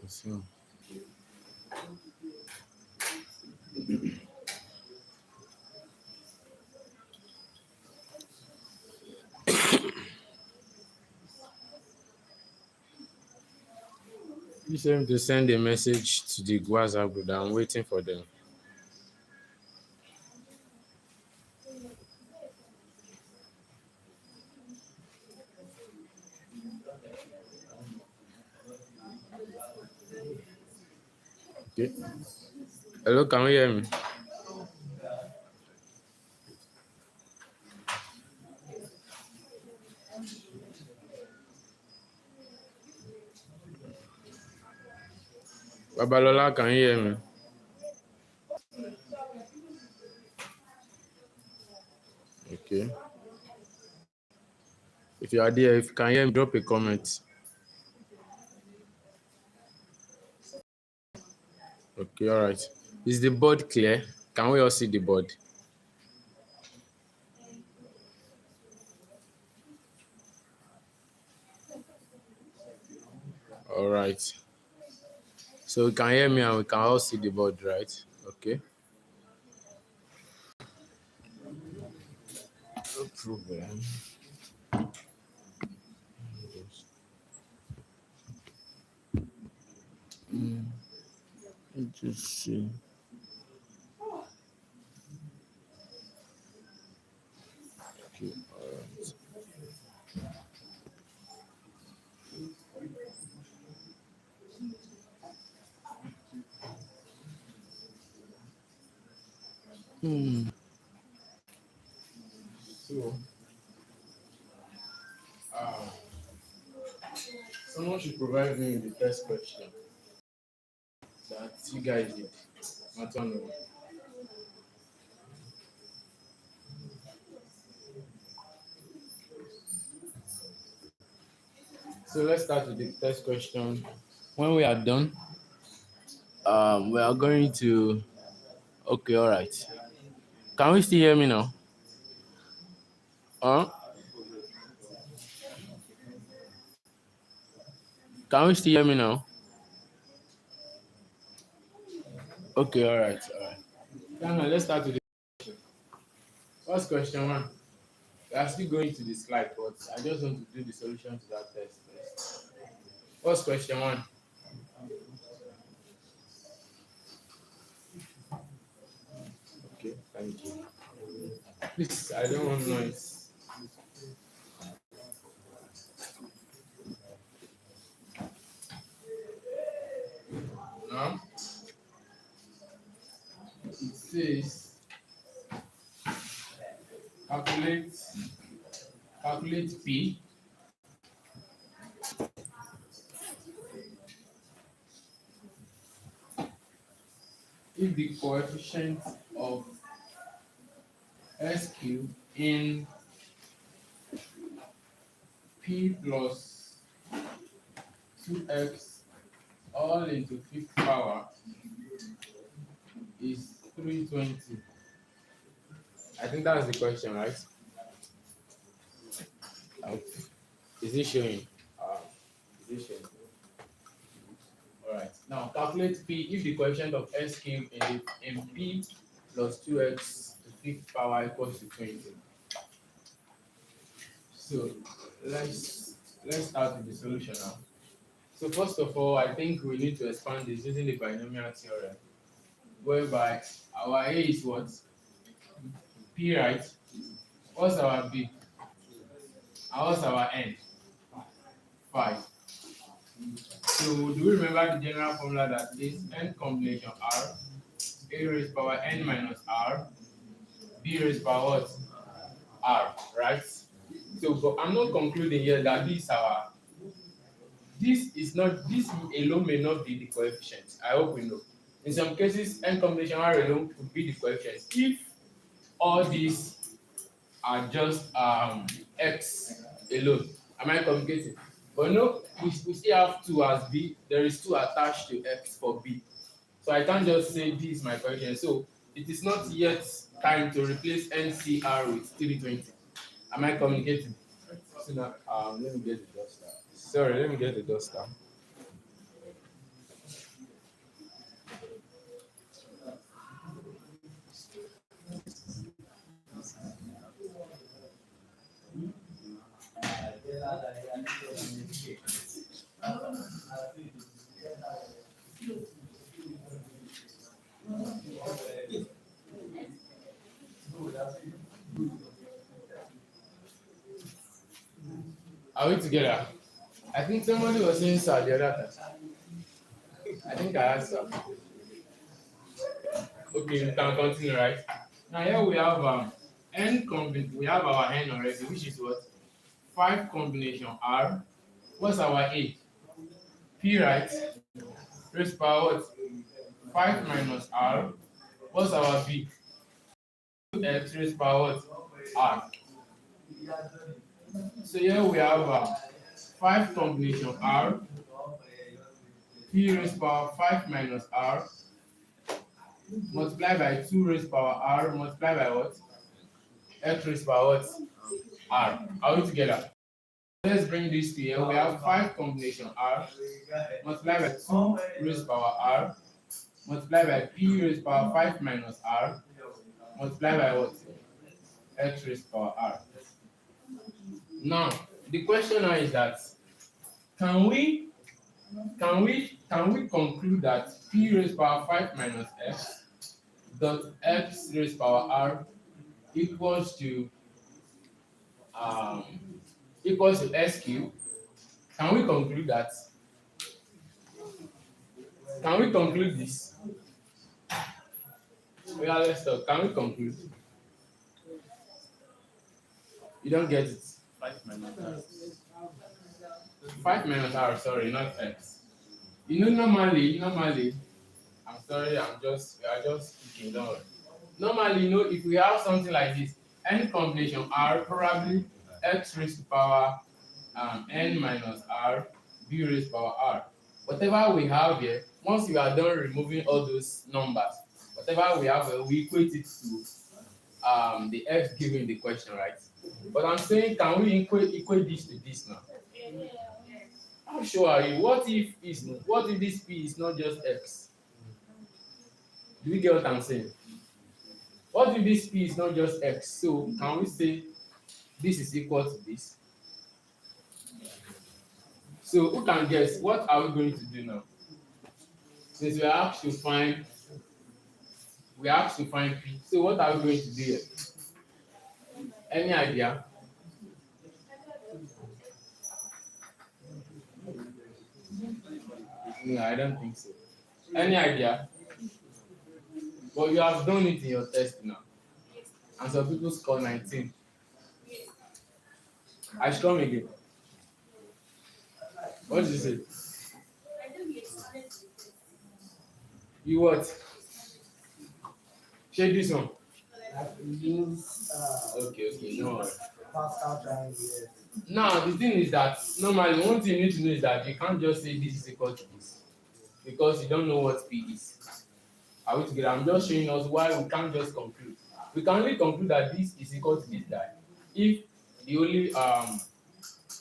So. You send to send a message to the WhatsApp group. I'm waiting for them. Okay. Hello, can you hear me? Babalola, can you hear me? Okay. If you are there, if you can hear me, drop a comment. Okay, all right. Is the board clear? Can we all see the board? All right. So you can hear me and we can all see the board, right? Okay. No problem. Let's just see. Okay, all right. So, uh, someone should provide me with the first question that you guys did. Not one. So let's start with the first question. When we are done, we are going to. Okay, all right. Can we still hear me now? Huh? Can we still hear me now? Okay, all right, all right. Now let's start with the first question one. We are still going to the slide, but I just want to do the solution to that test first. First question one. Okay, thank you. Please, I don't want noise. Now, it says calculate P if the coefficient of SQ in P plus 2x all into fifth power is 320. I think that's the question, right? Okay. Is it showing? Is it showing? All right. Now calculate P if the coefficient of S cube in P plus 2x to fifth power equals to 20. So let's start with the solution now. So first of all, I think we need to expand this using the binomial theorem, whereby our A is what? P, right? What's our B? And what's our N? 5. So do we remember the general formula that is N combination R, A raised power N minus R, B raised power what? R, right? So, but I'm not concluding here that this alone may not be the coefficient. I hope we know. In some cases, N combination R alone could be the coefficient. If all these are just X alone, am I communicating? But no, we still have 2 as B. There is 2 attached to X for B. So I can't just say this is my coefficient. So it is not yet time to replace NCR with 320. Am I communicating? So now, let me get the duster. Sorry, let me get the duster. Are we together? I think somebody was saying sir the other time. I think I asked sir. Okay, we can continue, right? Now here we have we have our n already, which is what? 5 combination R. What's our A? P, right? Raised power what? 5 minus R. What's our B? X raised power what? R. So here we have 5 combination R. P raised power 5 minus R multiplied by 2 raised power R multiplied by what? X raised power what? R. Are we together? Let's bring this to here. We have 5 combination R multiplied by 2 raised power R multiplied by P raised power 5 minus R multiplied by what? X raised power R. Now, the question now is that can we conclude that P raised power 5 minus X dot X raised power R equals to S cube? Can we conclude that? Can we conclude this? Well, let's talk. Can we conclude? You don't get it. 5 minus R, sorry, not X. Normally, I'm sorry, we are just speaking, don't worry. Normally, if we have something like this, any combination R, probably X raised to power N minus R, B raised to power R. Whatever we have here, once we are done removing all those numbers, whatever we have, we equate it to the X given in the question, right? But I'm saying, can we equate this to this now? How sure are you? What if this P is not just X? Do you get what I'm saying? What if this P is not just X? So can we say this is equal to this? So who can guess? What are we going to do now? Since we are asked to find P. So what are we going to do here? Any idea? No, I don't think so. Any idea? But you have done it in your test now. And some people score 19. I should come again. What did you say? You what? Share this one. Okay, no worry. Now the thing is that normally one thing you need to know is that you can't just say this is equal to this because you don't know what P is. Are we together? I'm just showing us why we can't just conclude. We can only conclude that this is equal to this guy if the only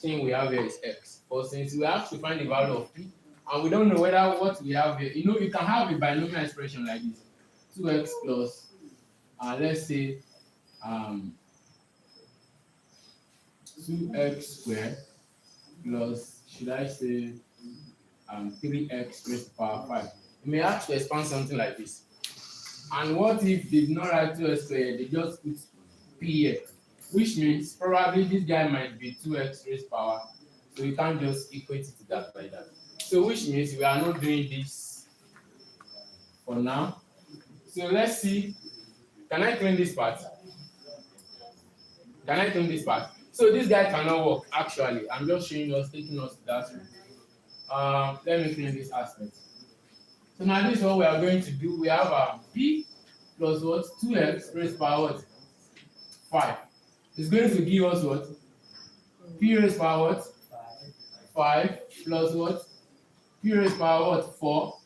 thing we have here is X. But since we have to find the value of P and we don't know whether what we have here, you can have a binomial expression like this: 2x plus let's say 2x squared plus, should I say 3x raised to power 5. You may have to expand something like this. And what if they did not write 2x squared, they just put P here, which means probably this guy might be 2x raised to power, so you can't just equate it to that like that. So which means we are not doing this for now. So let's see. Can I clean this part? So this guy cannot work, actually. I'm just showing us, taking us to that route. Let me clean this aspect. So now this is what we are going to do. We have P plus what? 2x raised to power what? 5. It's going to give us what? P raised to power what? 5 plus what? P raised to power what? 4.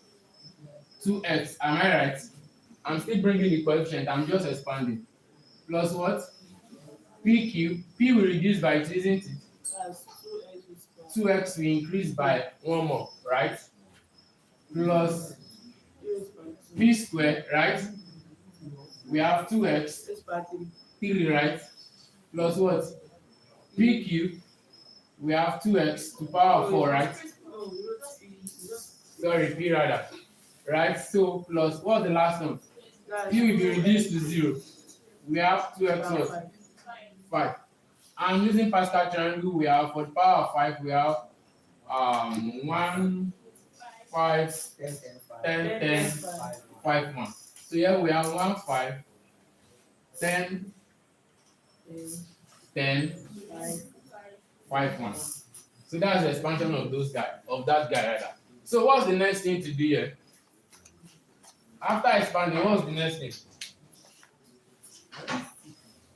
2x. Am I right? I'm still bringing the coefficient. I'm just expanding. Plus what? P cube. P will reduce by 2, isn't it? 2x will increase by 1 more, right? Plus P squared, right? We have 2x, 3, right? Plus what? P cube we have 2x to power of 4, right? Sorry, p rather. Right? So plus what's the last one? P will be reduced to 0. We have 2x of 5. And using Pascal triangle, we have for the power of 5, we have 1, 5, 10, 10, 5, 1. So here we have 1, 5, 10, 10, 5, 1. So that's the expansion of those guys, of that guy rather. So what's the next thing to do here? After expanding, what's the next thing?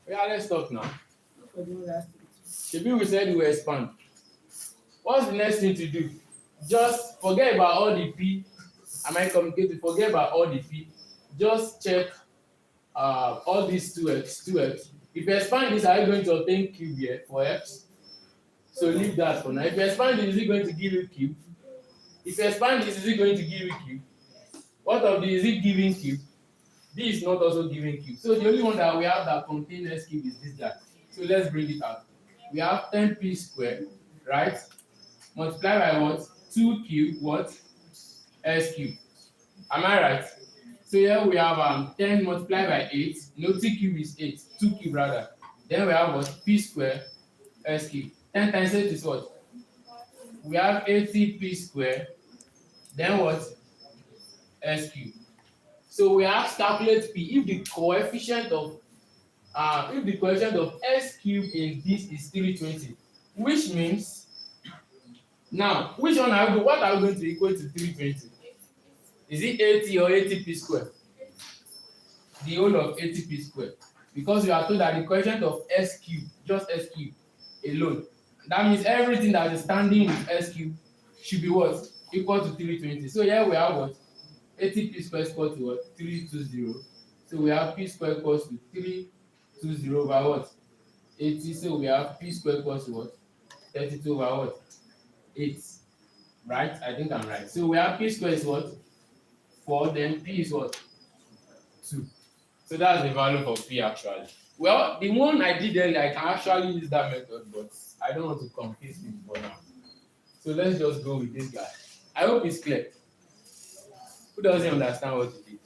Yeah, let's talk now. Maybe we said we will expand. What's the next thing to do? Just forget about all the P. Am I communicating? Forget about all the P. Just check all these 2x, 2x. If you expand this, are you going to obtain cube here for x? So leave that for now. If you expand this, is it going to give you cube? If you expand this, is it going to give you cube? What of this? Is it giving cube? This is not also giving cube. So the only one that we have that contains s cube is this guy. So let's bring it out. We have 10p squared, right? Multiply by what? 2 cube, what? S cube. Am I right? So here we have 10 multiplied by 8. No, t cube is 8. 2 cube rather. Then we have what? P squared s cube. 10 times 8 is what? We have 80p squared. Then what? S cube. So we have to calculate p if the coefficient of s cube in this is 320, which means now which one are we what are we going to equal to 320? Is it 80 or 80p squared? The whole of 80p squared, because we are told that the coefficient of s cube, just s cube alone, that means everything that is standing with s cube should be what? Equal to 320. So here we have what? 80p squared equal to what? 320. So we have p squared equals to 320 over what? 80. So we have p squared equals to what? 32 over what? 8. Right? I think I'm right. So we have p squared is what? 4. Then p is what? 2. So that's the value for p actually. Well, the one I did earlier, I can actually use that method, but I don't want to confuse it for now. So let's just go with this guy. I hope it's clear. Who doesn't understand what you did?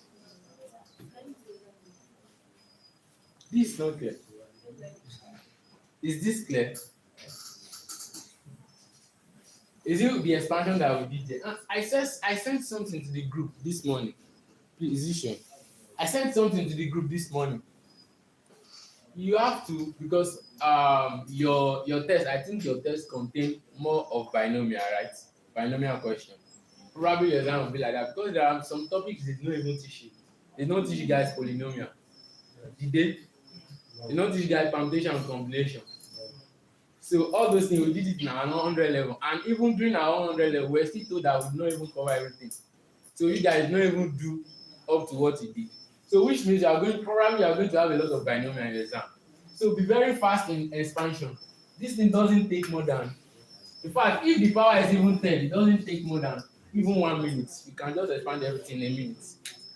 This is not clear. Is this clear? Is it the expansion that we did there? I sent something to the group this morning. Please, is it sure? I sent something to the group this morning. You have to, because your test, I think your test contained more of binomial, right? Binomial question. Probably your exam will be like that, because there are some topics they don't even teach you. They don't teach you guys polynomial. Did they? They don't teach you guys permutation and combination. So all those things we did it in our 100 level, and even during our 100 level, we're still told that we did not even cover everything. So you guys don't even do up to what you did. So which means you are going to have a lot of binomial in the exam. So be very fast in expansion. This thing doesn't take more than, in fact, if the power is even 10, it doesn't take more than even 1 minute. You can just expand everything in a minute,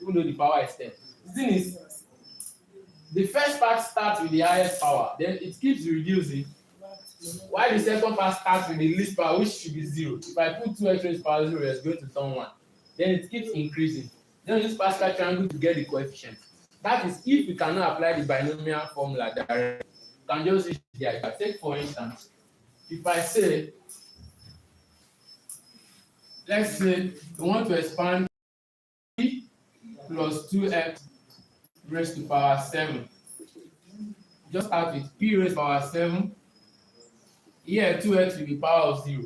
even though the power is 10. The thing is, the first part starts with the highest power, then it keeps reducing, while the second part starts with the least power, which should be 0. If I put 2x raised to power 0, it's going to turn 1. Then it keeps increasing. Then we use Pascal triangle to get the coefficient. That is, if you cannot apply the binomial formula directly, you can just use the idea. Take for instance, if I say, let's say we want to expand p plus 2x raised to power 7. Just start with p raised to power 7. Here 2x will be power of 0.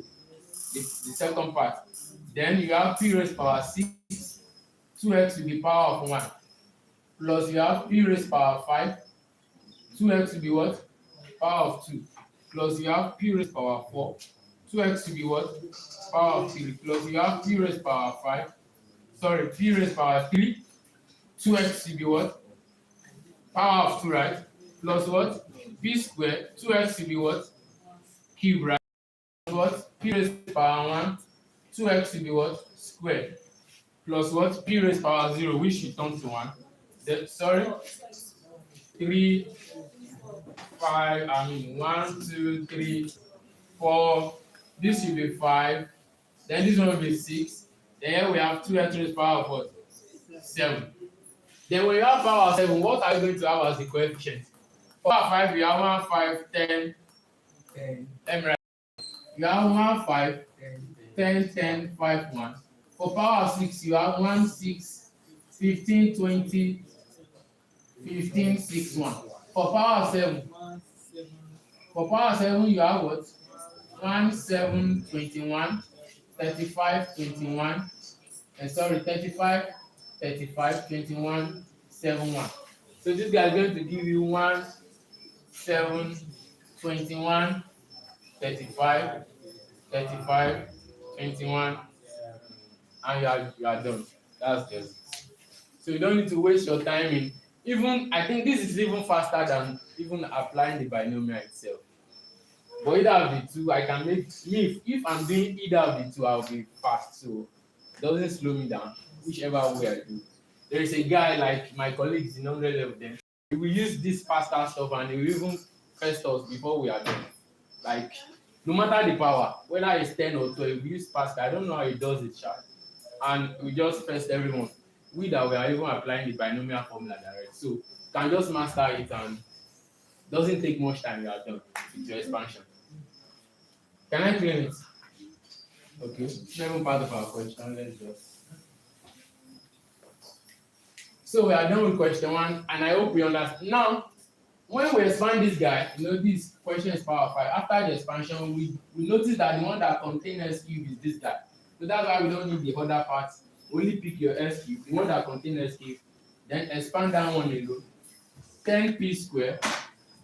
The second part. Then you have p raised to power 6. 2x will be power of 1. Plus you have p raised to power 5. 2x will be what? Power of 2. Plus you have p raised to power 4. 2x will be what? Power of 3. Plus you have p raised to power 5. Sorry, p raised to power 3. 2x will be what? Power of 2, right? Plus what? P squared. 2x will be what? Cube, right? Plus what? P raised to power 1. 2x will be what? Squared. Plus what? P raised to power 0, which should turn to 1. Sorry? 3, 5, 1, 2, 3, 4, this should be 5, then this one will be 6, then here we have 2 to the power of what? 7. Then when you have power of 7, what are you going to have as the coefficient? For power of 5, you have 1, 5, 10, 10. Let me write. You have 1, 5, 10, 10, 5, 1. For power of 6, you have 1, 6, 15, 20, 15, 6, 1. For power of 7, you have what? 1, 7, 21, 35, 21, and 35, 35, 21, 7, 1. So this guy is going to give you 1, 7, 21, 35, 35, 21, and you are done. That's just it. So you don't need to waste your time in, even I think this is even faster than even applying the binomial itself. But either of the two, I can make me if I'm doing either of the two, I'll be fast. So it doesn't slow me down, whichever way I do. There is a guy like my colleagues in 100 level, then he will use this faster stuff and he will even first us before we are done. Like no matter the power, whether it's 10 or 12, we use faster. I don't know how he does it, sharp. And we just first everyone. We that we are even applying the binomial formula direct. So you can just master it and doesn't take much time, you are done with your expansion. Can I claim it? Okay, it's not even part of our question. Let's just. So we are done with question 1, and I hope we understand. Now, when we expand this guy, you know, this question is power 5. After the expansion, we notice that the one that contains S cube is this guy. So that's why we don't need the other parts. Only pick your S cube, the one that contains S cube, then expand that one alone. 10p square,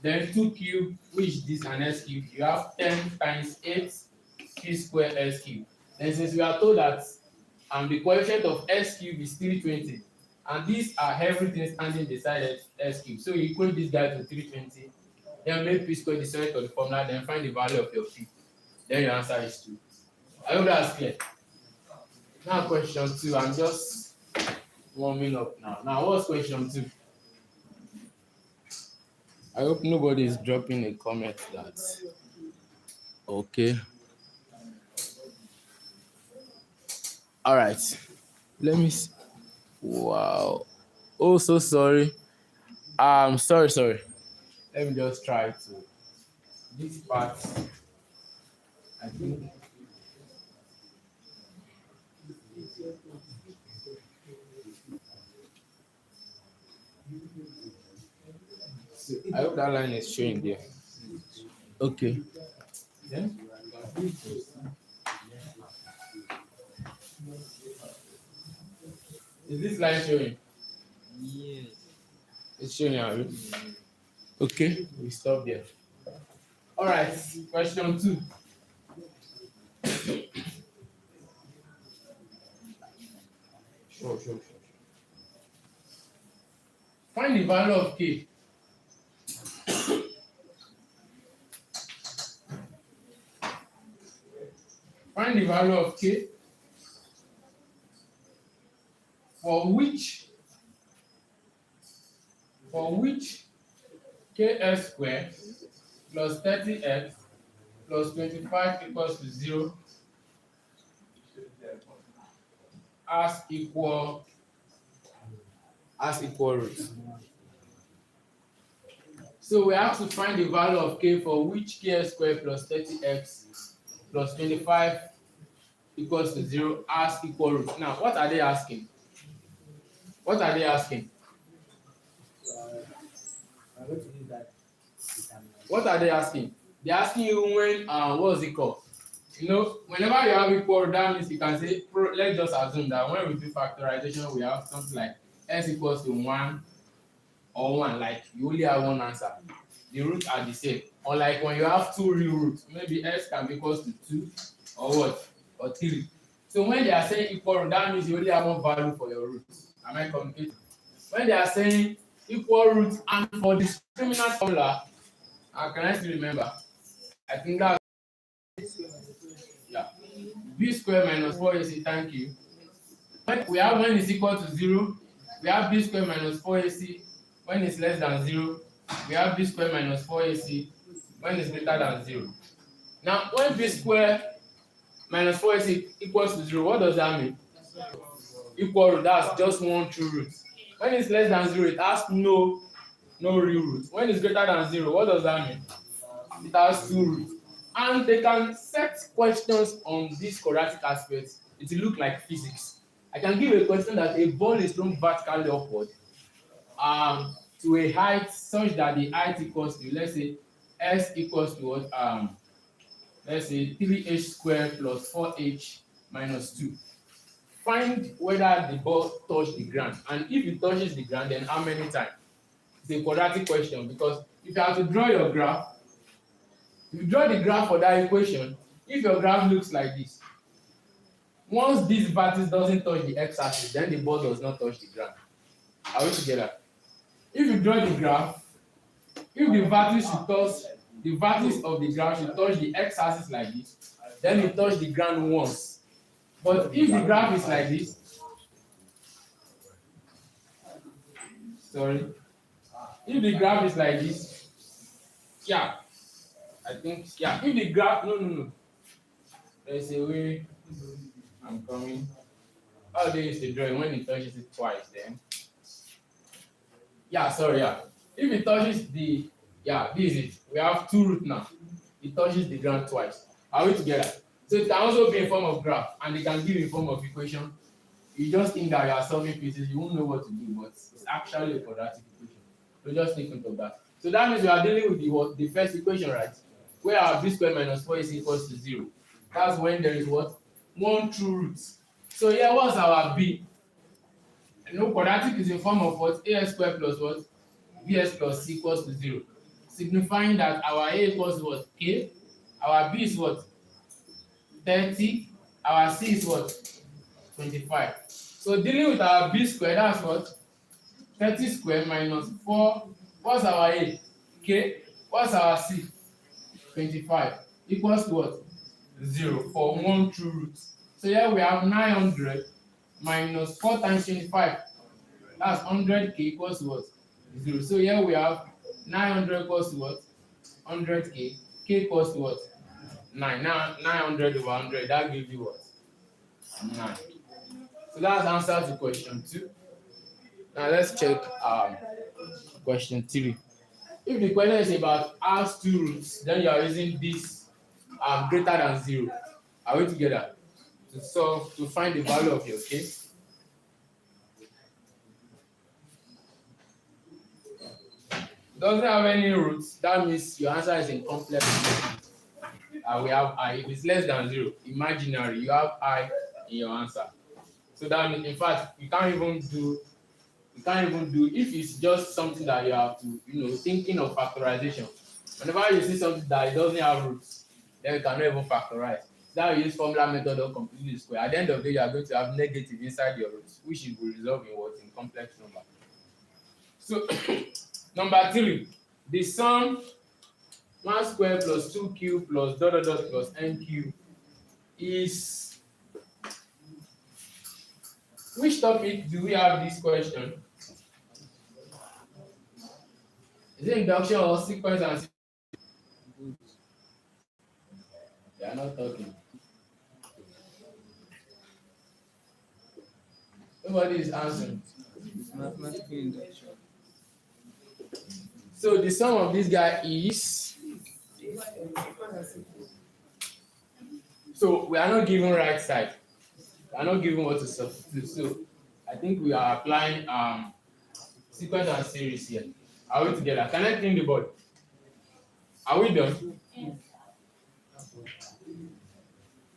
then 2 cube, which is an S cube. You have 10 times 8p square S cube. Then since we are told that the coefficient of S cube is 320, and these are everything standing beside S cube. So you equate this guy to 320, then make p square the square of the formula, then find the value of your p. Then your answer is 2. I hope that's clear. Now question 2, I'm just warming up now. Now what's question 2? I hope nobody is dropping a comment that. Okay. All right. Let me see. Wow. Oh, so sorry. Sorry. Let me just try to. This part, I think. So I hope that line is showing there. Okay. Yeah. Is this line showing? Yes. It's showing now. Okay, we stop there. All right, question 2. Sure. Find the value of k. Find the value of k for which ks squared plus 30x plus 25 equals to 0 as equal root. So we have to find the value of k for which k squared plus 30x plus 25 equals to 0 as equal root. Now, what are they asking? What are they asking? They're asking you when, what is it called? You know, whenever you have equal root, that means you can say, let's just assume that when we do factorization, we have something like s equals to 1 or 1, like you only have one answer. The roots are the same. Unlike when you have 2 real roots, maybe s can be equals to 2 or what? Or 3. So when they are saying equal root, that means you only have one value for your roots. Am I communicating? When they are saying equal root and for discriminant formula, can I still remember? I think that b squared minus 4ac, thank you. When we have when is equal to 0, we have b squared minus 4ac. When it's less than 0, we have b squared minus 4ac. When it's greater than 0. Now, when b square minus 4ac equals to 0, what does that mean? Equal root, that's just one true root. When it's less than 0, it has no real root. When it's greater than 0, what does that mean? It has two roots. And they can set questions on these quadratic aspects. It will look like physics. I can give a question that a ball is thrown vertically upward to a height such that the height equals to, let's say, s equals to what? Let's say 3h squared plus 4h minus 2. Find whether the ball touched the ground, and if it touches the ground, then how many times? It's a quadratic question, because if you have to draw your graph, you draw the graph for that equation. If your graph looks like this, once this vertex doesn't touch the x-axis, then the ball does not touch the ground. Are we together? If you draw the graph, if the vertex of the graph should touch the x-axis like this, then it touch the ground once. But if the graph is like this, if the graph is like this, if the graph, no. There's a way I'm coming. How they use the drawing when it touches it twice, then. If it touches this is it. We have two roots now. It touches the ground twice. Are we together? So it can also be in form of graph, and it can give in form of equation. You just think that you are solving pieces, you won't know what to do, but it's actually a quadratic equation. So just think of that. So that means we are dealing with the first equation, right? Where our b squared minus 4 is equals to 0. That's when there is what? One true root. So here, what's our b? Quadratic is in form of what? As squared plus what? Bs plus c equals to 0. Signifying that our a equals to what? K. Our b is what? 30. Our c is what? 25. So dealing with our b squared, that's what? 30 squared minus 4. What's our a? K. What's our c? 25. Equals to what? 0 for one true root. So here we have 900 minus 4 times 25. That's 100k equals to what? 0. So here we have 900 equals to what? 100k. K equals to what? 9. Now 900 over 100. That gives you what? 9. So that's answer to question 2. Now let's check question 3. If the question is about has two roots, then you are using this greater than 0. Are we together? To find the value of your k. Doesn't have any roots, that means your answer is in complex number. We have I. If it's less than 0, imaginary, you have I in your answer. So that means, in fact, you can't even do if it's just something that you have to, thinking of factorization. Whenever you see something that it doesn't have roots, then you cannot even factorize. Now you use formula method or completely square. At the end of the day, you are going to have negative inside your roots, which will resolve in what? In complex number. So number 3, the sum 1 square plus 2q plus ... plus nq is. Which topic do we have this question? Is it induction or sequence and sequence? They are not talking. Nobody is answering. It's mathematical induction. So the sum of this guy is. So we are not given right side. We are not given what to substitute. So I think we are applying sequence and series here. Are we together? Can I clean the board? Are we done?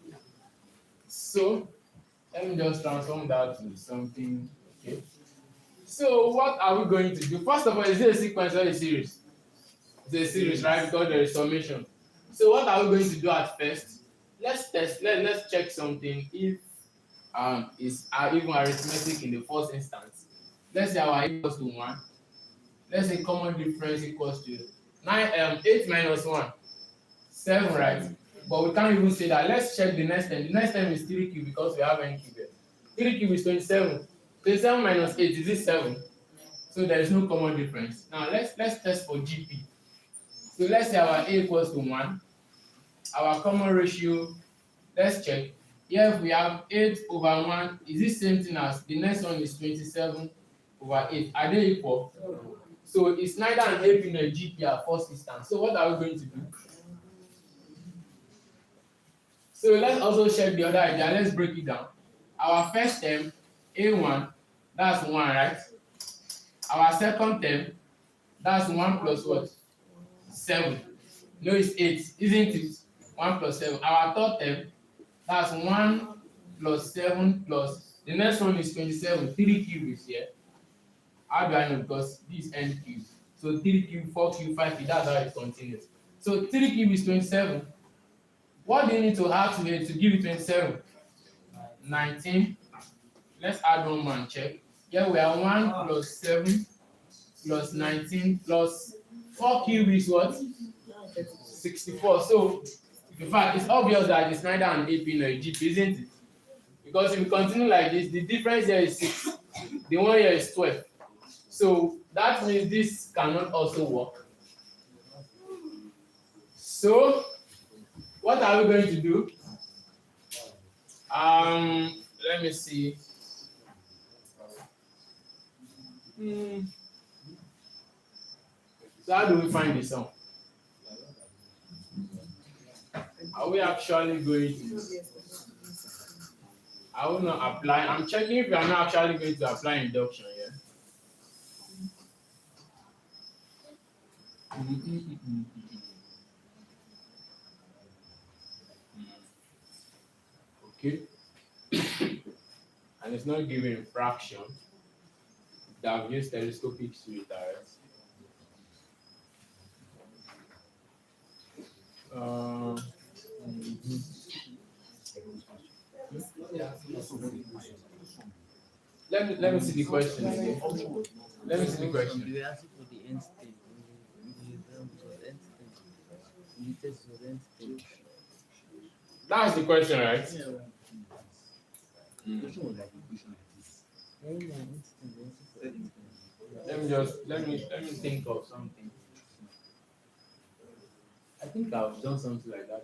Yes. So let me just transform that to something. Okay. So what are we going to do? First of all, is it a sequence or a series? It's a series, right? Because there is summation. So what are we going to do at first? Let's test. Let's check something. If is even arithmetic in the first instance. Let's say our equals to 1. Let's say common difference equals to 8 minus 1, 7, right? But we can't even say that. Let's check the next term. The next term is 3q because we have n cube here. 3q is 27. 27 minus 8 is it 7? So there is no common difference. Now let's test for GP. So let's say our a equals to 1, our common ratio, let's check. Here if we have 8/1, is this same thing as the next one is 27/8? Are they equal? So it's neither an AP nor a GP at first instance. So what are we going to do? So let's also check the other idea. Let's break it down. Our first term, A1, that's 1, right? Our second term, that's 1 plus what? 7. No, it's 8, isn't it? 1 plus 7. Our third term, that's 1 plus 7 plus, the next one is 27. 3 cube is here. How do I know? Because this n cube. So 3 cube, 4 cube, 5 cube, that's how it continues. So 3 cube is 27. What do you need to add to it to give you 27? 19. Let's add one more and check. Here we are 1 plus 7 plus 19 plus 4 cube is what? 64. So in fact, it's obvious that it's neither an AP nor a GP, isn't it? Because if we continue like this, the difference here is 6. The one here is 12. So that means this cannot also work. So what are we going to do? Let me see. So how do we find the sum? Are we actually going to? I will not apply. I'm checking if we are not actually going to apply induction here. Okay. And it's not giving fraction. That I've used telescopic suite, right? Let me see the question again. Let me see the question. You ask for the end state. That's the question, right? Let me think of something. I think I've done something like that.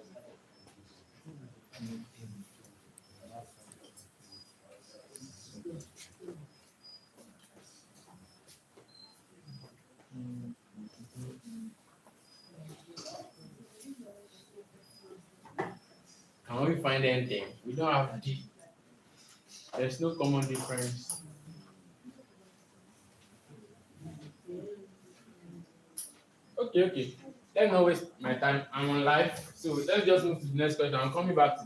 Can we find anything? We don't have D. There's no common difference. Okay. Let's not waste my time. I'm on live. So let's just move to the next question. I'm coming back to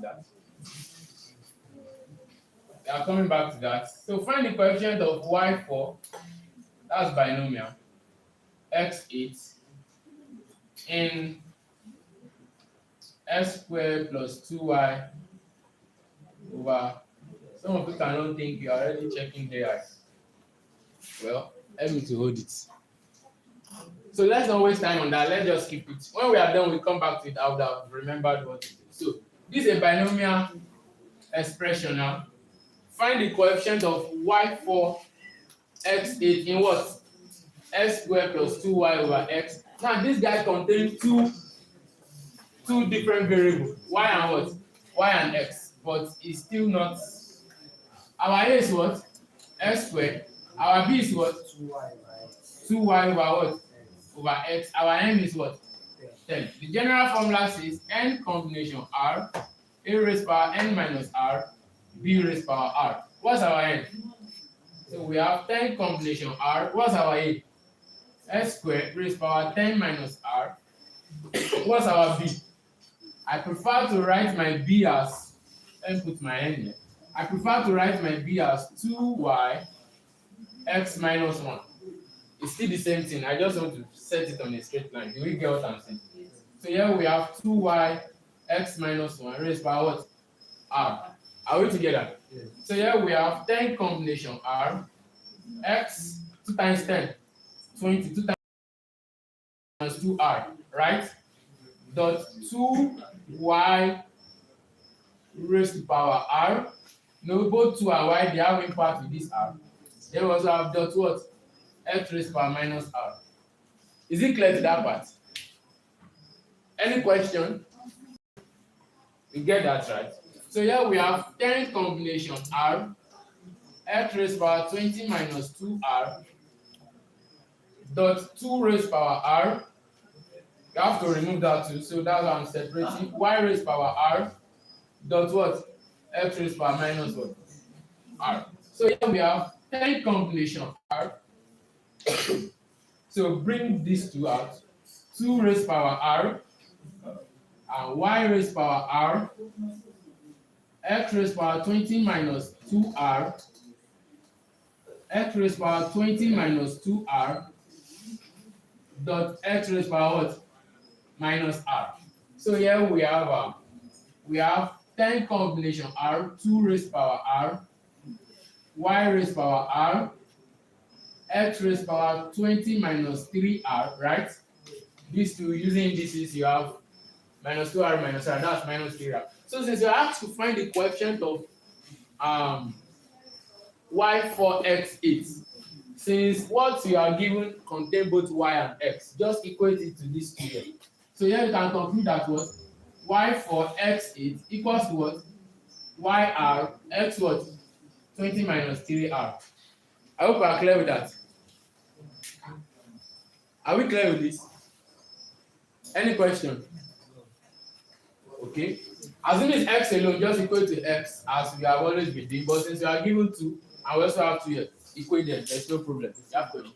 that. So find the coefficient of y4, that's binomial, x8 in s squared plus 2y over, some of you cannot think you're already checking the eyes. Well, help me to hold it. So let's not waste time on that. Let's just keep it. When we are done, we come back to it. I would have remembered what it is. So this is a binomial expression now. Find the coefficient of y4 x8 in what? S squared plus 2y over x. Now this guy contains two different variables, y and what? Y and x. But it's still not. Our a is what? S squared. Our b is what? 2y over what? Over x. Our n is what? 10. The general formula says n combination r, a raised power n minus r, b raised power r. What's our n? So we have 10 combination r. What's our a? S squared raised power 10 minus r. What's our b? I prefer to write my b as, let me put my n here. I prefer to write my b as 2y x minus 1. It's still the same thing. I just want to set it on a straight line. Do we get what I'm saying? So here we have 2y x minus 1 raised by what? R. Are we together? Yes. So here we have 10 combination r, x 2 times 10, 20, 2 times 2r, right? Dot 2y raised to power r. No, both 2 and y, they have impact with this r. Then we also have dot what? X raised power minus r. Is it clear to that part? Any question? You get that right? So here we have 10 combination r x raised power 20 minus 2r dot 2 raised power r. You have to remove that too, so that's why I'm separating y raised power r dot what? X raised power minus what? R. So here we have 10 combination r. So bring these two out. 2 raised power r and y raised power r, x raised power 20 minus 2r, x raised power 20 minus 2r dot x raised power what? Minus r. So here we have 10 combination r, 2 raised power r, y raised power r, x raised power 20 minus 3r, right? These two, using indices, you have minus 2r minus r, that's minus 3r. So since you have to find the coefficient of y4x8, since what you are given contain both y and x, just equate it to this two here. So here you can conclude that what y4x8 equals to what yr x what 20 minus 3r. I hope we are clear with that. Are we clear with this? Any question? Okay. Assuming it's x alone, just equate to x as we have always been doing. But since we are given 2 and we also have 2 here, equate them. There's no problem. You have question.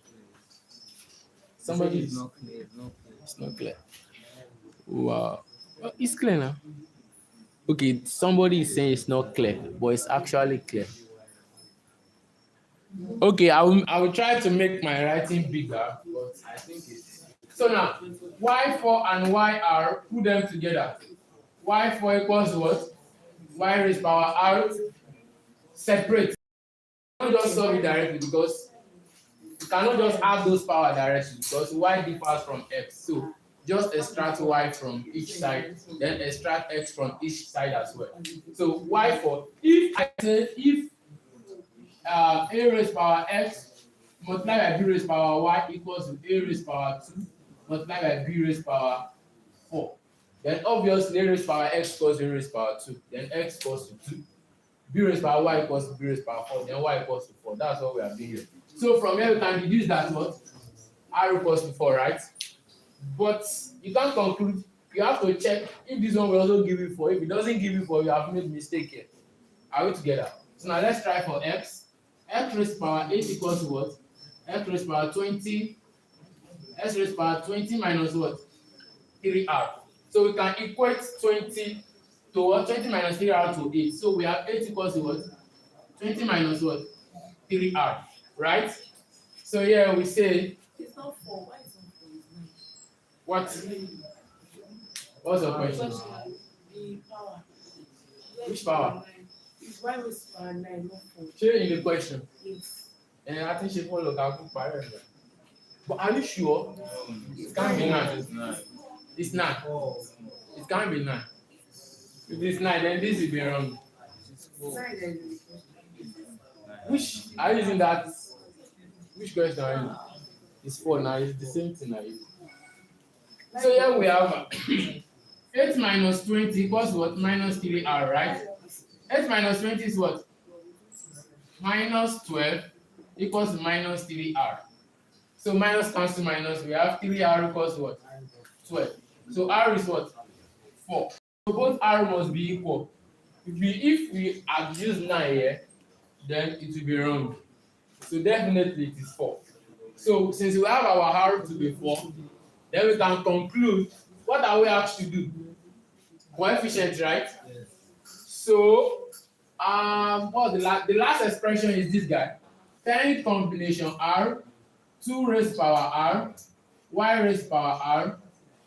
Somebody is not clear. No clear. It's not clear. Wow. Well, it's clear now. Okay, somebody is saying it's not clear, but it's actually clear. Okay, I will try to make my writing bigger, but I think it's so now y4 and yr, put them together. Y4 equals what? Y raised power r. Separate. You cannot just solve it directly because you cannot just add those power directly because y differs from x. So just extract y from each side, then extract x from each side as well. So y4, if a raised power x multiplied by b raised power y equals to a raised power 2 multiplied by b raised power 4, then obviously a raised power x equals a raised power 2, then x equals to 2, b raised power y equals to b raised power 4, then y equals to 4. That's what we are doing here. So from here we can deduce that what r equals to 4, right? But you can't conclude. You have to check if this one will also give you 4. If it doesn't give you 4, you have made mistake here. Are we together? So now let's try for x. X raised power 8 equals to what? X raised power 20. X raised power 20 minus what? 3r. So we can equate 20 to what? 20 minus 3r to 8. So we have 8 equals to what? 20 minus what? 3r. Right? So here we say. It's not 4. Why is it 4? What? What's your question? The power. Which power? It's y raised power 9, not 4. Change the question. Yes. And I think she follow that parallel. But are you sure? It can't be 9. It's 9. It can't be 9. If it's 9, then this will be wrong. Which are you using that? Which question are you? It's 4 now. It's the same thing now. So here we have 8 minus 20 equals what? Minus 3r, right? 8 minus 20 is what? Minus 12 equals minus 3r. So minus cancel minus, we have 3r equals what? 12. So r is what? 4. So both r must be equal. If we had used 9 here, then it will be wrong. So definitely it is 4. So since we have our r to be 4, then we can conclude what are we asked to do? Coefficient, right? Yes. So what the last expression is this guy. 10 combination r, 2 raised power r, y raised power r,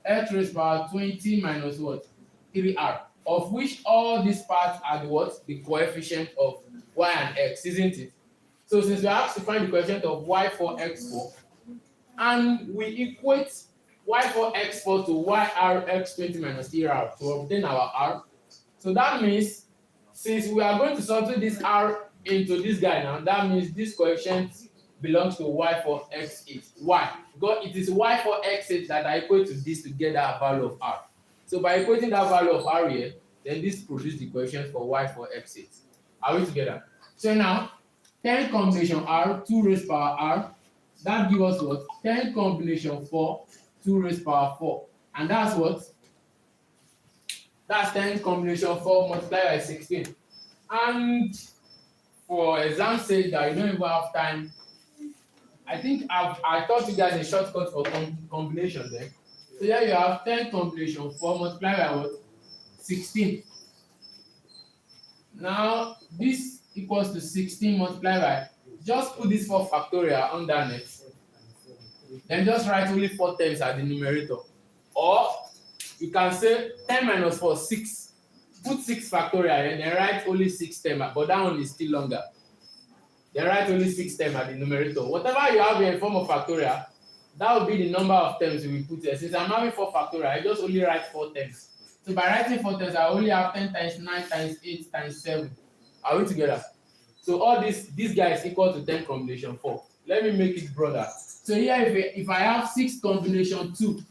x raised power 20 minus what? 3r. Of which all these parts are the what? The coefficient of y and x, isn't it? So since we have to find the coefficient of y4 x4, and we equate y4 x4 to yr x20 minus 3r to obtain our r. So that means since we are going to substitute this r into this guy now, that means this coefficient belongs to y4 x8. Why? Because it is y4 x8 that are equal to this to get that value of r. So by equating that value of r here, Then this produce the coefficient for y for x8. Are we together? So now 10 combination r 2 raised power r, that gives us what? 10 combination 4 2 raised power 4, and that's what? That's 10 combination 4 multiplied by 16. And for exam sake that you don't even have time, I think I taught you guys a shortcut for combination there. So here you have 10 combination 4 multiplied by what? 16. Now this equals to 16 multiplied by, just put this 4 factorial underneath. Then just write only 4 terms at the numerator. Or you can say 10 minus 4, 6. Put 6 factorial and then write only 6 terms, but that one is still longer. Then write only 6 terms at the numerator. Whatever you have here in form of factorial, that will be the number of terms we put here. Since I'm having 4 factorial, I just only write 4 terms. So by writing 4 terms, I only have 10 times 9 times 8 times 7. Are we together? So all this guy is equal to 10 combination 4. Let me make it broader. So here if I have 6 combination 2,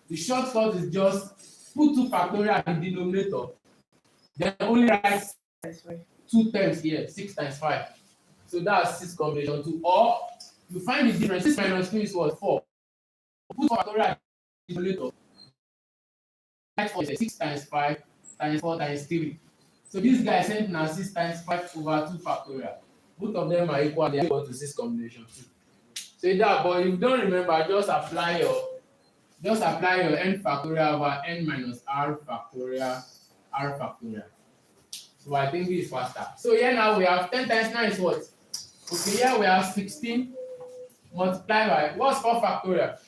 the shortcut is just put 2 factorial at the denominator. Then only write 2 terms here, 6 times 5. So that's 6 combination 2. Or you find the difference. 6 minus 2 is what? 4. Put 4 factorial at the denominator. 6 times 5 times 4 times 3. So this guy sent now 6 times 5 over 2 factorial. Both of them are equal. They are equal to 6 combination 2. So that, but if you don't remember, just apply your n factorial over n minus r factorial. So I think this is faster. So here now we have 10 times 9 is what? Okay, here we have 16 multiplied by, what's 4 factorial?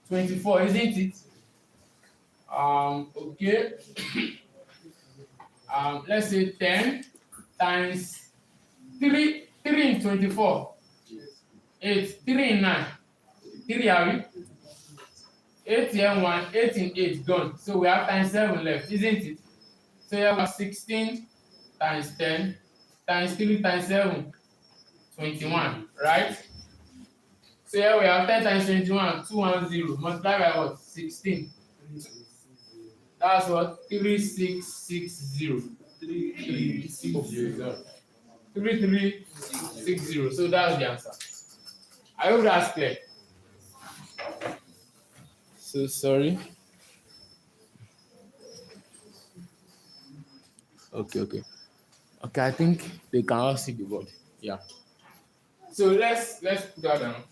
24, isn't it? Okay. Let's say 10 times 3 in 24. 8, 3 in 9. 3 are we? 8 here 1, 8 in 8 gone. So we have times 7 left, isn't it? So here we have 16 times 10 times 3 times 7, 21, right? So here we have 10 times 21, 210, multiplied by what? 16. That's what? 3660. 3360. So that's the answer. I hope that's clear. So sorry. Okay. I think they can all see the board. Yeah. So let's put that down.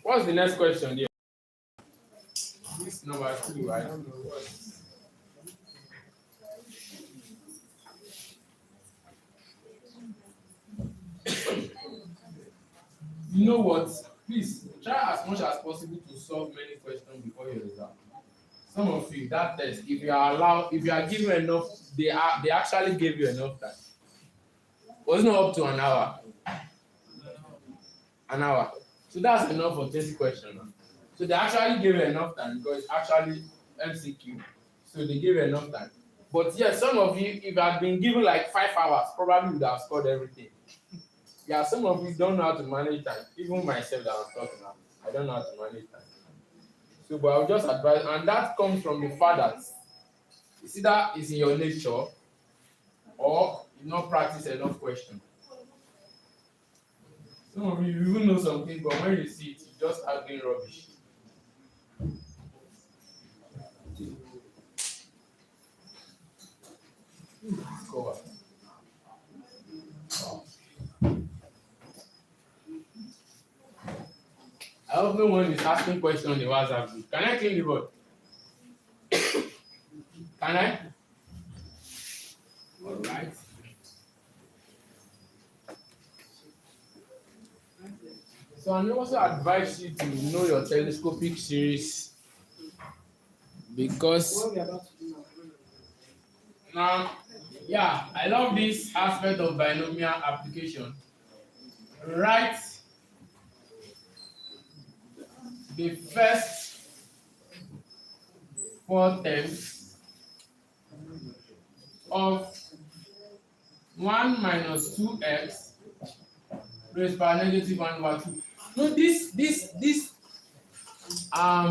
What's the next question there? This number 2, I don't know what. You know what? Please try as much as possible to solve many questions before your exam. Some of you, that test, if you are given enough, they actually gave you enough time. Was not up to an hour. So that's enough for 30 questions. So they actually gave you enough time because it's actually MCQ. So they gave you enough time. But yes, some of you, if you had been given like 5 hours, probably would have scored everything. Yeah, some of you don't know how to manage time. Even myself that I'm talking about, I don't know how to manage time. So, but I'll just advise, and that comes from the fact that it's either it's in your nature or you not practice enough questions. Some of you even know something, but when you see it, you just are doing rubbish. Cover. Wow. I hope no one is asking questions on the WhatsApp group. Can I clean the board? Can I? All right. So I also advise you to know your telescopic series because now, yeah, I love this aspect of binomial application. Write the first 4 terms of 1 minus 2x raised by -1/2. No, this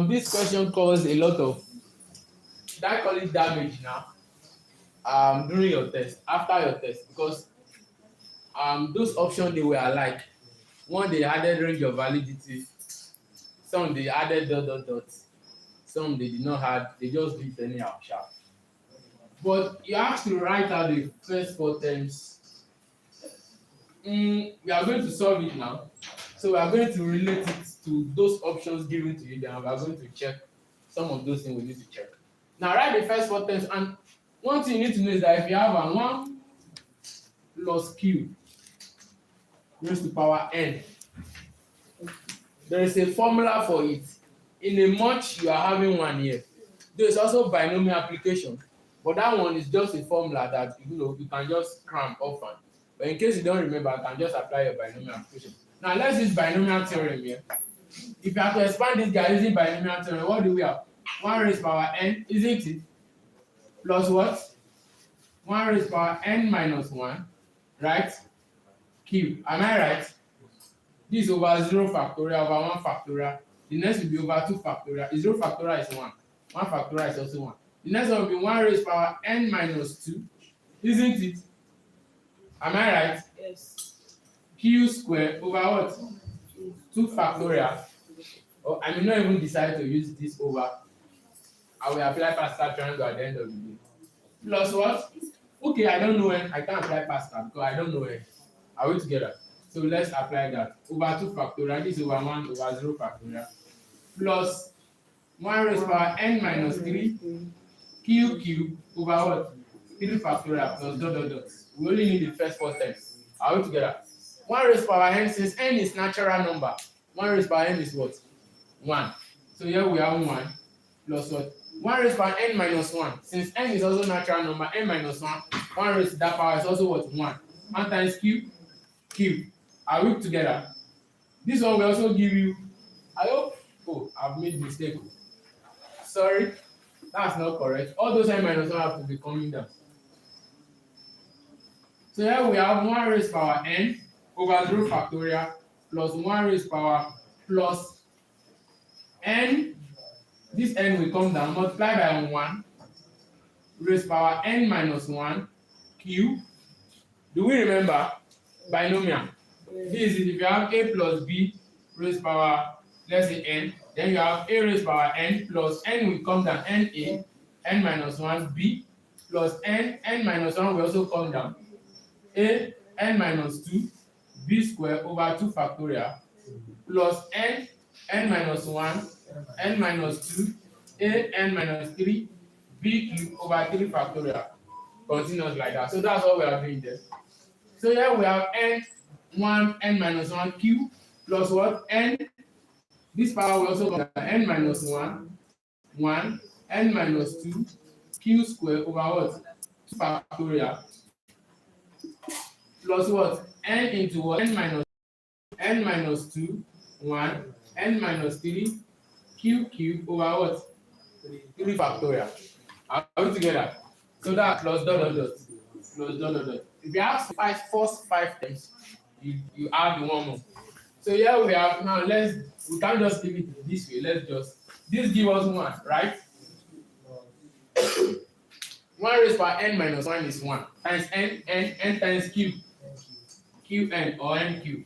This question caused a lot of, should I call it damage now? During your test, after your test, because those options they were alike. One they added range of validity, some they added dot dot dot, some they did not add, they just do it anyhow sharp. But you have to write out the first four terms. We are going to solve it now. So we are going to relate it to those options given to you, then we are going to check some of those things we need to check. Now write the first four terms, and one thing you need to know is that if you have a 1 plus q raised to power n, there is a formula for it. In a much you are having one here. There is also binomial application, but that one is just a formula that you can just cram often. But in case you don't remember, I can just apply your binomial application. Now let's use binomial theorem here. If you have to expand this guy using binomial theorem, what do we have? 1 raised power n, isn't it? Plus what? 1 raised power n minus 1, right? Q. Am I right? This is over 0 factorial over 1 factorial. The next will be over 2 factorial. 0 factorial is 1. 1 factorial is also 1. The next one will be 1 raised power n minus 2, isn't it? Am I right? Yes. Q square over what? 2 factorial. Oh, I may not even decide to use this over. I will apply Pascal triangle at the end of the day. Plus what? Okay, I don't know when. I can't apply Pascal because I don't know when. Are we together? So let's apply that. Over 2 factorial. This is over 1 over 0 factorial. Plus 1 raised power n minus 3 q cube over what? 3 factorial plus dot dot dot. We only need the first four terms. Are we together? 1 raised power n, since n is natural number, 1 raised power n is what? 1. So here we have 1 plus what? 1 raised power n minus 1. Since n is also natural number, n minus 1, 1 raised to that power is also what? 1. 1 times q, q. Are we together? This one will also give you, I hope, oh, I've made mistake. Sorry, that's not correct. All those n minus 1 have to be coming down. So here we have 1 raised power n over 0 factorial plus 1 raised power plus n. This n will come down, multiply by 1 raised power n minus 1 q. Do we remember binomial? This is if you have a plus b raised power, let's say n, then you have a raised power n plus n will come down, n a, n minus 1 b plus n minus 1 will also come down, a n minus 2 b square over 2 factorial plus n minus 1 n minus 2 a n minus 3 b cube over 3 factorial, continuous like that. So that's what we are doing there. So here we have n1 n minus 1 q plus what? N. This power will also come down, n minus 1 1 n minus 2 q square over what? 2 factorial plus what? N into what? N minus 2 1 n minus 3 q cube over what? 3 factorial. Are we together? So that plus dot dot dot plus dot dot dot. If you have first 5 terms, you add the one more. So here we have, now we can't just leave it this way. This give us 1, right? 1 raised by n minus 1 is 1 times n times q, qn or n cube.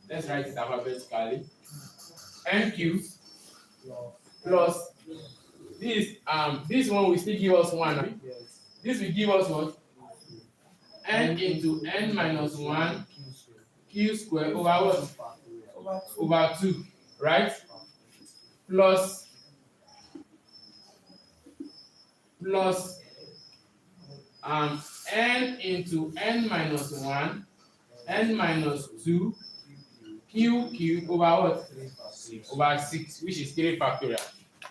Let's write it alphabetically. N cube plus this one will still give us 1. Right? This will give us what? N into n minus 1 q square over what? Over 2, right? Plus n into n minus 1 n minus 2 q cube over what? Over 6, which is 3 factorial.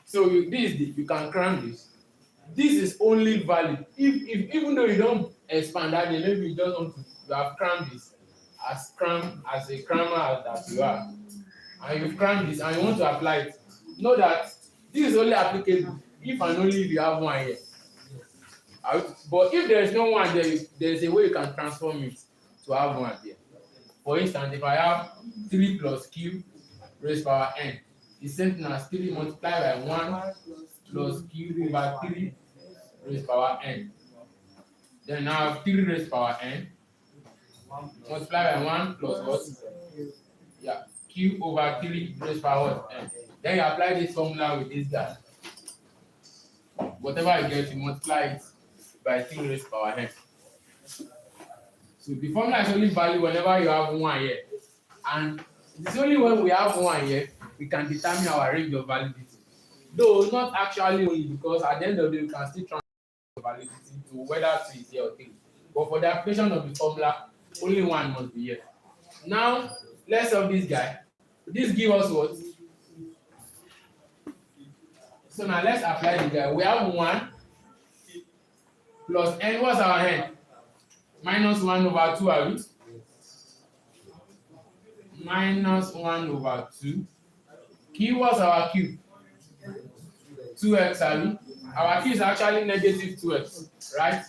So you can cram this. This is only valid if even though you don't expand that, then maybe you just want to, you have crammed this as a crammer that you are, and you've crammed this and you want to apply it. Know that this is only applicable if and only if you have one here. But if there is no one there, there is a way you can transform it to have one there. For instance, if I have 3 plus q raised power n, is same as 3 multiplied by 1 plus q over 3 raised power n. Then I have 3 raised power n multiplied by 1 plus what? Yeah, q over 3 raised power n. Then you apply this formula with this guy. Whatever you get, you multiply it by 3 raised power n. So the formula is only valid whenever you have 1 here. And it's only when we have 1 here we can determine our range of validity. Though not actually only, because at the end of the day we can still transfer validity to whether 2 is here or 3. But for the application of the formula, only 1 must be here. Now let's solve this guy. This gives us what? So now let's apply the guy. We have 1 plus n. What's our n? Minus 1 over 2, are we? Minus 1 over 2. Q, what's our q? 2x, are we? Our q is actually negative 2x, right?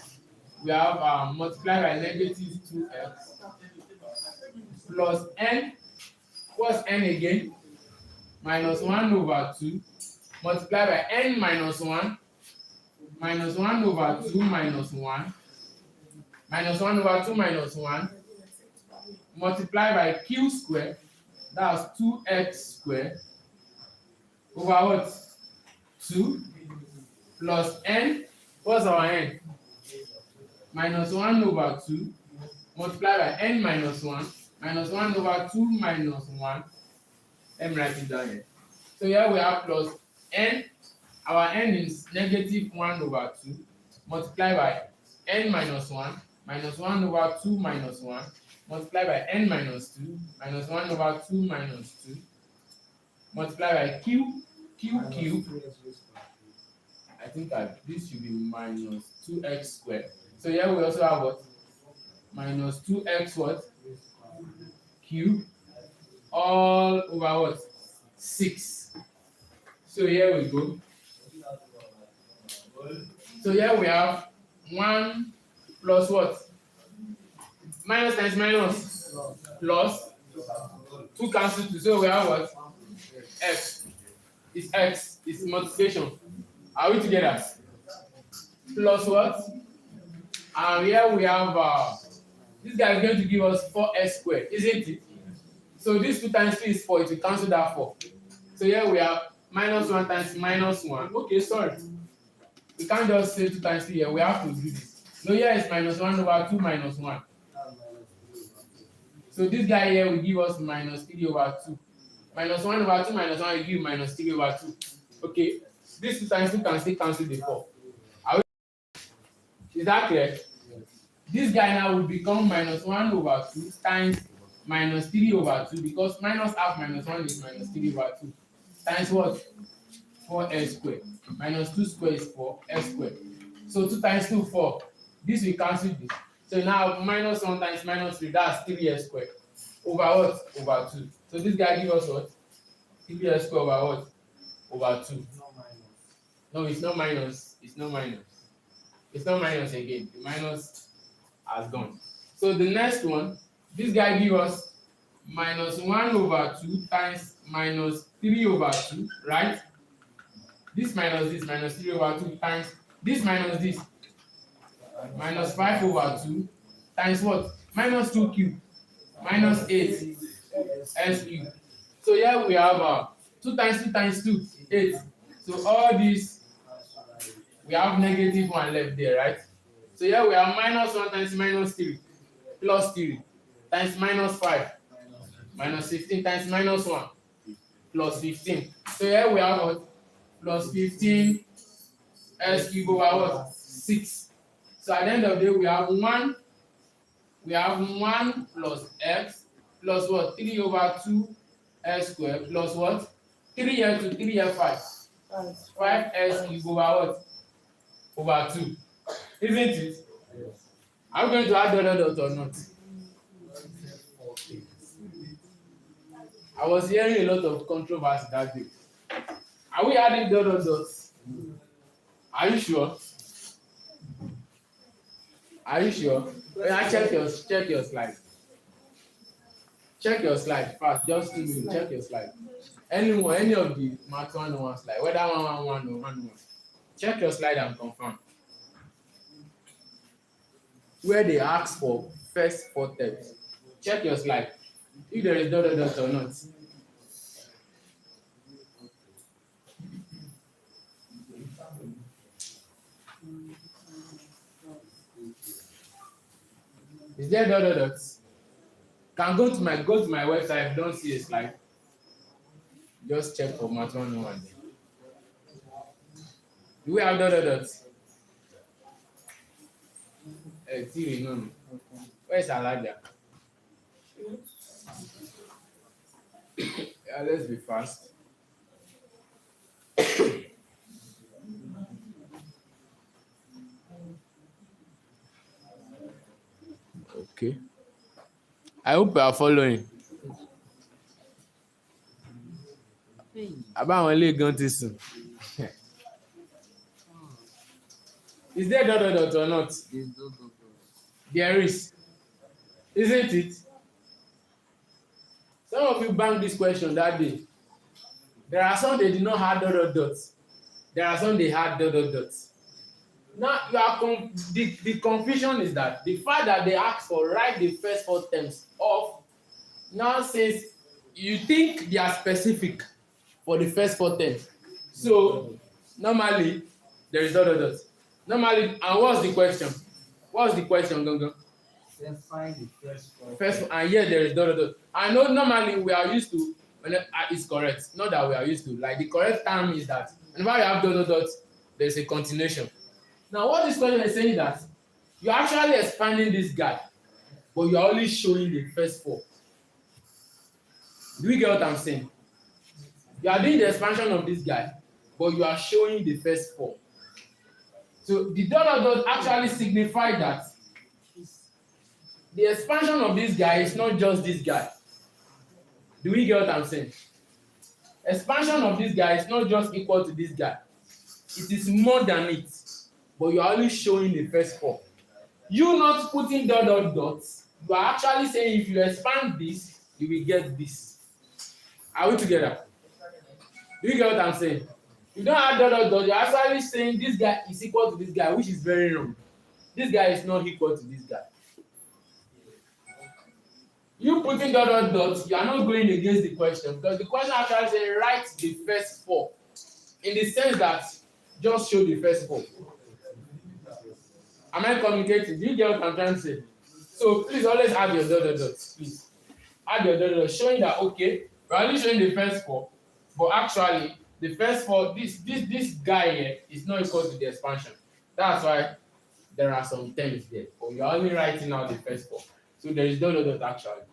We have multiplied by negative 2x plus n. What's n again? Minus 1 over 2 multiplied by n minus 1 minus 1 over 2 minus 1 minus 1 over 2 minus 1 multiplied by q squared, that's 2x squared over what? 2 plus n. What's our n? Minus 1 over 2 multiplied by n minus 1 minus 1 over 2 minus 1. Let me write it down here. So here we have plus n. Our n is negative 1 over 2 multiplied by n minus 1 minus 1 over 2 minus 1 multiplied by n minus 2 minus 1 over 2 minus 2 multiplied by q. I think this should be minus 2x squared. So here we also have what? Minus 2x what? Cube all over what? 6. So here we go. So here we have 1 plus what? Minus times minus plus 2 cancel 2. So we have what? X. It's x. It's multiplication. Are we together? Plus what? And here we have this guy is going to give us 4x squared, isn't it? So this 2 times 3 is 4. It will cancel that 4. So here we have minus 1 times minus 1. Okay, sorry. We can't just say 2 times 3 here. We have to do this. No, here is minus 1 over 2 minus 1. So this guy here will give us minus 3 over 2. Minus 1 over 2 minus 1 will give minus 3 over 2. Okay. This 2 times 2 can still cancel the 4. Is that clear? Yes. This guy now will become minus 1 over 2 times minus 3 over 2, because minus half minus 1 is minus 3 over 2 times what? 4s squared. Minus 2 squared is 4s squared. So 2 times 2, 4. This will cancel this. So now minus 1 times minus 3, that's 3s squared. Over what? Over 2. So this guy gives us what? 3s squared over what? Over 2. No, it's not minus. It's not minus. It's not minus again. The minus has gone. So the next one, this guy gives us minus 1 over 2 times minus 3 over 2, right? This minus 3 over 2 times this minus this. Minus 5 over 2 times what? Minus 2 cube. Minus 8 s cube. So here we have 2 times 2 times 2, 8. So all these, we have negative 1 left there, right? So here we have minus 1 times minus 3 plus 3 times minus 5 minus 15 times minus 1 plus 15. So here we have what? Plus 15 s cube over what? 6. So at the end of the day, we have 1 plus x plus what? 3 over 2 s squared plus what? 3 here to 3 here 5. 5s cube over what? Over 2. Isn't it? Yes. Are we going to add dot or not? I was hearing a lot of controversy that day. Are we adding dot? Are you sure? Are you sure? When I check your slide. Check your slide fast. Just 2 minutes. Check your slide. Anyone, any of the math 101 slide, whether 111 or 101. Check your slide and confirm. Where they ask for first 4 terms. Check your slide. If there is dot dot dot or not. Is there dot dot dot? Can go to my website if you don't see a slide. Just check for math 101. Do we have dot dot dot? No. Where is Aladia? Yeah, let's be fast. Okay. I hope you are following. About one leg going to soon. Is there dot dot dot or not? There is. Isn't it? Some of you banked this question that day. There are some they did not have dot dot dot. There are some they had dot dot dot. Now you are the confusion is that the fact that they ask for write the first 4 terms of now says you think they are specific for the first 4 terms. So normally there is dot dot dot. Normally, and what's the question? What's the question, Gongo? Then find the first 4. First, and here there is dot dot dot. I know normally we are used to when it's correct. Not that we are used to. Like the correct term is that whenever you have dot dot dot, there's a continuation. Now, what this question is saying that you're actually expanding this guy, but you're only showing the first 4. Do you get what I'm saying? You are doing the expansion of this guy, but you are showing the first 4. So the dot dot dot actually signifies that the expansion of this guy is not just this guy. Do we get what I'm saying? Expansion of this guy is not just equal to this guy. It is more than it. But you are only showing the first 4. You not putting dot dot dots, you are actually saying if you expand this, you will get this. Are we together? Do you get what I'm saying? You don't have dot dot dot, you're actually saying this guy is equal to this guy, which is very wrong. This guy is not equal to this guy. You putting dot dot dot, you are not going against the question because the question actually says write the first 4 in the sense that just show the first 4. Am I communicating? Do you get what I'm trying to say? So please always add your dot dot dot. Please add your dot dot dot, showing that okay, we're only showing the first 4, but actually the first 4, this guy here is not equal to the expansion. That's why there are some terms there, but you're only writing out the first 4. So there is dot dot dot actually.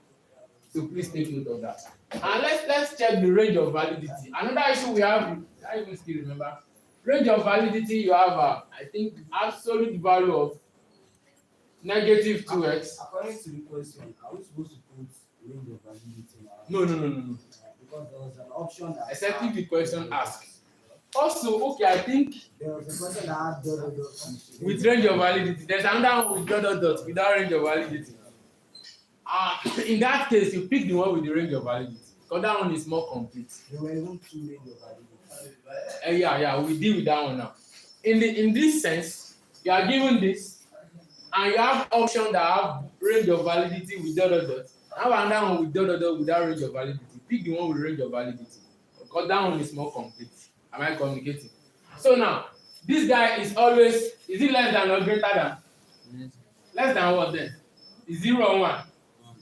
So please take note of that. And let's check the range of validity. Another issue we have, I even still remember. Range of validity, you have I think absolute value of negative 2x. According to the question, are we supposed to put range of validity? No. Because there was an option that. Except if the question asks. Also, okay, I think There was a question that had dot dot dot. with range of validity, there's another one with dot dot dot without range of validity. In that case, you pick the one with the range of validity because that one is more complete. There were even 2 range of validity. Yeah, we deal with that one now. In this sense, you are given this, and you have option that have range of validity with dot dot dot. Have another one with dot dot dot without range of validity. Pick the one with range of validity because that one is more complete. Am I communicating? So now, this guy is always, is it less than or greater than? Yes. Less than what then? Is 0 or 1?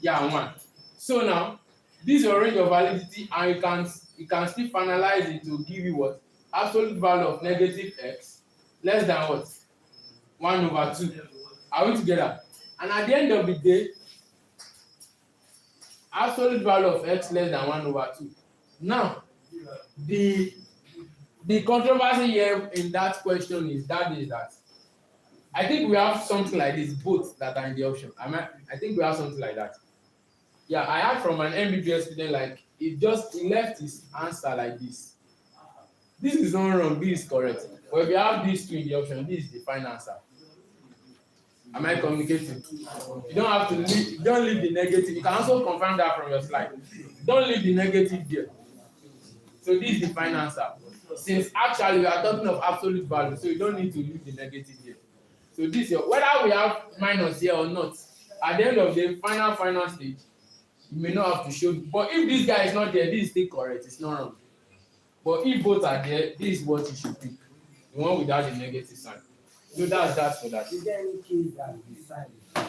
Yeah, 1. So now, this is your range of validity, and you can still finalize it to give you what? Absolute value of negative x less than what? 1/2. Are we together? And at the end of the day, absolute value of x less than 1/2. Now, the controversy here in that question is that I think we have something like this, both that are in the option. I think we have something like that. Yeah, I heard from an MBBS student like he left his answer like this. This is not wrong, this is correct. But if you have these 2 in the option, this is the final answer. Am I communicating? You don't have to leave, don't leave the negative. You can also confirm that from your slide. Don't leave the negative there. So this is the final answer. Since actually we are talking of absolute value, so you don't need to leave the negative here. So this is your, whether we have minus here or not, at the end of the final stage, you may not have to show. But if this guy is not there, this is still correct. It's not wrong. But if both are there, this is what you should pick. The one without the negative sign. So that's that for that. Is there any case that the sign is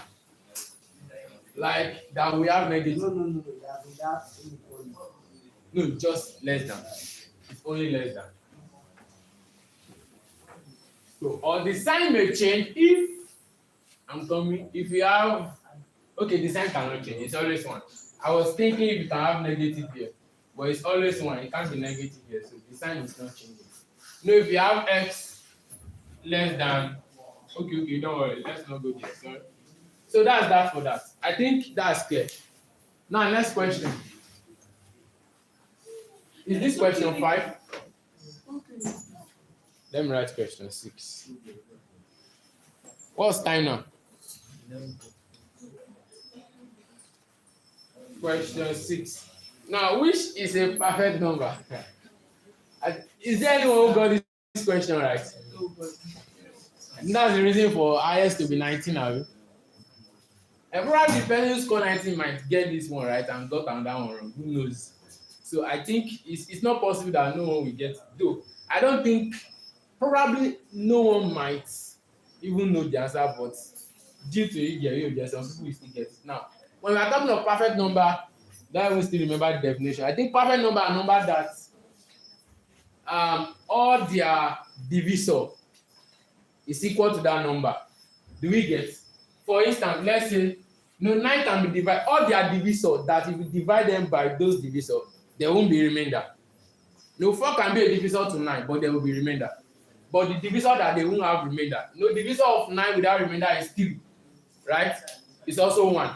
Like that we have negative. no, that without inequality? No, just less than. It's only less than. So, or the sign may change if I'm coming. If you have, okay, the sign cannot change. It's always one. I was thinking if you can have negative here, but it's always one. It can't be negative here, so the sign is not changing. No, if you have x less than, okay, don't worry. Let's not go there. Sorry. So that's that for that. I think that's clear. Now, next question. Is this question 5? Okay. Let me write question 6. What's time now? Question 6. Now, which is a perfect number? Is there anyone who got this question right? And that's the reason for IS to be 19 now. And probably the person who scored 19 might get this one right and got another one wrong. Who knows? So I think it's not possible that no one will get it. Though I don't think, probably no one might even know the answer, but due to it, some people will still get it. Now, when we are talking of perfect number, that will still remember the definition. I think perfect number are number that all their divisor is equal to that number. Do we get? For instance, let's say 9 can be divided. All their divisor that if you divide them by those divisors, there won't be remainder. 4 can be a divisor to 9, but there will be remainder. But the divisor that they won't have remainder. Divisor of 9 without remainder is 3, right? It's also 1.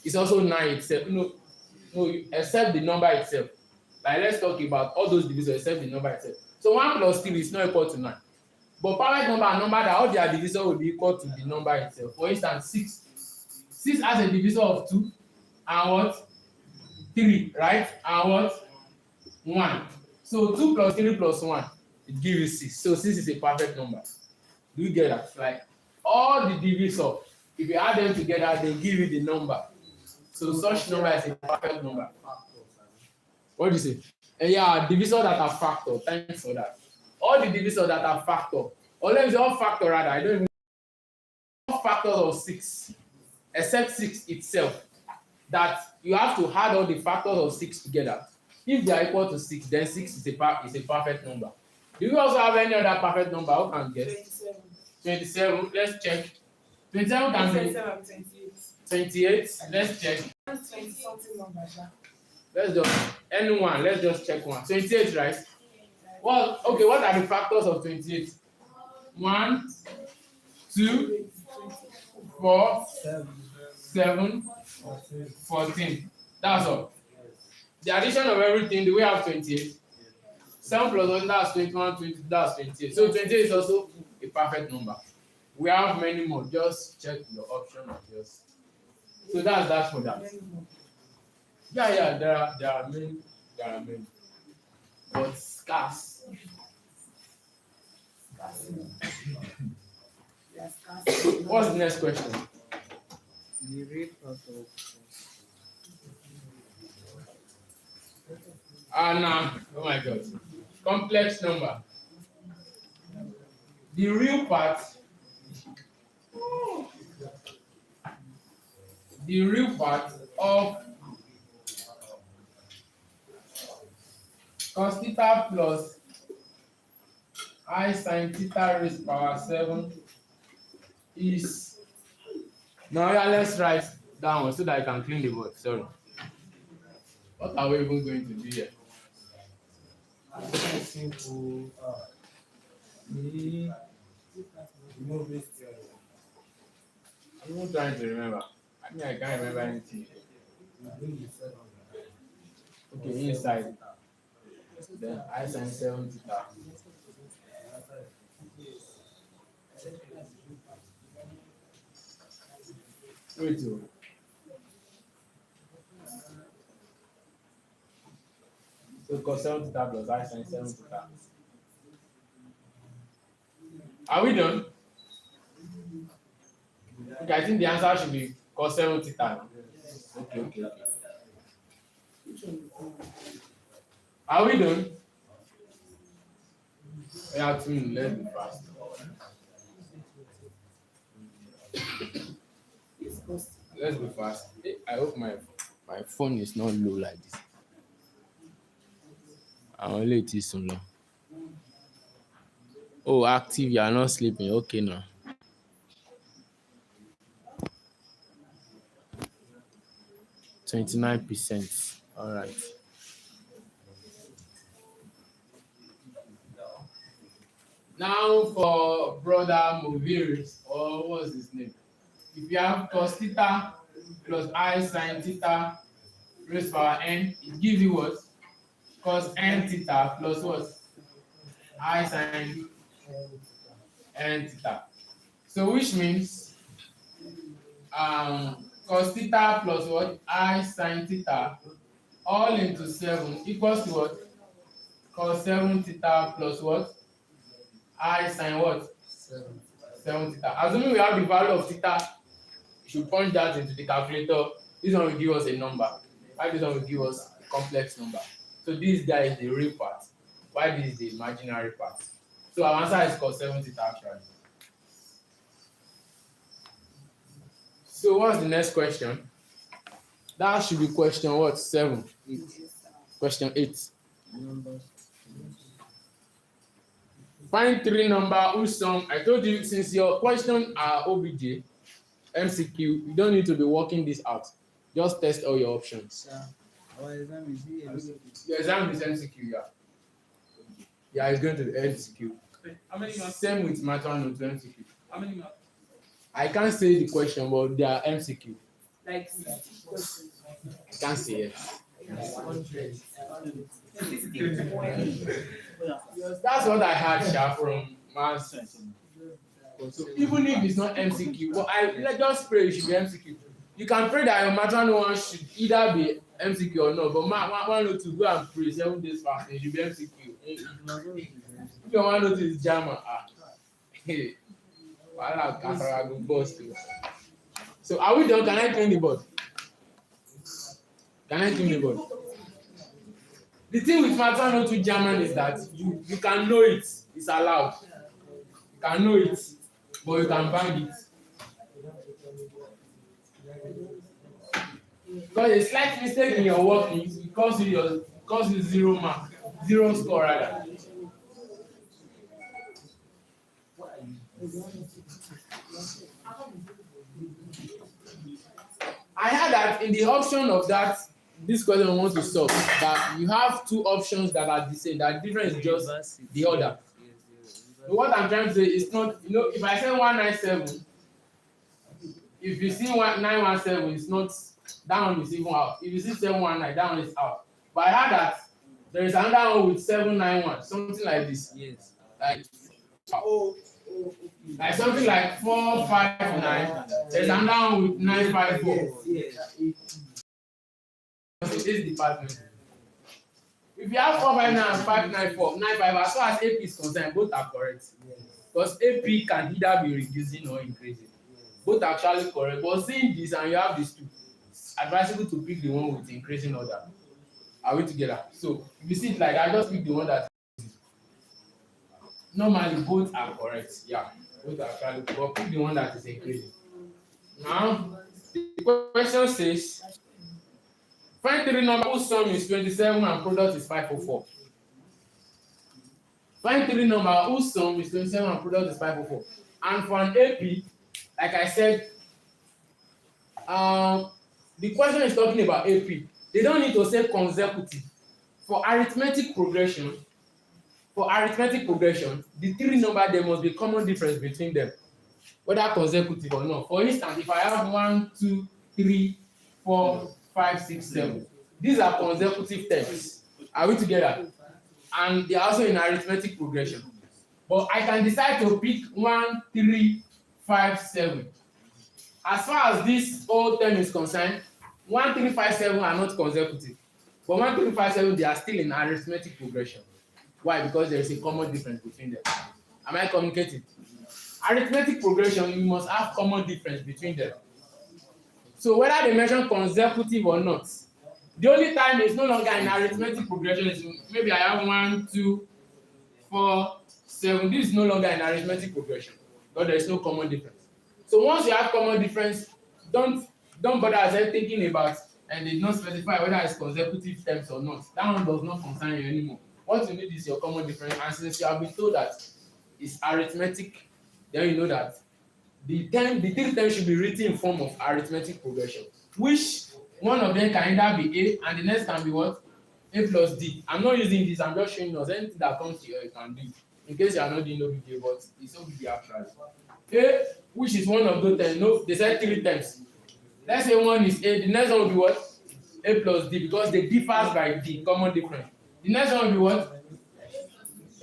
It's also 9 itself. No, except the number itself. Like let's talk about all those divisors except the number itself. So 1 plus 3 is not equal to 9. But perfect number are number that all their divisor will be equal to the number itself. For instance, 6. 6 has a divisor of 2 and what? 3, right? And what? 1. So 2 plus 3 plus 1, it gives you 6. So 6 is a perfect number. Do you get that? Like all the divisors, if you add them together, they give you the number. So such number is a perfect number. What do you say? Yeah, divisors that are factor. Thanks for that. All the divisors that are factor, or let me say all factor rather, I don't even all factors of 6, except 6 itself, that you have to add all the factors of 6 together. If they are equal to 6, then 6 is a perfect number. Do you also have any other perfect number? Who can guess? 27. Let's check. 27 can be 28. Let's check. 20 something number. Let's just anyone. Let's just check one. 28, right? Well, okay. What are the factors of 28? 1, 2, 4, 7, 14. That's all. The addition of everything, do we have 28? 7 plus 1, that's 21, 20, that's 28. So 28 is also a perfect number. We have many more. Just check your option and just. So that's that for that. Yeah, there are many. But scarce. What's the next question? The rate of No. Oh my God. Complex number. The real part of cos theta plus I sin theta raised to power 7 is now. Let's write down so that I can clean the board. Sorry. What are we even going to do here? simple I'm not trying to remember. I can't remember anything. Okay, inside. Then I sin 7 theta. Wait. So cos 7 theta plus I sin 7 theta. Are we done? Okay, I think the answer should be cos 7 theta. Okay. Are we done? Yeah, 2 minutes. Let's be fast. Let's be fast. I hope my phone is not low like this. I'm only it is so low. Oh, active, you are not sleeping. Okay now. %29%. All right. Now for brother Moviris, or what's his name? If you have cos theta plus I sin theta raised to power n, it gives you what? Cos n theta plus what? I sin n theta. So which means cos theta plus what? I sin theta all into 7 equals to what? Cos 7 theta plus what? I sin what? 7 theta. Assuming we have the value of theta, you should punch that into the calculator. This one will give us a number. Why this one will give us a complex number? So this guy is the real part. Why this is the imaginary part? So our answer is cos 7 theta actually. So what's the next question? That should be question what? 7. Question 8. Find 3 numbers whose sum. I told you since your questions are OBJ, MCQ, you don't need to be working this out. Just test all your options. Our exam is here. Your exam is MCQ, yeah. Yeah, it's going to be MCQ. How many marks? Same with math 1 to MCQ. How many marks? I can't say the question, but they are MCQ. Like 60 questions. I can't say it. That's what I had, Sha, from math. So even if it's not MCQ, but let's just pray it should be MCQ. You can pray that your math 1 should either be MCQ or not, but math 102 go and pray 7 days fast, it should be MCQ. If your 102 is German, so are we done? Can I clean the board? The thing with math 102 German is that you can know it. It's allowed. You can know it, but you can bang it. Because a slight mistake in your working it costs you 0 mark, 0 score rather. I heard that in the option of that this question we want to solve, that you have 2 options that are the same, that difference is just the order. So what I'm trying to say is not, if I say 197, if you see 917, it's not, that one is even out. If you see 719, that one is out. But I heard that there is another one with 791, something like this. Yes. Like something like 459. There's another one with 954. Yes. This department. If you have 459 and 594, 95, as far as AP is concerned, both are correct. Because AP can either be reducing or increasing. Both are actually correct. But seeing this and you have these 2, it's advisable to pick the one with increasing order. Are we together? So if you see it like I just pick the one that normally both are correct. Yeah, both are actually correct. But pick the one that is increasing. Now the question says find 3 numbers whose sum is 27 and product is 504. Find 3 numbers whose sum is 27 and product is 504. And for an AP, like I said, the question is talking about AP. They don't need to say consecutive. For arithmetic progression, the 3 numbers, there must be common difference between them, whether consecutive or not. For instance, if I have 1, 2, 3, 4, 5, 6, 7, these are consecutive terms. Are we together? And they are also in arithmetic progression. But I can decide to pick 1, 3, 5, 7. as far as this whole term is concerned, 1, 3, 5, 7 are not consecutive. But 1, 3, 5, 7, they are still in arithmetic progression. Why? Because there is a common difference between them. Am I communicating? Arithmetic progression, you must have common difference between them. So whether they mention consecutive or not, the only time it's no longer in arithmetic progression is maybe I have 1, 2, 4, 7. This is no longer in arithmetic progression because there is no common difference. So once you have common difference, don't bother yourself thinking about and they did not specify whether it's consecutive terms or not. That one does not concern you anymore. What you need is your common difference, and since you have been told that it's arithmetic, then you know that the 3 terms should be written in form of arithmetic progression, which one of them can either be A and the next can be what? A plus D. I'm not using this, I'm just showing us anything that comes to you, you can do. In case you are not doing OBJ, but it's OBJ actually. A, which is one of those terms. No, they said 3 terms. Let's say one is A, the next one will be what? A plus D, because they differ by D, common difference. The next one will be what?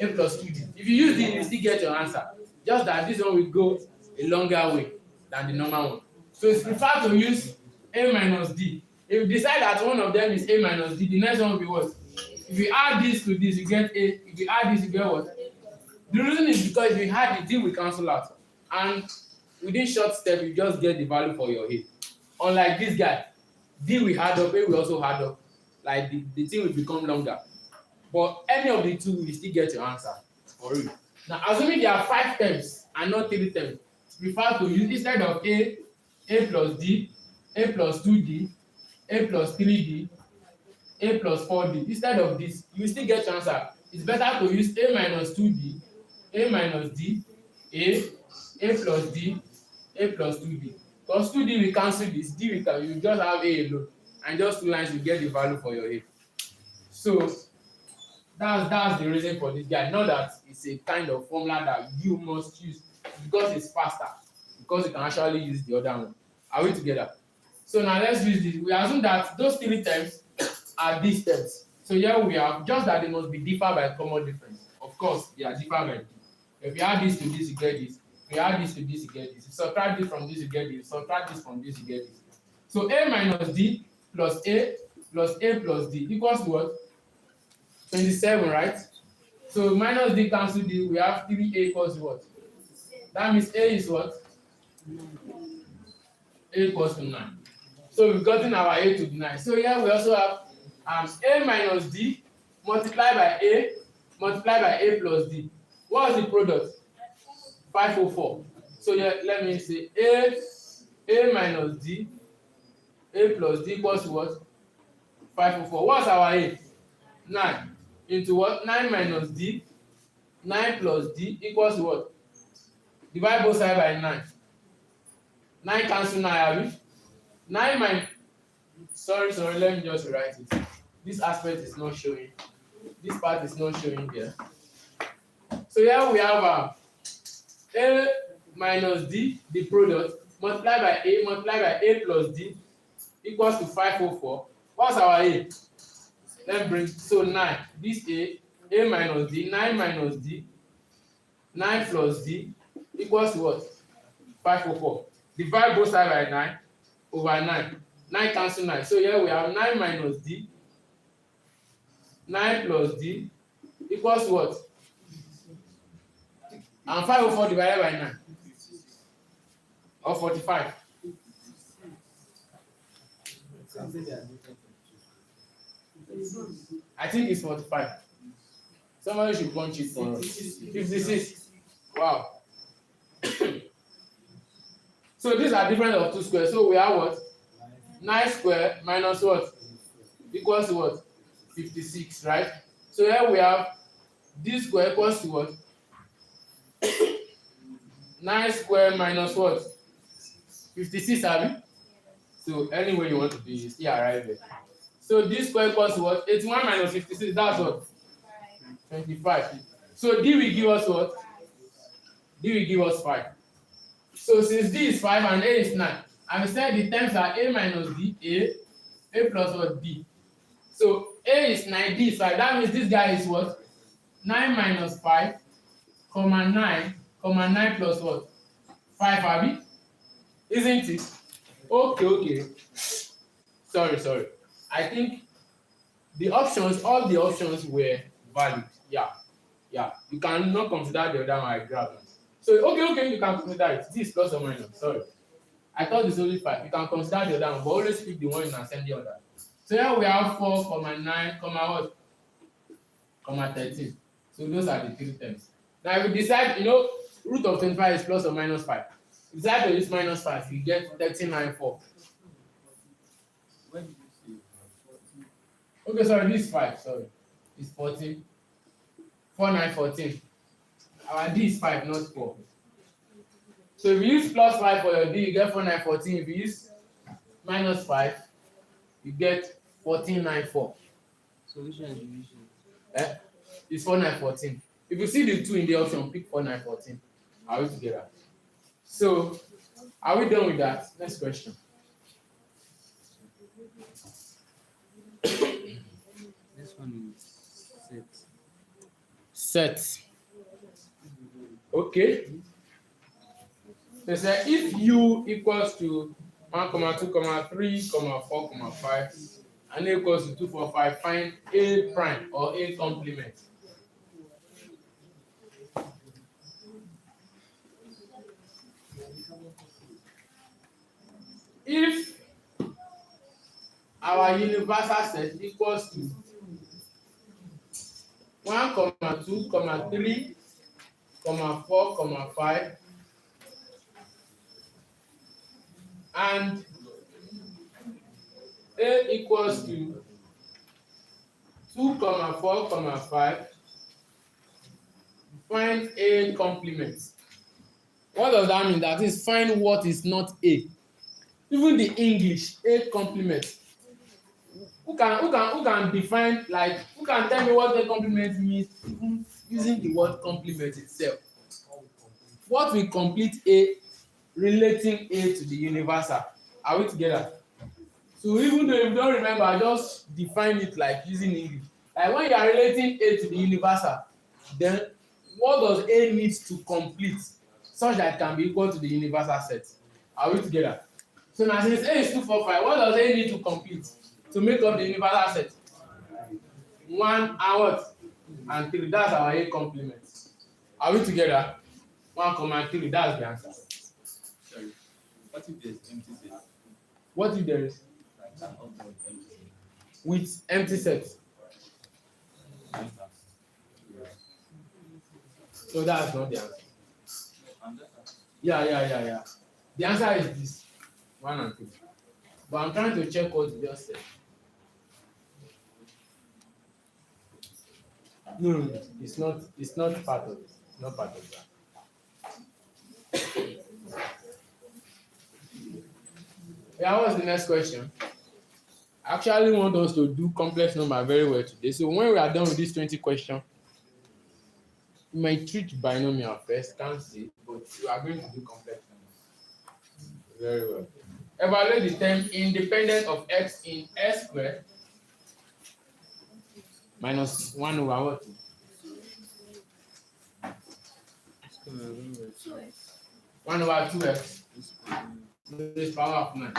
A plus 2D. If you use D, you still get your answer. Just that this one will go a longer way than the normal one. So it's preferred to use A minus D. If you decide that one of them is A minus D, the next one will be what? If you add this to this, you get A. If you add this, you get what? The reason is because if you add the D, will cancel out. And within short step, you just get the value for your A. Unlike this guy, D will add up, A will also add up. Like the thing will become longer. But any of the two will still get your answer. For real. Now, assuming there are 5 terms and not 3 terms, it's preferred to use instead of A plus D, A plus 2D, A plus 3D, A plus 4D. Instead of this, you still get your answer. It's better to use A minus 2D, A minus D, A plus D, A plus 2D. Because 2D will cancel this, D will cancel, you just have A alone. And just 2 lines, you get the value for your A. So that's the reason for this guy. Not that it's a kind of formula that you must use because it's faster. Because you can actually use the other one. Are we together? So now let's use this. We assume that those 3 terms are these terms. So here we have just that they must be differ by common difference. Of course, they are differ by D. If you add this to this, you get this. If you add this to this, you get this. If you subtract this from this, you get this. Subtract this from this, you get this. So A minus D plus A plus D equals to what? 27, right? So minus D cancel D, we have 3A equals what? That means A is what? A equals to 9. So we've gotten our A to be 9. So here we also have A minus D multiplied by A plus D. What is the product? 504. So here, let me say A minus D, A plus D equals to what? 504. What's our A? 9. Into what? 9 minus D, 9 plus D equals to what? Divide both sides by 9. 9 cancel 9, have you? 9 minus, sorry, let me just write it. This aspect is not showing. This part is not showing here. So here we have A minus D, the product, multiplied by A plus D equals to 504. What's our A? Let's bring, so 9. This A minus D, 9 minus D, 9 plus D equals to what? 504. Divide both sides by 9 over 9. 9 cancel 9. So here we have 9 minus D, 9 plus D equals to what? And 504 divided by 9. Or 45. I think it's 45. Somebody should punch it for us. 56. Wow. So these are different of 2 squares. So we have what? 9 square minus what? Equals to what? 56, right? So here we have this square equals to what? 9 square minus what? 56, have you? So anyway you want to do, you still arrive there. So this square equals to what? 81 minus 56, that's what? 25. So D will give us what? D will give us 5. So since D is 5 and A is 9, and we said the terms are A minus D, A plus what? D. So A is 9, D is 5. That means this guy is what? 9 minus 5, 9 plus what? 5, Abby? Isn't it? Okay. Sorry. I think all the options were valid. Yeah. You cannot consider the other one I grabbed. So okay, you can consider it. This is plus or minus. Sorry. I thought it's only 5. You can consider the other one, but always pick the one in ascending order. So here we have 4, 9, what? 13. So those are the 3 terms. Now if you decide, root of 25 is plus or minus 5. If you decide to use minus 5, you get 13.94. When did you say? Okay, sorry, this is 5, sorry. It's 14. 4, 9, 14. Our D is 5, not 4. So if you use plus 5 for your D, you get 4, 9, 14. If you use minus 5, you get 14.94. Solution and division. It's 4, 9, 14. If you see the 2 in the option, pick 4, 9, 14. Are we together? So, are we done with that? Next question. This one is Set. Okay. They say if U equals to 1, 2, 3, 4, 5, and A equals to 2, 4, 5, find A prime or A complement. If our universal set equals to 1, 2, 3, 4, 5, and A equals to 2, 4, 5, find A complement. What does that mean? That is, find what is not A. Even the English, A complement. Who can define, like, who can tell me what A complement means even using the word complement itself? What will complete A relating A to the universal? Are we together? So even though you don't remember, just define it like using English. Like when you are relating A to the universal, then what does A need to complete such that it can be equal to the universal set? Are we together? So now since A is 2, 4, 5, what does A need to complete to make up the universal set? 1 and what? And 3. That's our A complement. Are we together? 1, 3. That's the answer. Sorry. What if there's empty set? What if there is? Like an upward empty set. With empty set. So that's not the answer. And that's Yeah. The answer is this 1 and 2. But I'm trying to check what you just said. No, it's not part of it. It's not part of that. Yeah, what's the next question? I actually want us to do complex number very well today. So when we are done with this 20 question, we might treat binomial first, can't see, but we are going to do complex numbers. Very well. Evaluate the term independent of x in s squared minus 1 over what? 1 over 2x raised power of 9.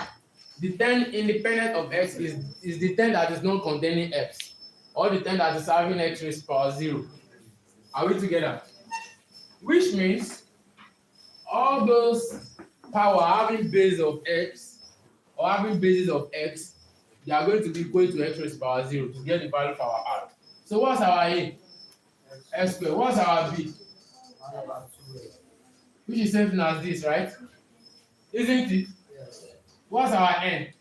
The term independent of x is the term that is not containing x, or the term that is having x raised power 0. Are we together? Which means all those power having base of x or having basis of x, they are going to be equal to x raised power 0 to get the value for our r. So what's our a? X squared. What's our b? Which is same thing as this, right? Isn't it? What's our n?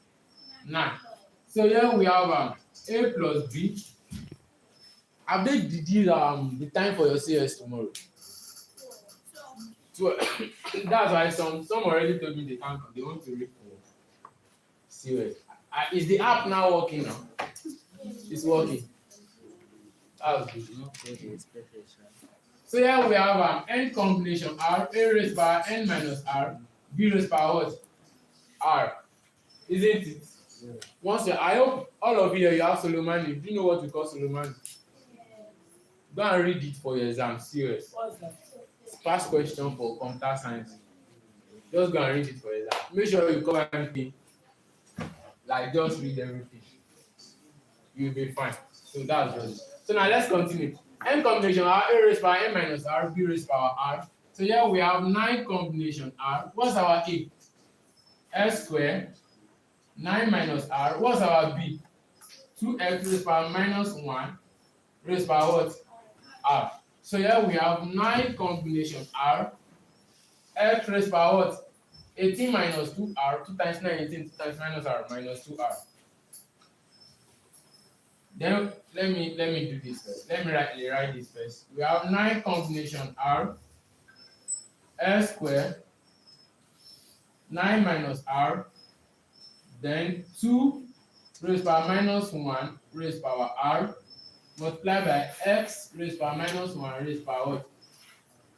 9. So here we have a plus b. Have they deduced the time for your CS tomorrow? So that's why some already told me they want to read for CS. Is the app now working now? It's working. That's good. So here we have n combination r, a raised by n minus r, b raised by what? R. Isn't it? Yeah. Once I hope all of you have Solomani. Do you know what we call Solomani? Go and read it for your exam. Serious. What's that? It's past question for computer science. Just go and read it for your exam. make sure you cover everything. Like just read everything. You'll be fine. So that's just. So now let's continue. N combination R, A raised power N minus R, B raised power R. So here we have 9 combination R. What's our A? S squared. 9 minus R. What's our B? 2x raised power minus 1 raised power what? R. So here we have 9 combination R. X raised power what? 18 minus 2R. 2 times 9, 18. 2 times minus R minus 2R. Then let me do this first. Let me write this first. We have 9 combination R. S squared. 9 minus R. Then 2 raised power minus 1 raised power R multiplied by x raised power minus 1 raised power what?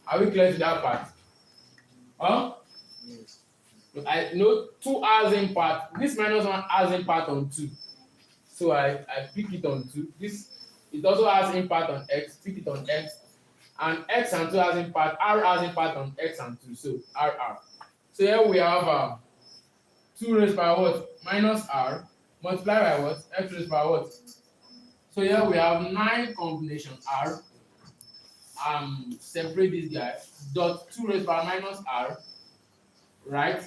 Are we clear to that part? Huh? Yes. I know 2 has impact. This minus 1 has impact on 2. So I pick it on 2. This it also has impact on x, pick it on x. And x and 2 has impact, R has impact on x and 2. So RR. So here we have 2 raised by what? Minus R multiplied by what? X raised by what? So here we have 9 combination R. Separate this guy. Dot 2 raised by minus R. Right?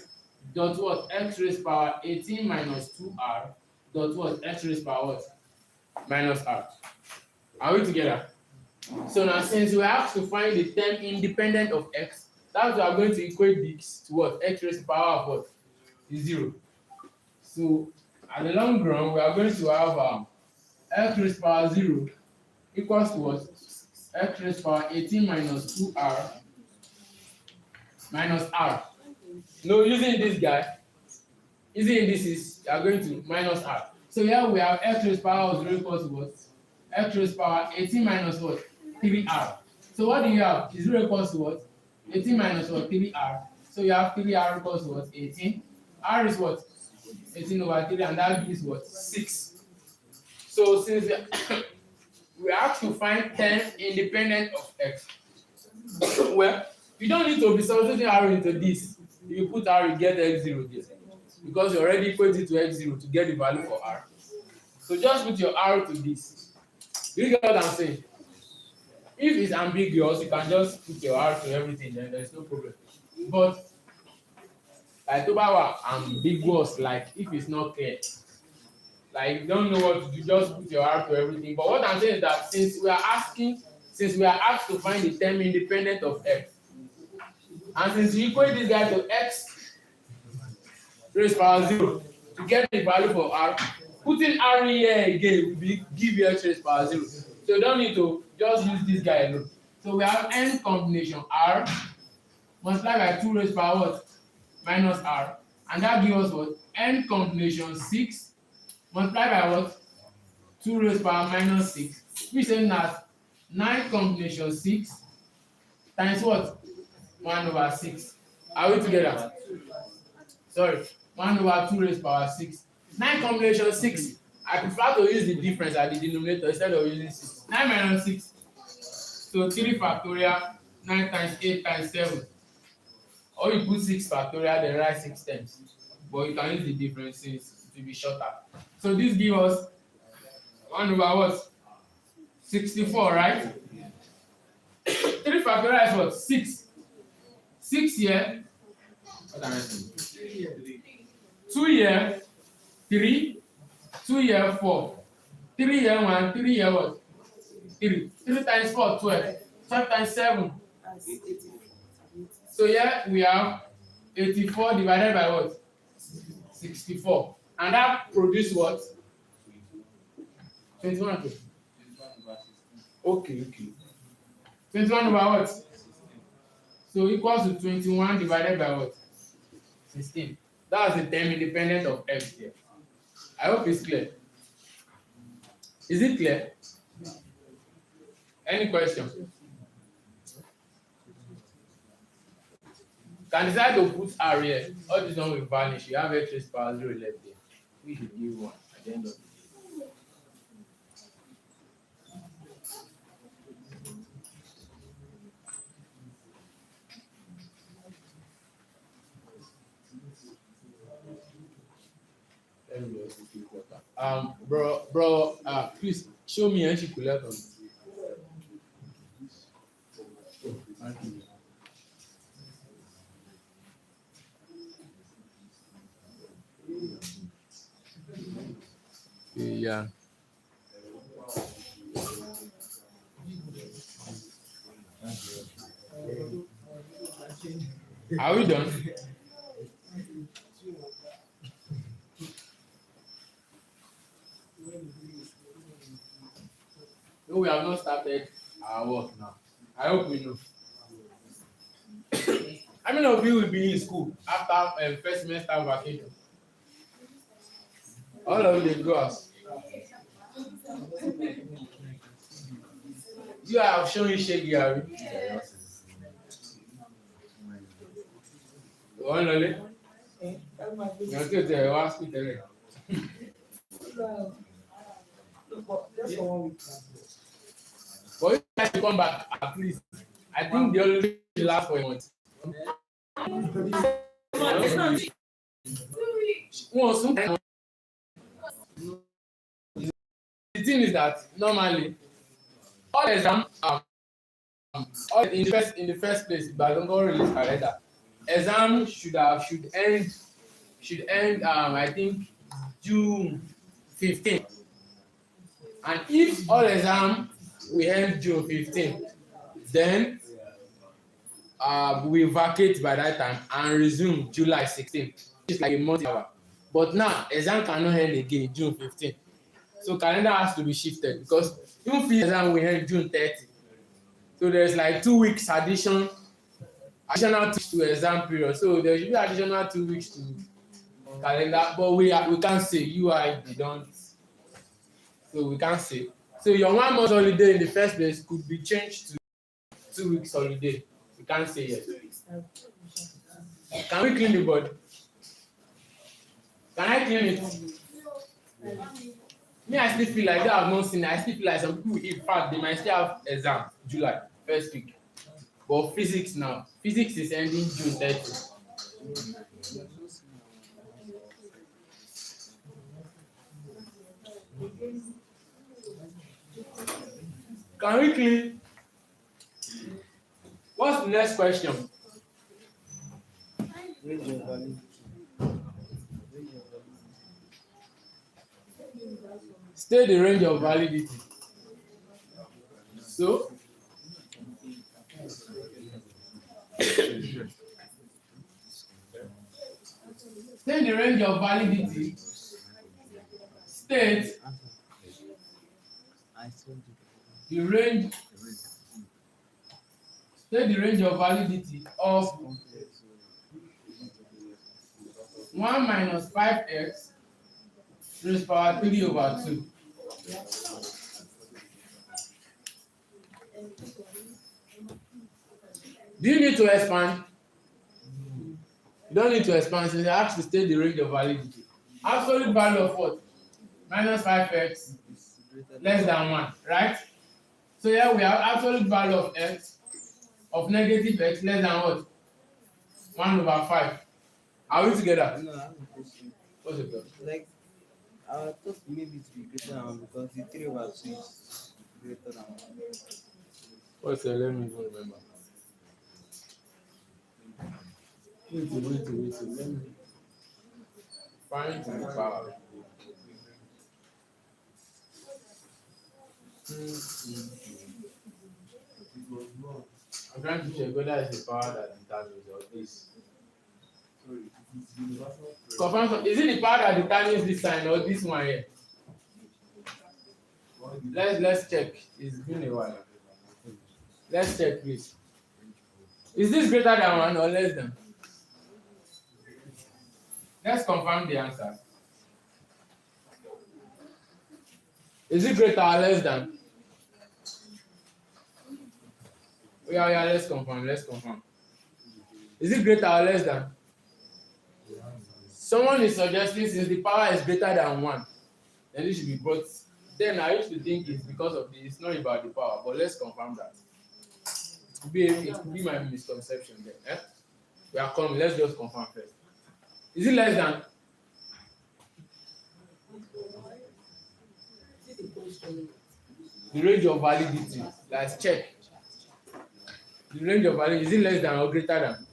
Dot what? X raised power 18 minus 2R. Dot what? X raised power what? Minus R. Are we together? So now since we have to find the term independent of x, that's we are going to equate this to what? X raised to the power of what? Is 0. So at the long run, we are going to have x raised power 0 equals to what? X raised power 18 minus 2r minus r. No, using this guy, using this is you are going to minus r. So here we have x raised power of 0 equals to what? X raised power 18 minus what? 3r. So what do you have? Is 0 equals to what? 18 minus what? 3r. So you have 3r equals to what? 18. R is what? 18 over 3, and that gives what? 6. So since we have to find 10 independent of x. Well, you don't need to be substituting r into this. If you put r, you get x0 there. Because you already equate it to x0 to get the value for r. So just put your r to this. You get what I'm saying? If it's ambiguous, you can just put your r to everything, then there's no problem. But like Tobawa ambiguous, like if it's not clear, like you don't know what to do, just put your r to everything. But what I'm saying is that since we are asked to find the term independent of x, and since you equate this guy to x raised power 0 to get the value for r, putting r here again will give you x raised power 0. So you don't need to just use this guy alone. So we have n combination r multiplied by 2 raised power what? Minus r. And that gives us what? N combination 6 multiplied by what? 2 raised power minus 6. Which is that 9 combination 6 times what? 1 over 6. Are we together? Sorry. 1 over 2 raised power 6. 9 combination 6. I prefer to use the difference at the denominator instead of using 6. 9 minus 6. So 3 factorial, 9 times 8 times 7. Or you put 6 factorial, then write 6 times. But you can use the difference since it will be shorter. So this gives us 1 over what? 64, right? 3 factorial is what? 6. 6 here. What am I saying? 2 here. 3. 2 here, 4. 3 here, 1. 3 here, what? 3. 3 times 4, 12. 12 times 7. So here we have 84 divided by what? 64. And that produces what? 21. Okay. 21 over what? So equals to 21 divided by what? 16. That's the term independent of x here. I hope it's clear. Is it clear? Any question? Can decide to put r here. All this one will vanish. You have x raised power 0 left there. We should give 1 at the end of the day. Bro, please show me and she could let us. Yeah. Are we done? No, we have not started our work now. I hope we know. How many of you will be in school after first semester vacation? All of you dey go house. You have shown you shaggy, Harry. One lolly. You're going to ask me tell. But if you guys come back at least, I think they only last for a month. Well, sometimes the thing is that normally all exam all in the first place, but don't go release calendar. Exam should end I think June 15th. And if all exam we end June 15th, then we vacate by that time and resume July 16th. It's like a month hour. But now exam cannot end again June 15th. So calendar has to be shifted because even if exam we end June 30. So there's like 2 weeks additional 2 weeks to exam period. So there should be additional 2 weeks to calendar, but we can't say UI they don't. So we can't say. So your 1 month holiday in the first place could be changed to 2 weeks holiday. We can't say yet. Can we clean the board? Can I clean it? Me, I still feel like that I've not seen it. I still feel like some people, in fact, they might still have exam July, first week. But physics now, physics is ending June 30th. Can we clean? What's the next question? State the range of validity. So, state the range of validity. State the range. State the range of validity of 1 minus 5x raised to power 3 over 2. Do you need to expand? You don't need to expand. So you have to state the range of validity. Absolute value of what? Minus 5x less than 1, right? So here we have absolute value of x of negative x less than what? 1 over 5. Are we together? No, I have a question. What's the problem? Like, I thought maybe to be greater than 1 because the 3 over 2 is greater than 1. What's the let me even remember. Wait. Let me find the power. I'm trying to check whether it's the power that determines or this. Confirm. Is it the power that determines this sign or this one here? Let's check. It's been a while. Let's check, please. Is this greater than 1 or less than? Let's confirm the answer. Is it greater or less than? Yeah, let's confirm. Is it greater or less than? Someone is suggesting since the power is greater than 1, then it should be brought. Then I used to think it's because of this, it's not about the power, but let's confirm that. It could be my misconception there. Eh? We are coming, let's just confirm first. Is it less than? The range of validity. Let's check. The range of validity, is it less than or greater than?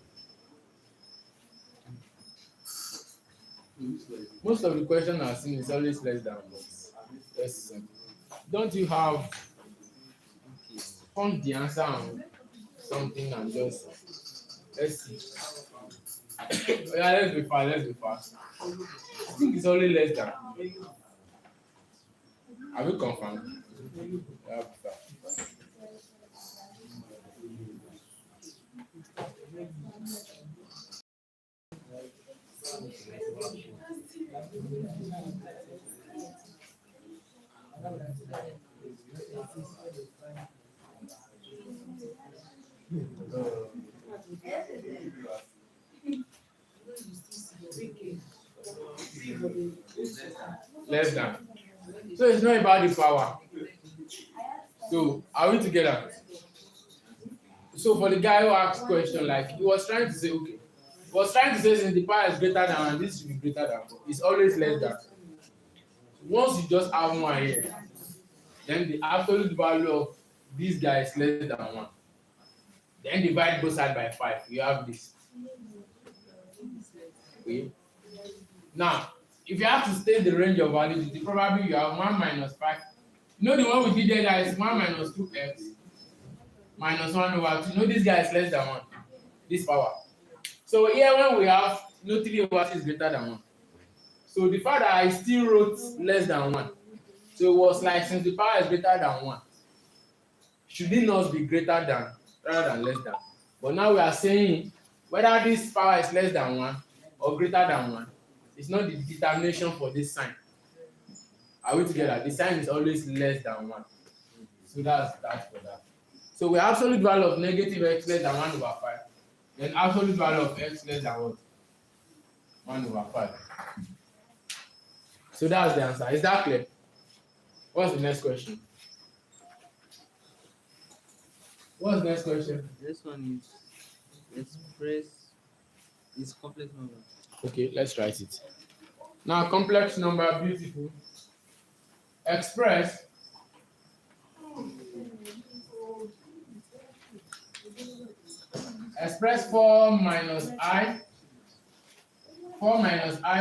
Most of the questions I've seen is always less than. Yes. Don't you have found the answer on something and just let's see. Yeah, let's be fast. Let's be fast. I think it's only less than. Have you confirmed? Yeah, less than. So it's not about the power. So are we together? So for the guy who asked question, like he was trying to say, okay, he was trying to say since the power is greater than and this should be greater than, it's always less than. Once you just have one here, then the absolute value of this guy is less than 1. Then divide both sides by 5. You have this. Okay. Now, if you have to state the range of validity, probably you have 1 minus 5. You know the one we did there, guys, 1 minus 2x minus 1 over 2. You know this guy is less than 1. This power. So here when we have 3 over 2 is greater than 1. So the fact that I still wrote less than 1. So it was like since the power is greater than 1, should it not be greater than rather than less than? But now we are saying whether this power is less than 1 or greater than 1, it's not the determination for this sign. Are we together? The sign is always less than 1. So that's for that. So we have absolute value of negative x less than 1 over 5. Then absolute value of x less than what? 1 over 5. So that's the answer. Is that clear? What's the next question? What's the next question? This one is express is complex number. Okay, let's write it. Now, complex number, beautiful. Express express 4 minus I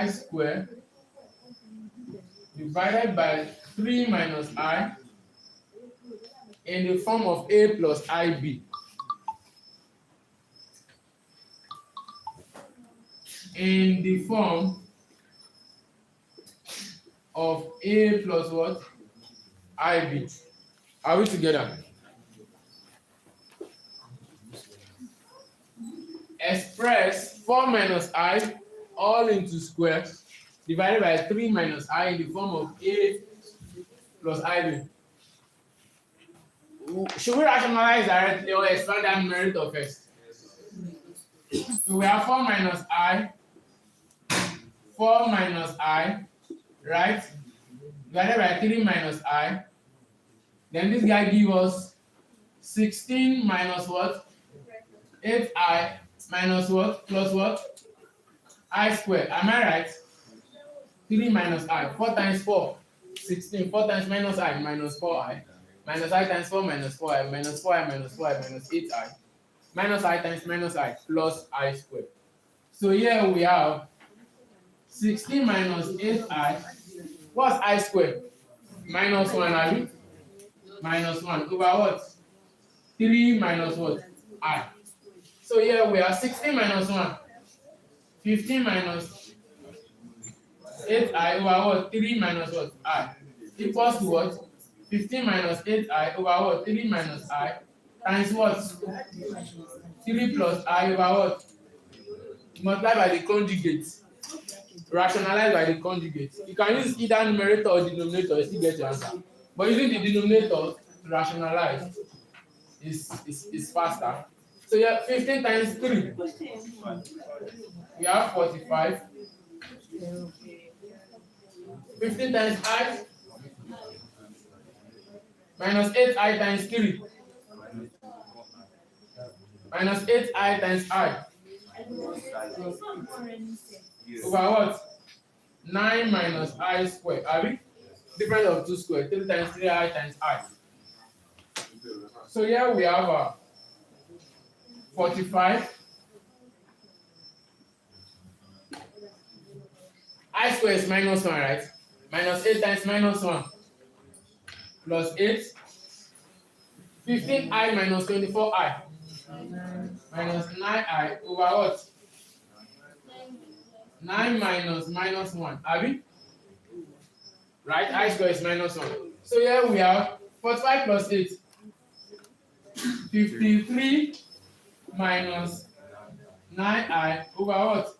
squared divided by 3 minus I in the form of a plus ib. In the form of a plus what? ib. Are we together? Express 4 minus I all into square divided by 3 minus I in the form of a plus ib. Should we rationalize directly or expand that numerator first? So we have 4 minus I, right? Divided by 3 minus I. Then this guy gives us 16 minus what? 8I minus what? Plus what? I squared. Am I right? 3 minus I. 4 times 4. 16. 4 times minus I minus 4I. Minus I times 4 minus 4I minus 4I minus 4I minus 8I. Minus I times minus I plus I squared. So here we have 16 minus 8I. What's I squared? Minus 1, are you? Minus 1 over what? 3 minus what? I. So here we have 16 minus 1. 15 minus 8I over what? 3 minus what? I. Equals to what? 15 minus 8I over what? 3 minus I times what? 3 plus I over what? Multiplied by the conjugate. Rationalized by the conjugate. You can use either numerator or denominator, you still get your answer. But using the denominator to rationalize is faster. So yeah, 15 times 3. We have 45. 15 times I minus 8I times 3. Minus 8I times I. Over what? 9 minus I squared. Are we? Difference of 2 square, 3 times 3i times I. So here we have 45. I square is minus 1, right? Minus 8 times minus 1 plus 8. 15i minus 24i minus 9i over what? 9 minus minus 1. Abi? Right? I square is minus 1. So here we have 45 plus 8. 53 minus 9i over what?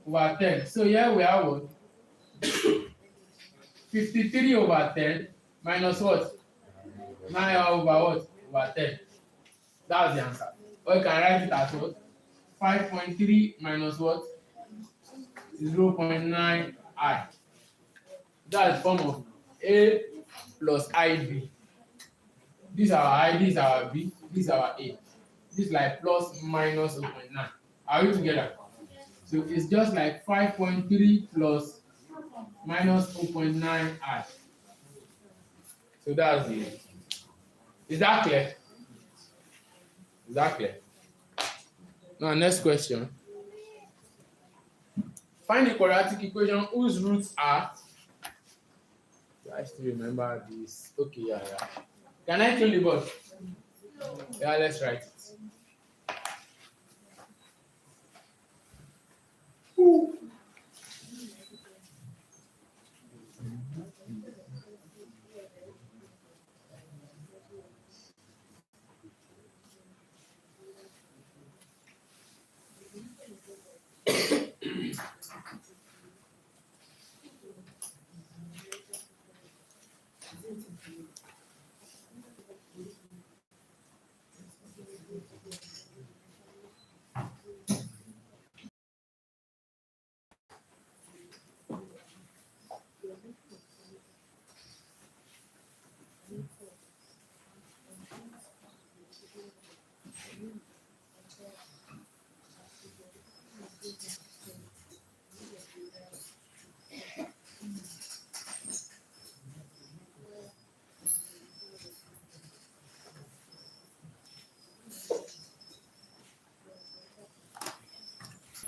Over 10. So here we have what? 53 over 10 minus what? 9 over what? Over 10. That's the answer. Or you can write it as what? 5.3 minus what? 0.9i. That's the form of A plus IB. This is our I, this is our B, this is our A. This is like plus minus 0.9. Are we together? So it's just like 5.3 plus minus 0.9i. So that's it. Is that clear? Is that clear? Now, next question. Find the quadratic equation whose roots are. I still remember this. Okay, yeah. Can I kill the board? Yeah, let's write it.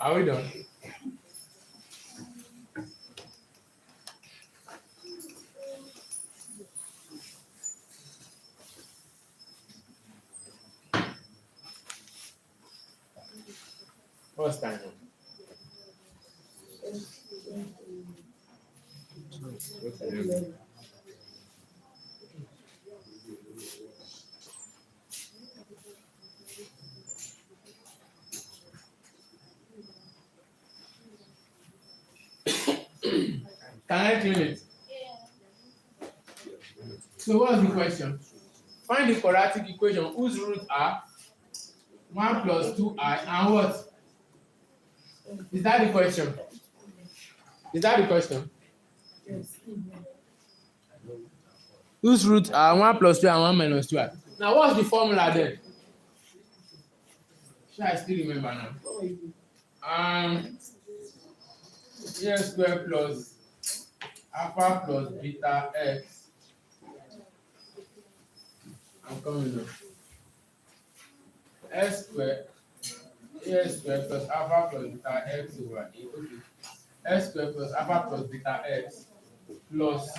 Are we done? What's time? Can I clean it? So what's the question? Find the quadratic equation whose roots are 1 plus 2i and what? Is that the question? Is that the question? Whose roots are 1 plus 2 and 1 minus 2i? Now what's the formula then? Should I still remember now? A square plus alpha plus beta x. I'm coming now. A square plus alpha plus beta x over a. Okay. S square plus alpha plus beta x plus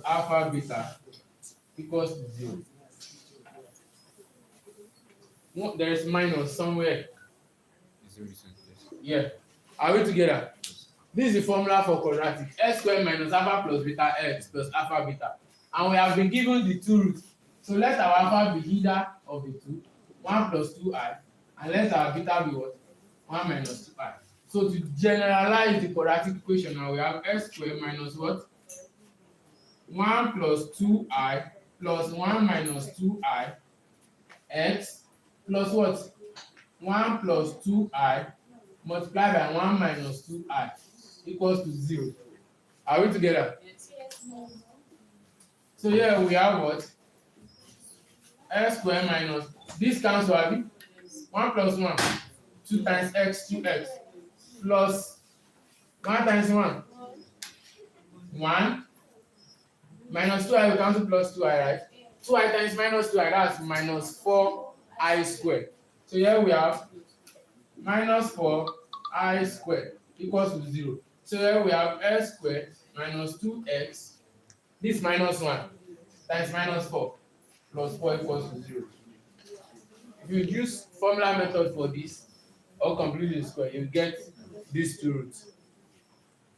alpha beta equals to 0. No, there is minus somewhere. Yeah. Are we together? This is the formula for quadratic. S square minus alpha plus beta x plus alpha beta. And we have been given the two roots. So let our alpha be either of the two, 1 plus 2i, and let our beta be what? 1 minus 2i. So to generalize the quadratic equation, now we have s square minus what? 1 plus 2i plus 1 minus 2i x plus what? 1 plus 2i multiplied by 1 minus 2i equals to 0. Are we together? So here we have what? S square minus, this cancel, 1 plus 1, 2 times x, 2x, plus 1 times 1, 1 minus 2i, we cancel plus 2i, right? 2i times minus 2i, that's minus 4i squared. So here we have minus 4i squared equals to 0. So here we have x squared minus 2x, this minus 1 times minus 4 plus 4 equals to 0. If you use formula method for this or complete the square, you get these two roots.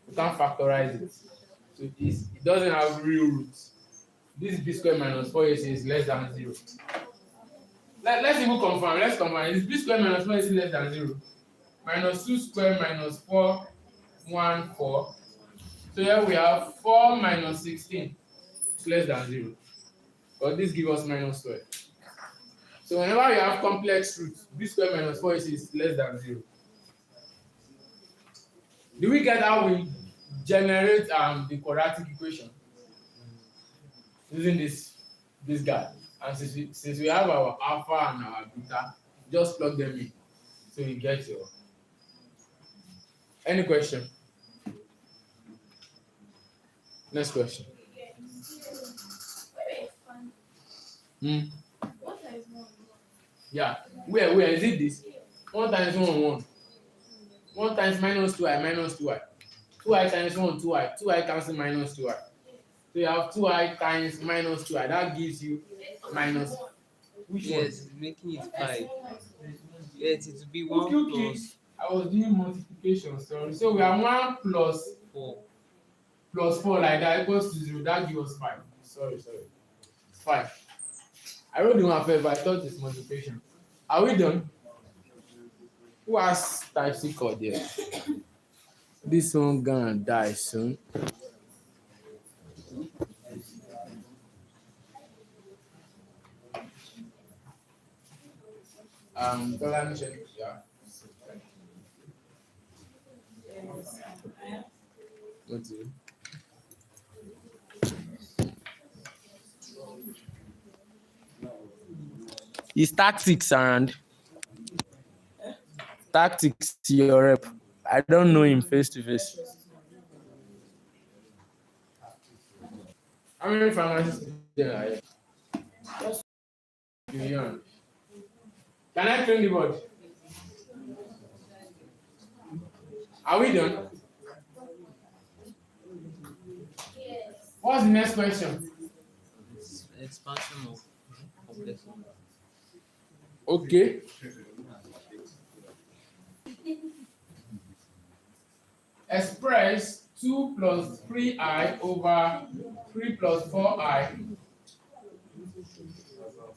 You can't factorize it. So this, it doesn't have real roots. This b squared minus 4ac is less than 0. Let's even confirm. Let's confirm. Is b squared minus 4ac less than 0? Minus 2 squared minus 4, 1, 4. So here we have 4 minus 16 is less than 0. But this gives us minus 12. So whenever you have complex roots, b squared minus 4ac is less than 0. Do we get how we generate the quadratic equation using this guy? And since we have our alpha and our beta, just plug them in so you get your. Any question? Next question. Yeah. Where is it this? 1 times 1 1. 1 times minus 2i minus 2i. 2i times 1 2i. 2i cancel minus 2i. So you have 2i times minus 2i. That gives you minus. Which one? Yes, making it 5. Yes, it will be 1 Okay. plus I was doing multiplication, sorry. So we have 1 plus 4. plus 4 like that equals to 0. That gives us 5. Sorry. It's 5. I wrote the one first, but I thought it's multiplication. Are we done? Who has type C code there? This one gonna die soon. Tolani check, yeah. What's it? Is tactics around? Tactics, your rep. I don't know him face to face. How many pharmacists there are here? Just million. Can I train the board? Are we done? What's the next question? Expansion of complex number. Okay. Express 2 plus 3i over 3 plus 4i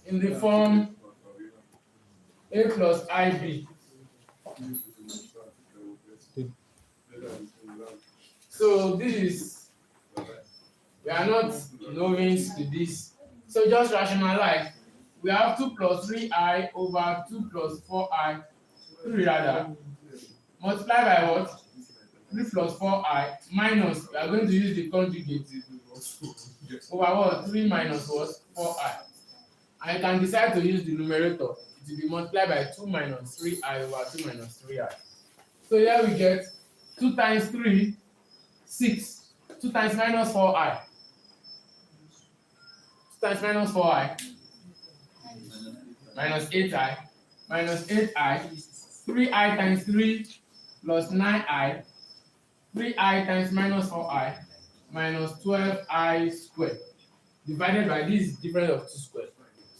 in the form a plus ib. So this is, we are not novice to this. So just rationalize. We have 2 plus 3i over 2 plus 4i, 3 rather, multiply by what? 3 plus 4i minus, we are going to use the conjugate over what? 3 minus what? 4i. And you can decide to use the numerator. It will be multiplied by 2 minus 3i over 2 minus 3i. So here we get 2 times 3, 6. 2 times minus 4i. 2 times minus 4i. Minus 8i. Minus 8i. 3i times 3 plus 9i. 3i times minus 4i minus 12i squared. Divided by this difference of 2 squared.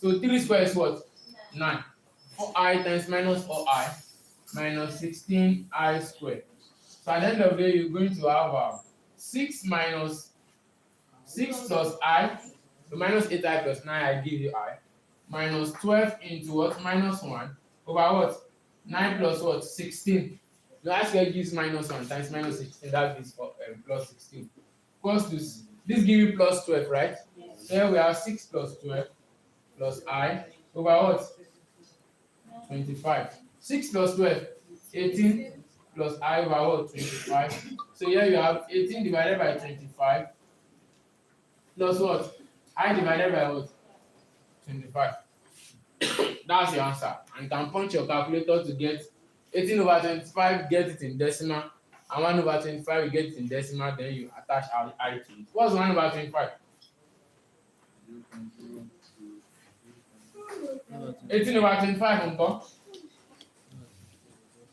So 3 squared is what? 9. 4i times minus 4i minus 16i squared. So at the end of the day, you're going to have 6 minus 6 plus i, so minus 8i plus 9i give you I, minus 12 into what? Minus 1 over what? 9 plus what? 16. The last square gives minus 1 times minus 16, that gives plus 16. Equals to, this gives you plus 12, right? So here we have 6 plus 12 plus I over what? 25. 6 plus 12, 18 plus I over what? 25. So here you have 18 divided by 25 plus what? I divided by what? 25. That's your answer. And you can punch your calculator to get 18 over 25, get it in decimal, And 1 over 25, you get it in decimal, then you attach I to it. What's 1 over 25? 18 over 25 on top.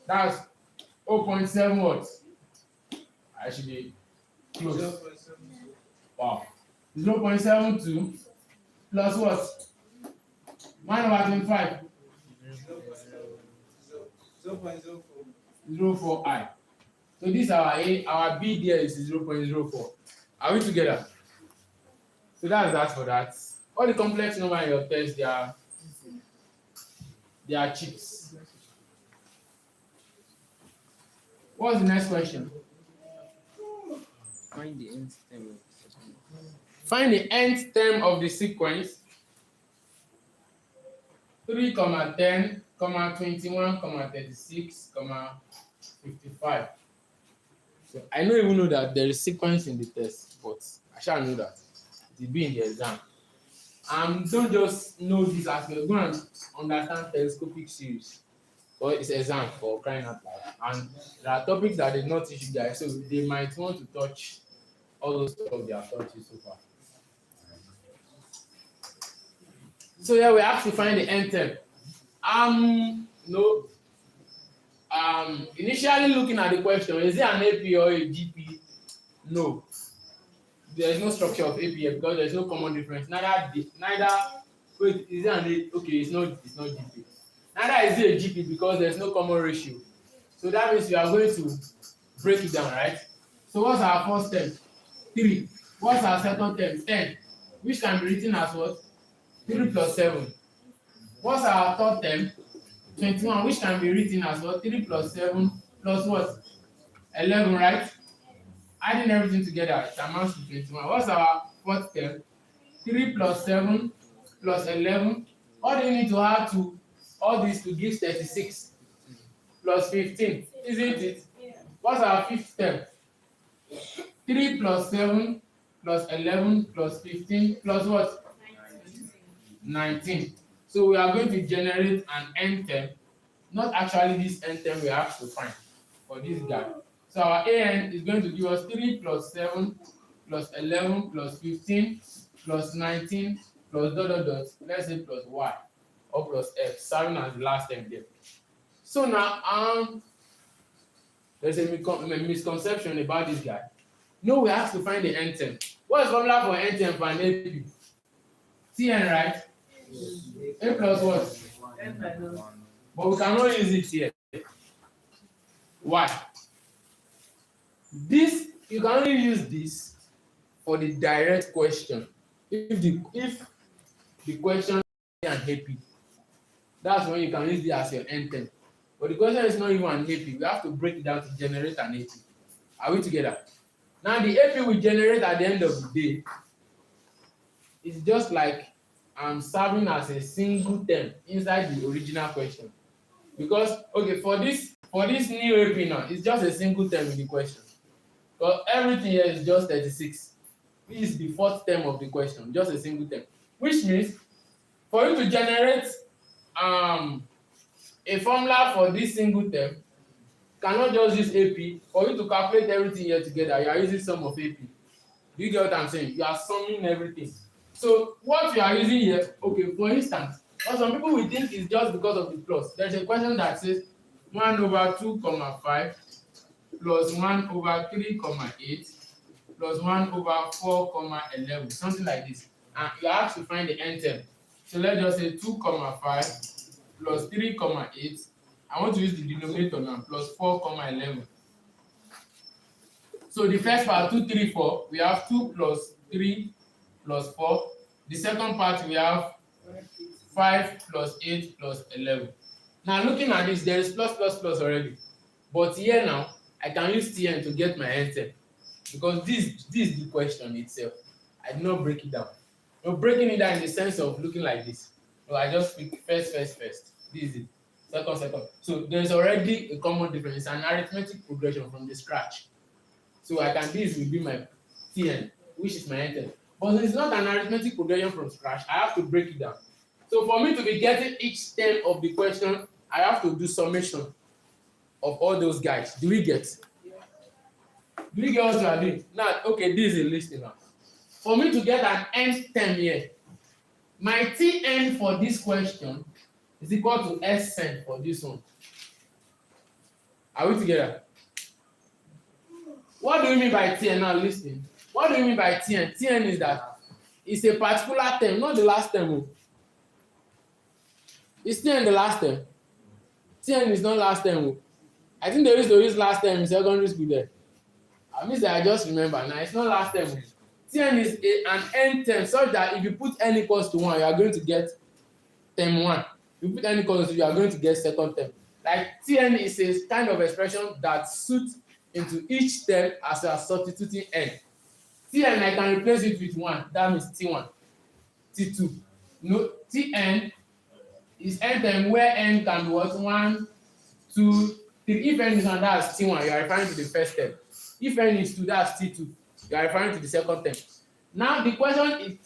That's 0.7 what? I should be close. Wow. 0.72 plus what? 1 over 25. 0.04i. So this our A, our B there is 0.04. Are we together? So that's that for that. All the complex number in your test, they are chips. What's the next question? Find the nth term of the sequence. Find the nth term of the sequence. 3, 10, 21, 36, 55. So I don't even know that there is sequence in the test, but I shall know that it will be in the exam. Don't just know this as well. Go and understand telescopic series. Or it's exam for crying out loud. And there are topics that they not teach you guys, so they might want to touch all those stuff they have taught you so far. So yeah, we have to find the nth term. No. Initially looking at the question, is it an AP or a GP? No. There is no structure of AP here because there is no common difference. Wait, is it an AP? Okay, it's not GP. Neither is it a GP because there is no common ratio. So that means we are going to break it down, right? So what's our first term? 3. What's our second term? 10. Which can be written as what? 3 plus 7. What's our third term? 21, which can be written as what? 3 plus 7 plus what? 11, right? Adding everything together, it amounts to 21. What's our fourth term? 3 plus 7 plus 11. What do you need to add to all this to give 36 plus 15? Isn't it? What's our fifth term? 3 plus 7 plus 11 plus 15 plus what? 19. So we are going to generate an n term, not actually this n term we have to find for this guy. So our an is going to give us 3 plus 7 plus 11 plus 15 plus 19 plus dot dot dot, let's say plus y or plus x, serving as the last term there. So now there's a misconception about this guy. No, we have to find the n term. What is formula for n term for an AP? Tn, right? A plus what? N minus. But we cannot use it here. Why? This, you can only use this for the direct question. If the question is an AP, that's when you can use it as your n term. But the question is not even an AP. We have to break it down to generate an AP. Are we together? Now the AP we generate at the end of the day is just like serving as a single term inside the original question. Because okay, for this new AP now, it's just a single term in the question. Because everything here is just 36. This is the fourth term of the question, just a single term. Which means for you to generate a formula for this single term, cannot just use AP. For you to calculate everything here together, you are using sum of AP. Do you get what I'm saying? You are summing everything. So what you are using here, okay, for instance, for some people will think it's just because of the plus. There's a question that says 1 over 2, 5 plus 1 over 3, 8 plus 1 over 4, 11, something like this. And you have to find the n term. So let's just say 2, 5 plus 3, 8. I want to use the denominator now, plus 4, 11. So the first part, 2, 3, 4, we have 2 plus 3 plus 4. The second part, we have 5 plus 8 plus 11. Now looking at this, there is plus already. But here now, I can use Tn to get my n term. Because this is the question itself. I did not break it down. No, breaking it down in the sense of looking like this. No, I just pick first. This is it. Second. So there's already a common difference. It's an arithmetic progression from the scratch. So this will be my Tn, which is my n term. But it's not an arithmetic progression from scratch. I have to break it down. So for me to be getting each term of the question, I have to do summation of all those guys. Do we get? Do you get what you are doing? Now, okay, this is a list now. For me to get an nth term here, my Tn for this question is equal to Sn for this one. Are we together? What do you mean by Tn now? Listen. What do you mean by Tn? Tn is that it's a particular term, not the last term. Is Tn the last term? Tn is not last term. I think they used to use last term in secondary school there. I mean that I just remember now. It's not last term. Tn is an n term such that if you put n equals to 1, you are going to get term 1. If you put n equals to 2, you are going to get second term. Like Tn is a kind of expression that suits into each term as you are substituting n. Tn I can replace it with 1. That means T1, T2. No, Tn is n term where n can be what? 1, 2, 3. If n is 1, that's T1. You are referring to the first term. If n is 2, that's T2. You are referring to the second term. Now the question is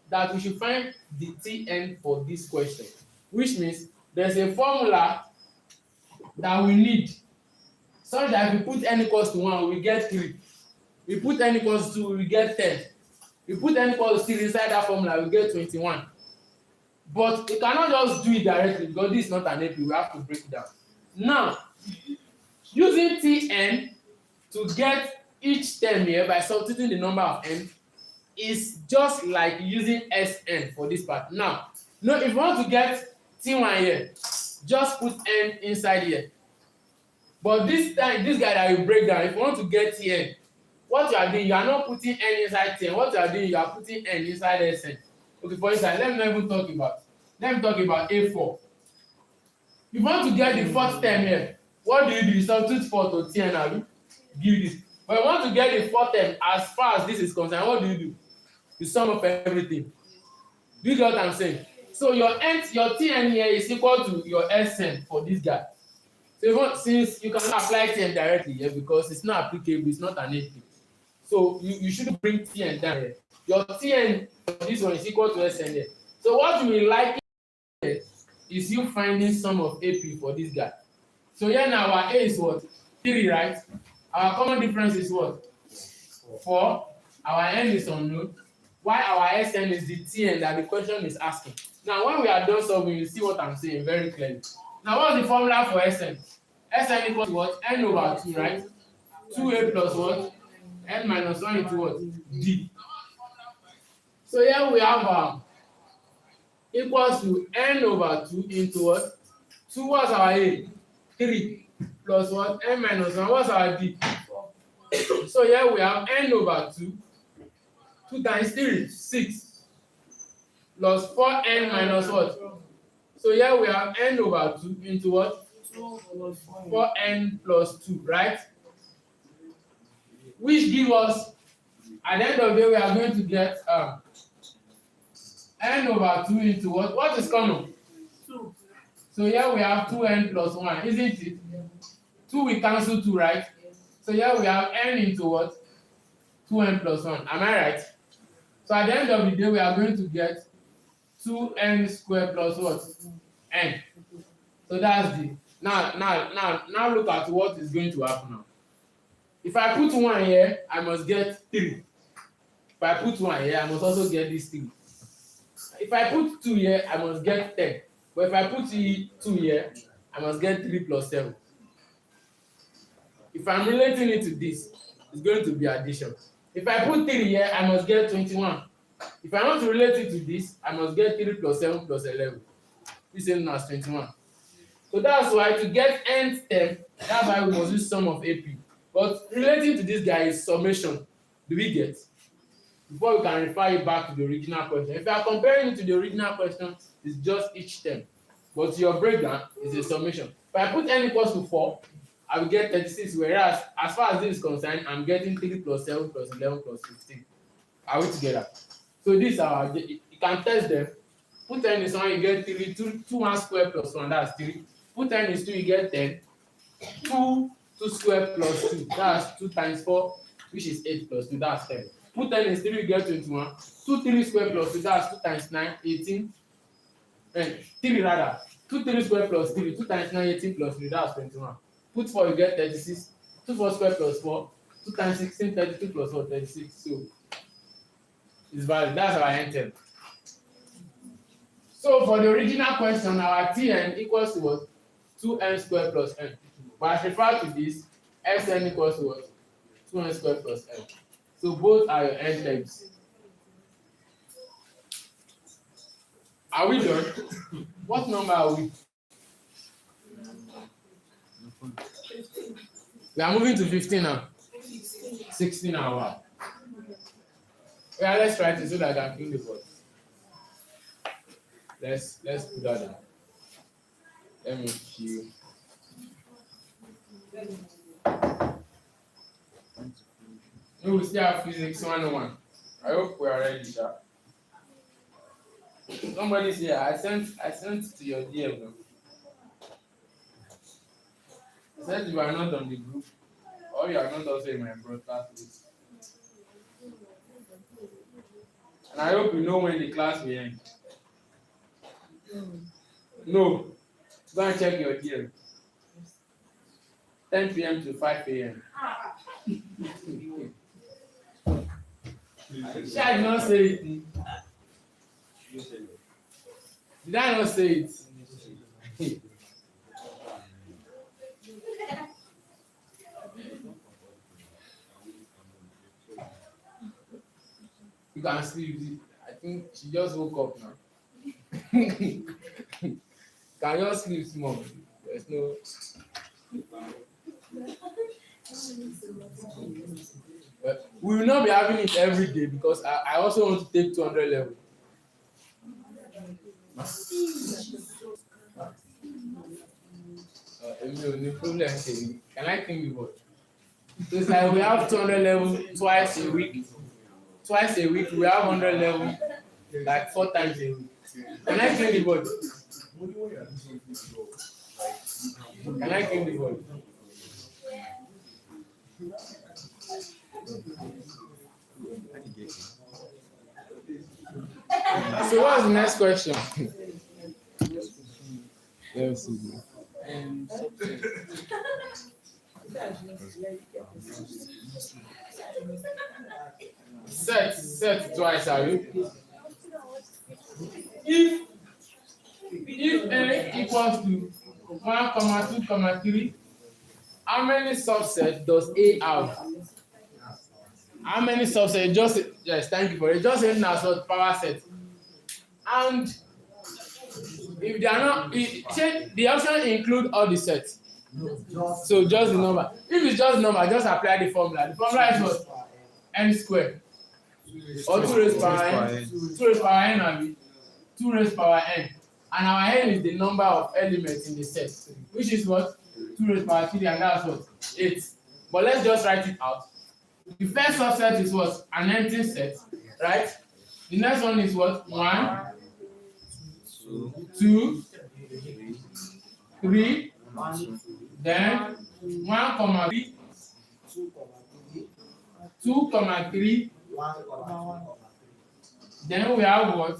that we should find the Tn for this question, which means there's a formula that we need such that if we put n equals to 1, we get 3. We put n equals to 2, we get 10. We put n equals to 3 inside that formula, we get 21. But we cannot just do it directly because this is not an AP. We have to break it down. Now, using Tn to get each term here by substituting the number of n is just like using Sn for this part. Now, if you want to get T1 here, just put n inside here. But this guy that you break down, if you want to get Tn, what you are doing, you are not putting n inside Tn. What you are doing, you are putting n inside Sn. Okay, for instance, let me talk about A4. If you want to get the fourth term here, what do? You substitute 4 to Tn and give this. But you want to get the fourth term as far as this is concerned, what do? You sum up everything. Do you get what I'm saying? So your Tn here is equal to your Sn for this guy. So since you cannot apply Tn directly here because it's not applicable, it's not an AP. So you should bring Tn down here. Your Tn for this one is equal to Sn here. So what you will like here is you finding sum of AP for this guy. So here now our A is what? 3, right? Our common difference is what? 4. Our n is unknown. Why our Sn is the Tn that the question is asking. Now when we are done solving, you see what I'm saying very clearly. Now what's the formula for Sn? Sn equals to what? N over 2, right? 2a plus what? N minus 1 into what? D. So here we have equals to n over 2 into what? 2 was our A? 3 plus what? N minus 1. What's our D? 4. So here we have n over 2. 2 times 3, 6. Plus 4n minus what? So here we have n over 2 into what? 4n plus 2, right? Which give us, at the end of the day, we are going to get n over 2 into what? What is common? 2. So here we have 2n plus 1, isn't it? 2 we cancel 2, right? So here we have n into what? 2n plus 1. Am I right? So at the end of the day, we are going to get 2n squared plus what? N. So that's the. Now look at what is going to happen now. If I put 1 here, I must get 3. If I put 1 here, I must also get this 3. If I put 2 here, I must get 10. But if I put 2 here, I must get 3 plus 7. If I'm relating it to this, it's going to be addition. If I put 3 here, I must get 21. If I want to relate it to this, I must get 3 plus 7 plus 11. This is known as 21. So that's why to get nth term, that's why we must use sum of AP. But relating to this guy is summation. Do we get? Before we can refer it back to the original question. If you are comparing it to the original question, it's just each term. But your breakdown is a summation. If I put n equals to 4, I will get 36, whereas as far as this is concerned, I'm getting 3 plus 7 plus 11 plus 15. Are we together? So these are, you can test them. Put n is 1, you get 3, 2 1 square plus 1, that's 3. Put n is 2, you get 10. 2 square plus 2, that's 2 times 4, which is 8 plus 2, that's 10. Put n is 3, you get 21. 2 3 square plus 2, that's 2 times 9, 18. And 3 rather. 2 3 square plus 3, 2 times 9, 18 plus 3, that's 21. Put 4, you get 36. 2 4 square plus 4, 2 times 16, 32 plus what? 36. So it's valid. That's our n10. So for the original question, our Tn equals to what? 2n squared plus n. But as referred to this, Sn equals to what? 2n squared plus n. So both are your n terms. Are we done? What number are we? We are moving to 15 now. 16 now. Wow. Yeah, let's write it so that I can clean the board. Let's put that down. Let me see. We will still have physics 101. I hope we are ready, sir. Somebody say I sent to your DM. No? I said you are not on the group, or you are not also in my broadcast list. And I hope you know when the class will end. No. Go and check your DM. 10 p.m. to 5 a.m. Shall I not say it? Did I not say it? You can sleep. I think she just woke up now. Can you sleep small? There's no. But we will not be having it every day because I also want to take 200 level. No problem. Can I think about it? So it's like we have 200 level twice a week. Twice a week, we have 100 level like 4 times a week. Can I clean the board? Can I clean the board? So what's the next question? Let's see. Set twice, are you? If A equals to 1, 2, 3, how many subsets does A have? How many subsets? Just yes, thank you for it. Just saying as a power set. And if they are not, the option include all the sets. So just the number. If it's just number, just apply the formula. The formula is what? N squared. Or 2 raised power n. 2 raised power n and 2 raised power n. And our n is the number of elements in the set, which is what? 2 raised power 3, and that's what? 8. But let's just write it out. The first subset is what? An empty set, right? The next one is what? 1, 2, 3, then 1, 3, 2, 3, then we have what?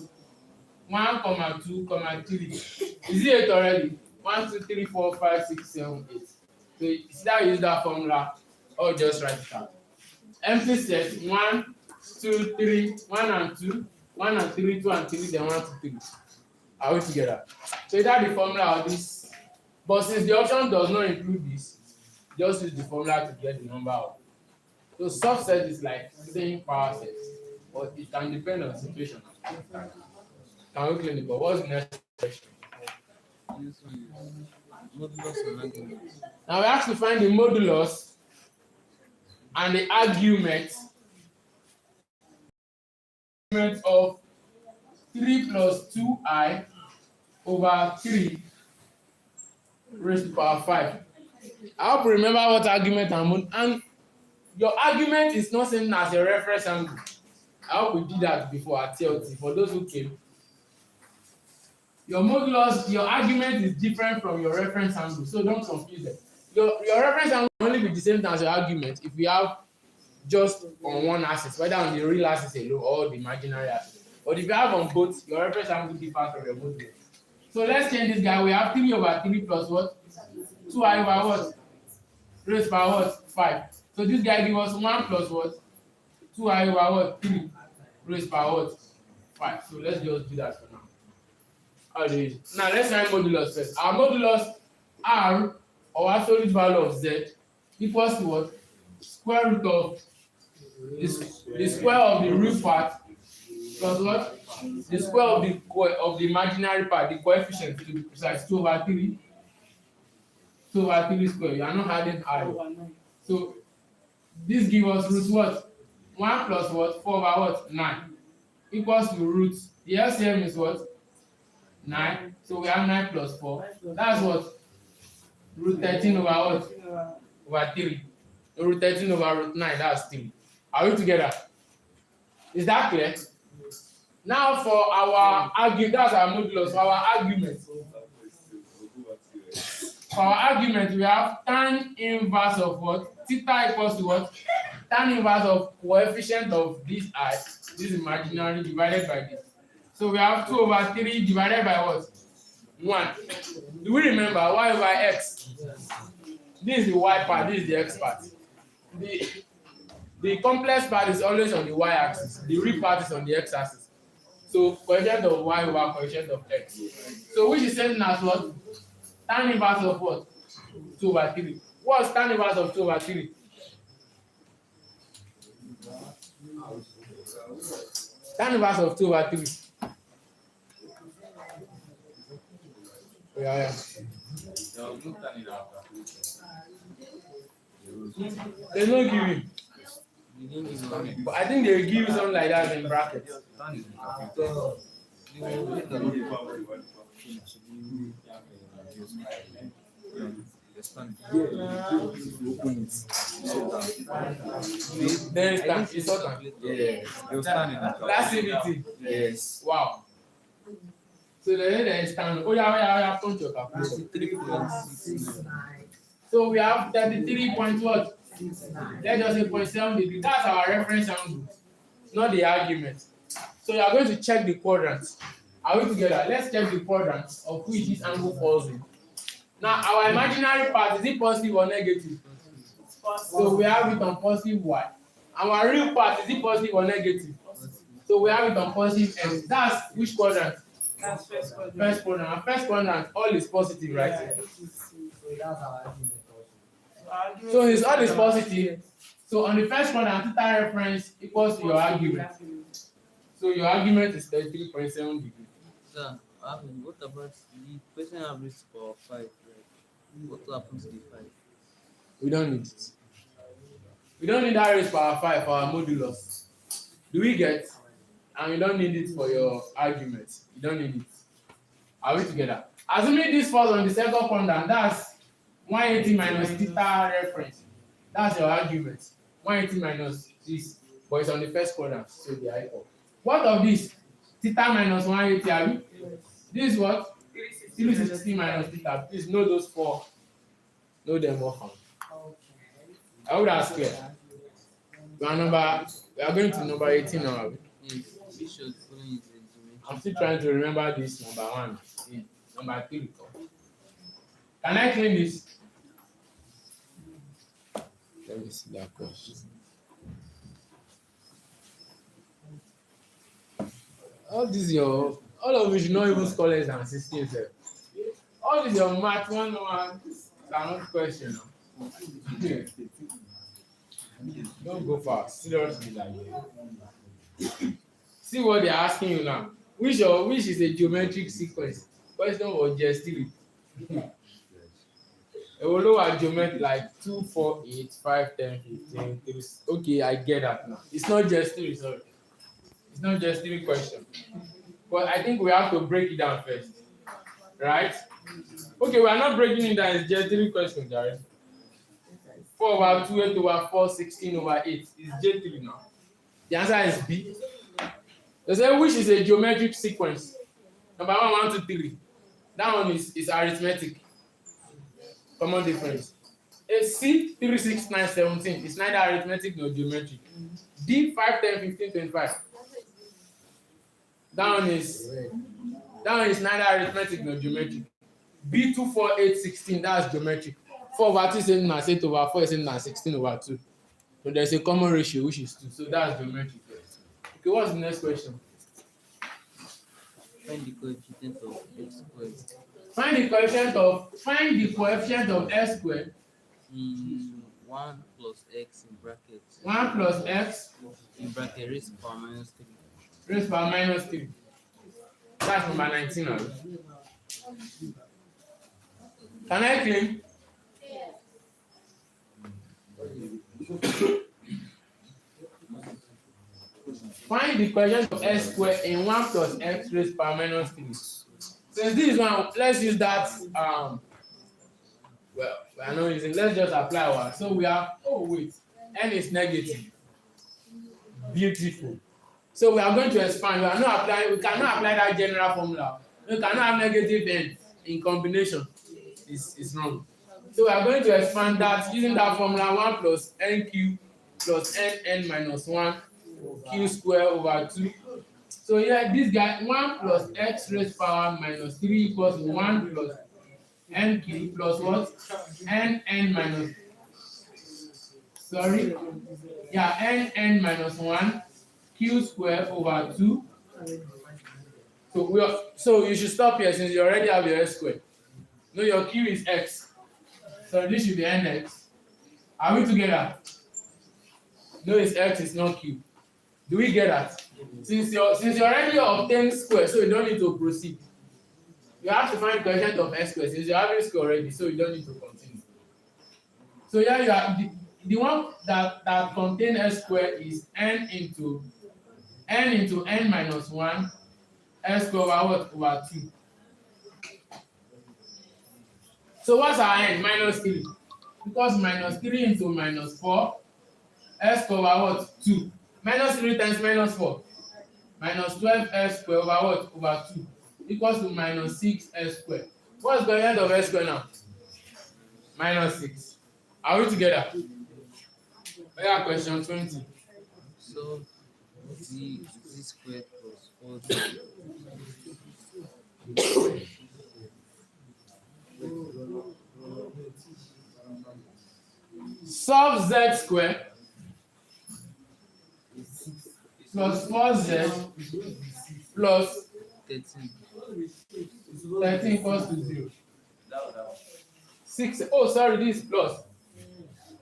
1, 2, 3. Is it 8 already? 1, 2, 3, 4, 5, 6, 7, 8. So is that use that formula or just write it out? Empty set 1, 2, 3, 1 and 2, 1 and 3, 2 and 3, then 1 to 3. Are we together? So either the formula or this. But since the option does not include this, just use the formula to get the number out. So subset is like saying power set, but it can depend on situation. Can we clean it? But what's the next question? Now we have to find the modulus and the argument of 3 plus 2i over 3 raised to power 5. I hope you remember what argument and your argument is not seen as a reference angle. I hope we did that before at TLT for those who came. Your modulus, your argument is different from your reference angle, so don't confuse them. Your reference angle will only be the same as your argument if you have just on one axis, whether on the real axis alone or the imaginary axis. But if you have on both, your reference angle differs from your modulus. So let's change this guy. We have 3 over 3 plus what? 2i over what? Raised by what? 5. So this guy give us 1 plus what? 2i over what? 3 raised by what? 5. So let's just do that for now. How do you? Now let's find modulus first. Our modulus r, or absolute value of z, equals to what? Square root of the square of the root part plus what? The square of the imaginary part, the coefficient to be precise, 2 over 3. 2 over 3 square. You are not adding r. So this gives us root what? 1 plus what? 4 over what? 9. Equals to root. The LCM is what? 9. So we have 9 plus 4. That's what? Root 13 over what? Over 3. So root 13 over root 9, that's 3. Are we together? Is that clear? Now for our argument, that's our modulus. For our argument. For our argument, we have tan inverse of what? Theta equals to what? Tan inverse of coefficient of this I, this imaginary, divided by this. So we have 2 over 3 divided by what? 1. Do we remember y over x? This is the y part, this is the x part. The complex part is always on the y-axis. The real part is on the x-axis. So coefficient of y over coefficient of x. So which is same as what? Tan inverse of what? 2 over 3. What's tan inverse of 2 over 3? Tan inverse of 2 over 3. Yeah. They don't give you. But I think they give you something like that in brackets. There is tan. It's not tan. That's CBT. Yes. Wow. So there is tan. Oh yeah. Punch your calculator. So we have 33 point what? Let's just say 0.7 degree. That's our reference angle, not the argument. So you are going to check the quadrants. Are we together? Let's check the quadrants of which this angle falls in. Now our imaginary part, is it positive or negative? So we have it on positive y. Our real part, is it positive or negative? So we have it on positive x. That's which quadrant? That's first quadrant. First quadrant. Our first quadrant, all is positive, right? So his all is positive. So on the first quadrant, theta reference equals to your argument. So your argument is 33.7 degrees. Sir, what about the question I've reached for 5? What happens to the 5? We don't need it. We don't need that raised power 5 for our modulus. Do we get? And you don't need it for your argument. You don't need it. Are we together? Assuming this falls on the second quadrant, that's 180 minus theta reference. That's your argument. 180 minus this, but it's on the first quadrant, so they are equal. What of this? Theta minus 180, are we? This is what? 360 minus theta. Please know those four. Know them often. I hope that's clear. We are going to number 18 now. I'm still trying to remember this number 1. Number 3. Can I clean this? Let me see that question. All of you should not even score less than 16. All this your math 101. It's another question. Don't go fast. Seriously, like see what they're asking you now. Which is a geometric sequence? Question was just 3. A lower geometry like 2, 4, 8, 5, 10, 15, 3. Okay, I get that now. It's not just 3, sorry. It's not just 3 questions. But I think we have to break it down first. Right? Okay, we are not breaking it down, it's just 3 questions, right? 4 over 2, 8 over 4, 16 over 8. It's J3 now. The answer is B. They say which is a geometric sequence? Number 1, 1, 2, 3. That one is arithmetic. Common difference. A C 3, 6, 9, 17 is neither arithmetic nor geometric. D 5, 10, 15, 25. That one is neither arithmetic nor geometric. B 2, 4, 8, 16, that's geometric. 4 over 2 is same as 8 over 4 is same as 16 over 2. So there's a common ratio which is 2. So that's geometric first. Okay, what's the next question? Find the coefficient of x squared Find the coefficient of x squared. in 1 plus x in brackets 1 plus x in bracket raised to power minus 3. raised to power minus 3. That's number 19 now. Can I claim? Find the coefficient of x squared in 1 plus x raised to power minus 3. Since this one, let's use that. Well, we are not using. Let's just apply our. So we have. Oh wait, n is negative. Beautiful. So we are going to expand. We are not applying. We cannot apply that general formula. We cannot have negative n in combination. It's wrong. So we are going to expand that using that formula 1 plus nq plus n minus 1 q square over 2. So here this guy 1 plus x raised power minus 3 equals 1 plus nq plus what? n minus. Sorry. Yeah, n minus 1 q square over 2. So you should stop here since you already have your s square. No, your q is x. So this should be nx. Are we together? No, it's x, it's not q. Do we get that? Since you already obtained square, so you don't need to proceed. You have to find coefficient of x square since you have square already, so you don't need to continue. So here you have the one that contain s square is n into n minus 1 s square over what? Over 2. So what's our n? Minus 3. Because minus 3 into minus 4 s square over what? 2. Minus 3 times minus 4. Minus 12 s square over what? Over 2. Equals to minus 6 s square. What's the end of s square now? Minus 6. Are we together? Yeah, question 20. So z squared plus 4z. Solve z square plus 4z plus 13 equals to 0. 6. Oh, sorry, this is plus.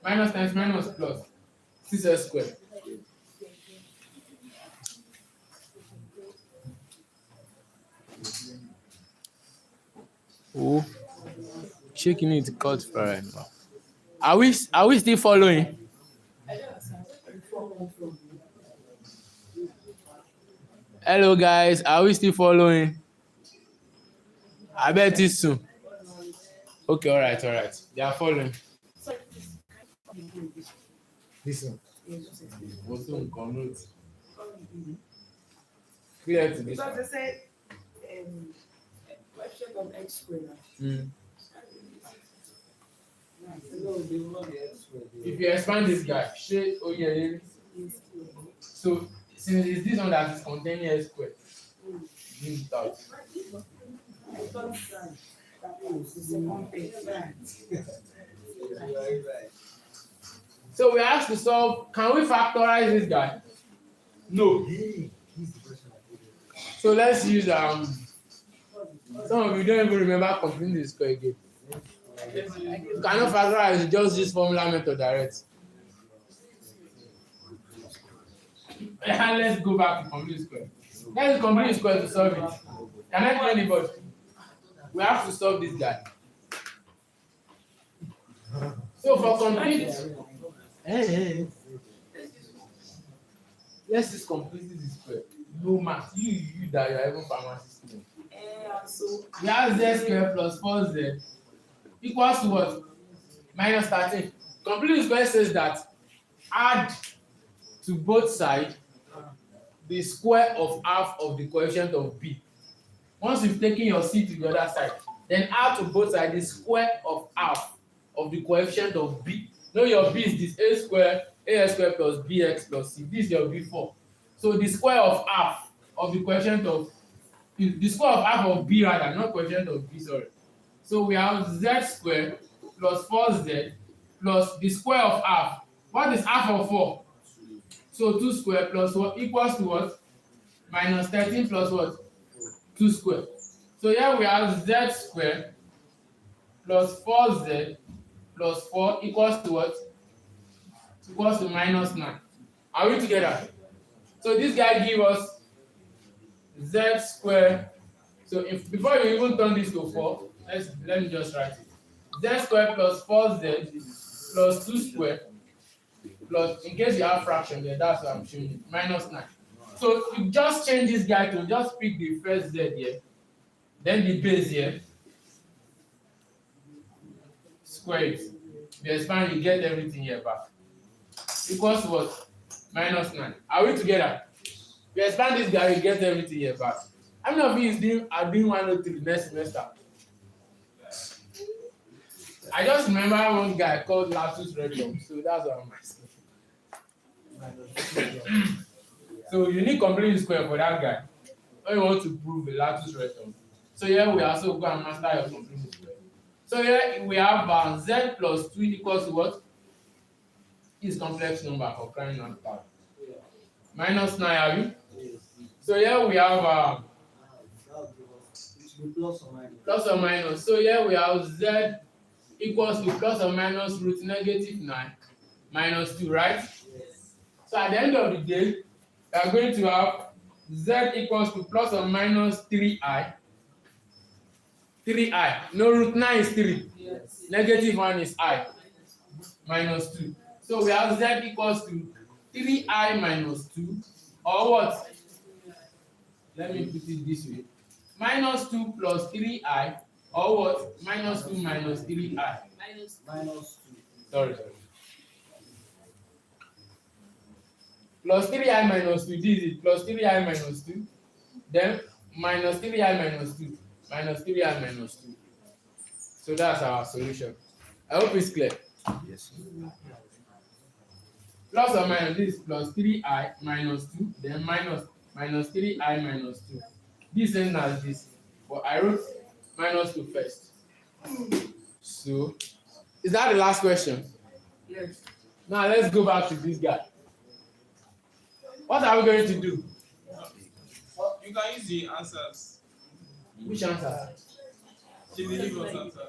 Minus times minus plus 6s squared. Oh, shaking it cut for right now. Are we still following? Hello guys, are we still following? I bet it's soon. Okay, all right. They are following. This one. What's on connote? Clear to this So one. they said, coefficient of x squared. If you expand this guy, so since it's this one that is containing s squared, give it out. So we have to solve. Can we factorize this guy? No. So let's use some of you don't even remember completing the square again. You cannot factorize, just use formula method direct. Let's go back to complete square. Let's complete square to solve it. Can I tell anybody? We have to solve this guy. So for complete, let's just complete this square. No math. You that you are even pharmacy student. We have z square plus 4z equals to what? Minus 13. Complete square says that add to both sides the square of half of the coefficient of b. Once you've taken your c to the other side, then add to both sides the square of half of the coefficient of b. Know your b is this a square plus bx plus c. This is your b4. So the square of half of the coefficient of the square of half of b rather, not coefficient of b, sorry. So we have z square plus 4z plus the square of half. What is half of 4? So 2 square plus what equals to what? Minus 13 plus what? 2 square. So here we have z square plus 4z plus 4 equals to what? Equals to minus 9. Are we together? So this guy give us z square. So if before you even turn this to 4, let me just write it. Z square plus 4z plus 2 square plus, in case you have fraction there, that's what I'm showing you, minus 9. So you just change this guy to just pick the first z here, then the base here, square it. You expand, you get everything here back. Equals to what? Minus 9. Are we together? You expand this guy, you get everything here back. How many of you are doing 103 next semester? I just remember one guy called Latus Rectum, so that's what I'm asking. So you need complete square for that guy when you want to prove a Latus Rectum. So here we also go and master your complete square. So here we have z plus 2 equals to what? Is complex number for crying out loud. Minus 9, have you? So here we have plus or minus. So here we have z equals to plus or minus root negative 9 minus 2, right? So at the end of the day, we are going to have z equals to plus or minus 3i. 3i. No, root 9 is 3. Yes. Negative 1 is I. Minus 2. So we have z equals to 3i minus 2. Or what? Let me put it this way. Minus 2 plus 3i. Or what? Minus 2 minus 3i. Minus 2. Sorry. Plus 3i minus 2. This is plus 3i minus 2. Then minus 3i minus 2. Minus 3i minus 2. So that's our solution. I hope it's clear. Yes. Plus or minus, this is plus 3i minus 2. Then minus 3i minus 2. This same as this. But I wrote minus 2 first. So, is that the last question? Yes. Now let's go back to this guy. What are we going to do? You can use the answers. Which answer? She will give us answer.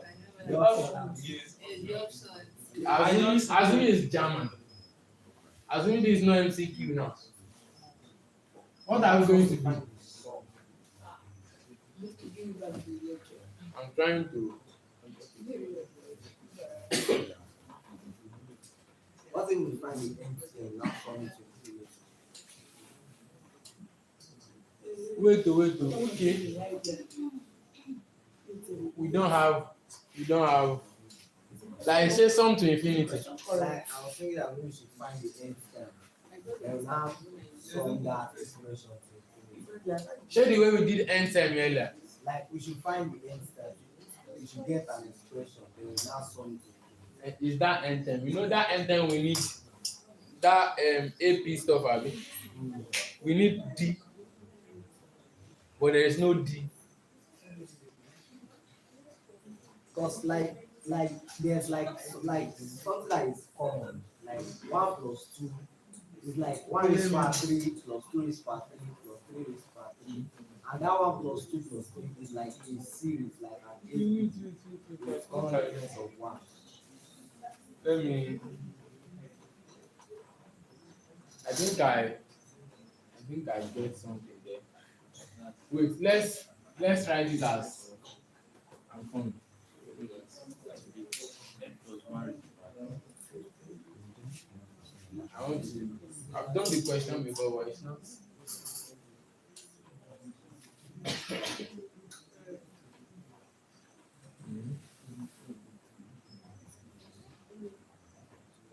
Yes. Assuming it's German. Assuming there is no MCQ now. What are we going to do? I'm trying to. What if we find the end not coming to Wait. Okay. We don't have. Like say sum to infinity. Like, I was thinking that we should find the end term. Then now solve that expression to infinity. Show the way we did end term earlier. Like, we should find the end term. We should get an expression. Then we now solve it. Is that end term? You know that end term we need that AP stuff, abi. We need D, but there is no D. Because like there's like something that is common. Like 1 plus 2 is like 1 is power 3 plus 2 is power 3 plus 3 is power 3. And that 1 plus 2 plus 3 is like a series, like an 8 with common difference of 1. Let me. I think I get something there. Wait, let's try this as I'm coming. I want to. I've done the question before, but it's not.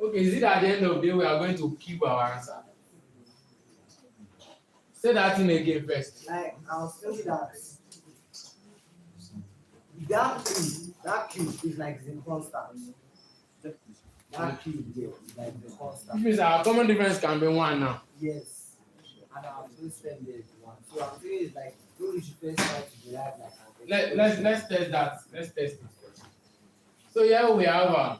Okay, is it at the end of the day we are going to keep our answer? Say that thing again first. Like, I was thinking that cube is like the constant. That cube there is like the Which constant. means our common difference can be 1 now. Yes. And our first term there is 1. So I'm thinking it's like, we should first try to derive like Let's test that. Let's test it first. So here we have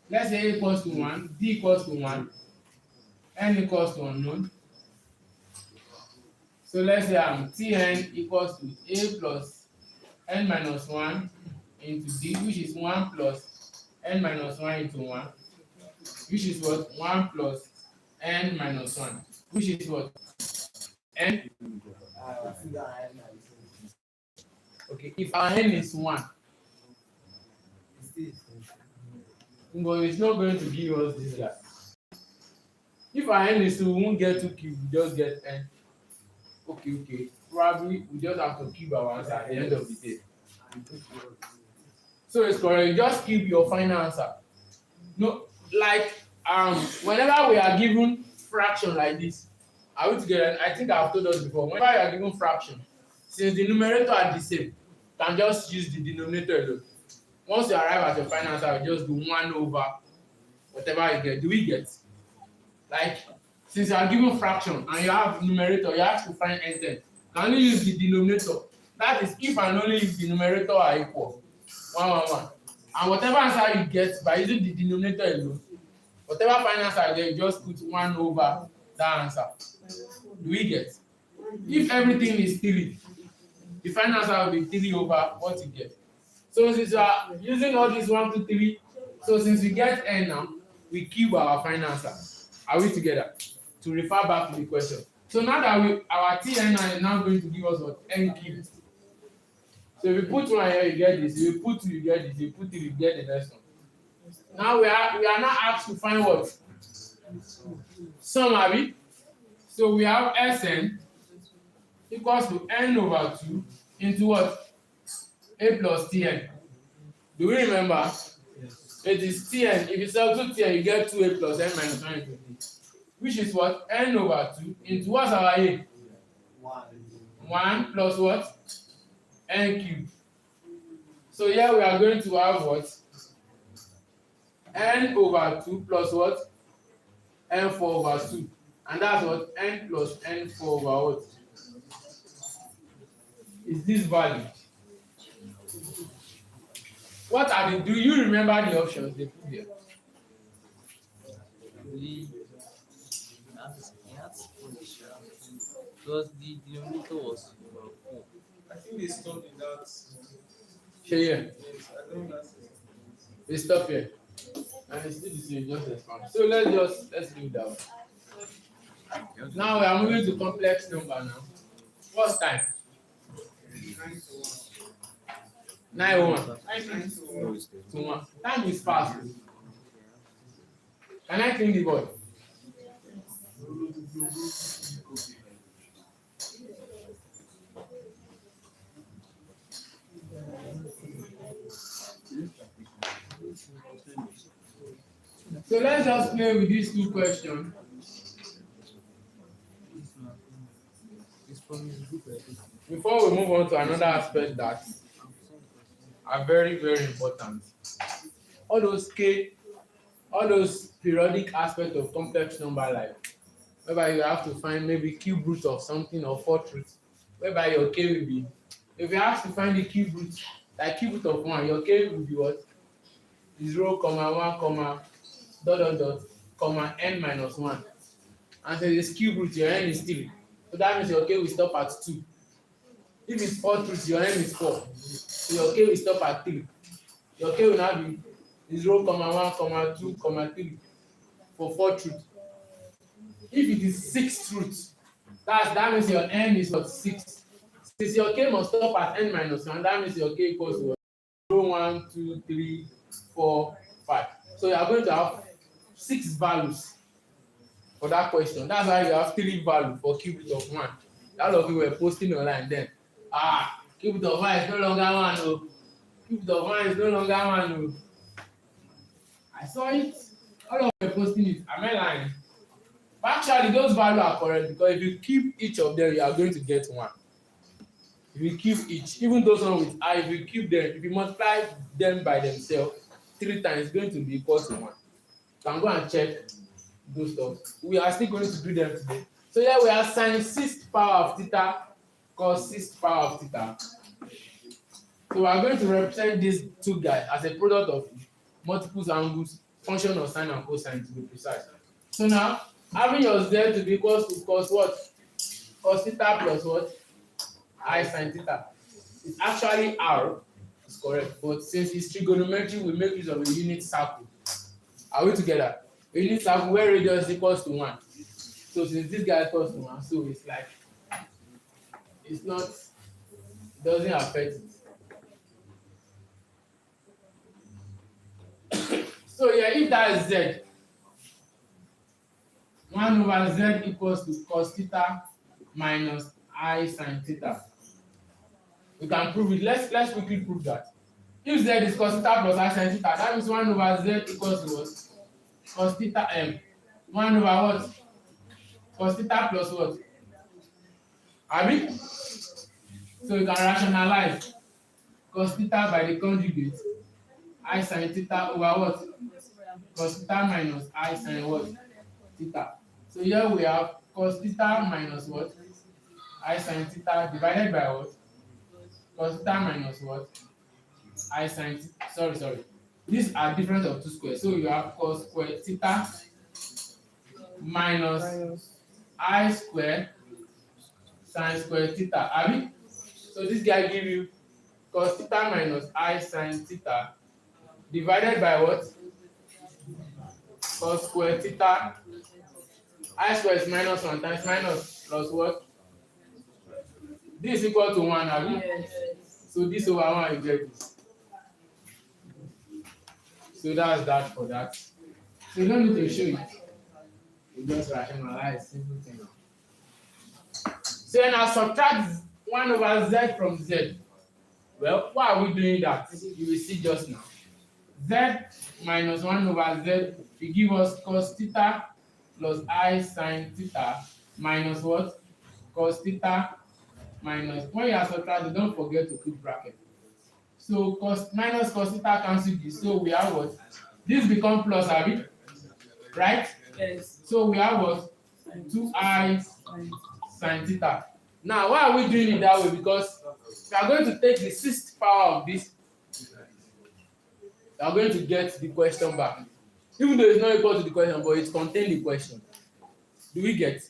Let's say A equals to 1, D equals to 1, N equals to unknown. So let's say Tn equals to A plus N minus 1 into D, which is 1 plus N minus 1 into 1, which is what? 1 plus N minus 1, which is what? N. Okay, if our N is 1, but it's not going to give us this guy. If our N is 2, we won't get 2 cube, we just get N. Okay. Probably we just have to keep our answer at the end of the day. So it's correct. You just keep your final answer. No, like whenever we are given fraction like this, are we together? I think I've told us before. Whenever you are given fraction, since the numerator are the same, you can just use the denominator alone. Once you arrive at your final answer, you just do 1 over whatever you get. Do we get? Like, since you are given fraction and you have numerator, you have to find n10. You can only use the denominator. That is if and only if the numerator are equal. 1. And whatever answer you get by using the denominator alone, whatever final answer you get, you just put 1 over that answer. Do we get? If everything is 3, the final answer will be 3 over what you get. So since you are using all these 1, 2, 3, so since we get n now, we cube our final answer. Are we together? To refer back to the question. So now that our Tn is now going to give us what? N cubed. So if you put 1 here, you get this. If you put 2, you get this. If you put 3, you get the next one. Now we are now asked to find what? Sum, abi? So we have Sn equals to n over 2 into what? A plus Tn. Do we remember? It is Tn. If you substitute Tn, you get 2a plus n minus 1 into d. Which is what? N over 2 into what's our a? 1 plus what? N cubed. So here we are going to have what? N over 2 plus what? N4 over 2. And that's what? N plus N4 over what? Is this valid? What are the, do you remember the options they put here? Because the denominator was 4. I think they stopped in that. Here. Yes, I don't know. We stop here. And it's still the same, just expand. So let's leave that one. Now we are moving to complex number now. What's time? 9:01. 9:01. Time is fast. Can I clean the board? So let's just play with these two questions. Before we move on to another aspect that are very, very important. All those periodic aspects of complex number life, whereby you have to find maybe cube root of something or fourth root, whereby your k will be, if you have to find the cube root, like cube root of 1, your k will be what? 0, 1, n minus 1. And so this cube root, your n is 3. So that means your k will stop at 2. If it's fourth root, your n is 4. So your k will stop at 3. Your k will now be 0, 1, 2, 3 for fourth root. If it is sixth root, that means your n is what? 6. Since your k must stop at n minus 1, that means your k equals to 0, 1, 2, 3, 4, 5. So you are going to have 6 values for that question. That's why you have 3 values for cube root of 1. A lot of you were posting online then. Cube root of 1 is no longer 1. Oh. Cube root of 1 is no longer 1. Oh. I saw it. All of you were posting it. Am I lying? But actually, those values are correct because if you keep each of them, you are going to get 1. If you keep each, even those one with I, if you keep them, if you multiply them by themselves 3 times, it's going to be equal to 1. You can go and check those stuff. We are still going to do them today. So here we have sin 6th power of theta cos 6th power of theta. So we are going to represent these two guys as a product of multiple angles function of sine and cosine to be precise. So now, having your z to be equals to cos what? Cos theta plus what? I sine theta. It's actually r, is correct, but since it's trigonometry, we make use of a unit circle. Are we together? A unit circle where radius equals to 1. So since this guy equals to 1, so it's like, it's not, it doesn't affect it. So yeah, if that is z, 1 over z equals to cos theta minus I sine theta. We can prove it. Let's quickly prove that. If z is cos theta plus I sine theta, that means 1 over z equals to what? Cos theta m. 1 over what? Cos theta plus what? Abi? So you can rationalize cos theta by the conjugate I sine theta over what? Cos theta minus I sine what? Theta. So here we have cos theta minus what? I sine theta divided by what? Cos theta minus what? I sine theta. Sorry. These are difference of two squares. So you have cos square theta minus I square sine square theta. Abi? So this guy give you cos theta minus I sine theta divided by what? Cos square theta. I square is minus 1 times minus plus what? This is equal to 1, abi? Yes. So this over 1 you get this. So that's that for that. So you don't need to show it. You just rationalize simple thing. So now subtract 1 over z from z. Well, why are we doing that? You will see just now. Z minus 1 over z will give us cos theta plus I sine theta minus what? Cos theta minus. When you are subtracting, don't forget to put bracket. So cos minus cos theta cancel this. So we have what? This become plus, abi? Right? Yes. So we have what? 2I sine theta. Now, why are we doing it that way? Because we are going to take the sixth power of this. We are going to get the question back. Even though it's not equal to the question, but it contains the question. Do we get?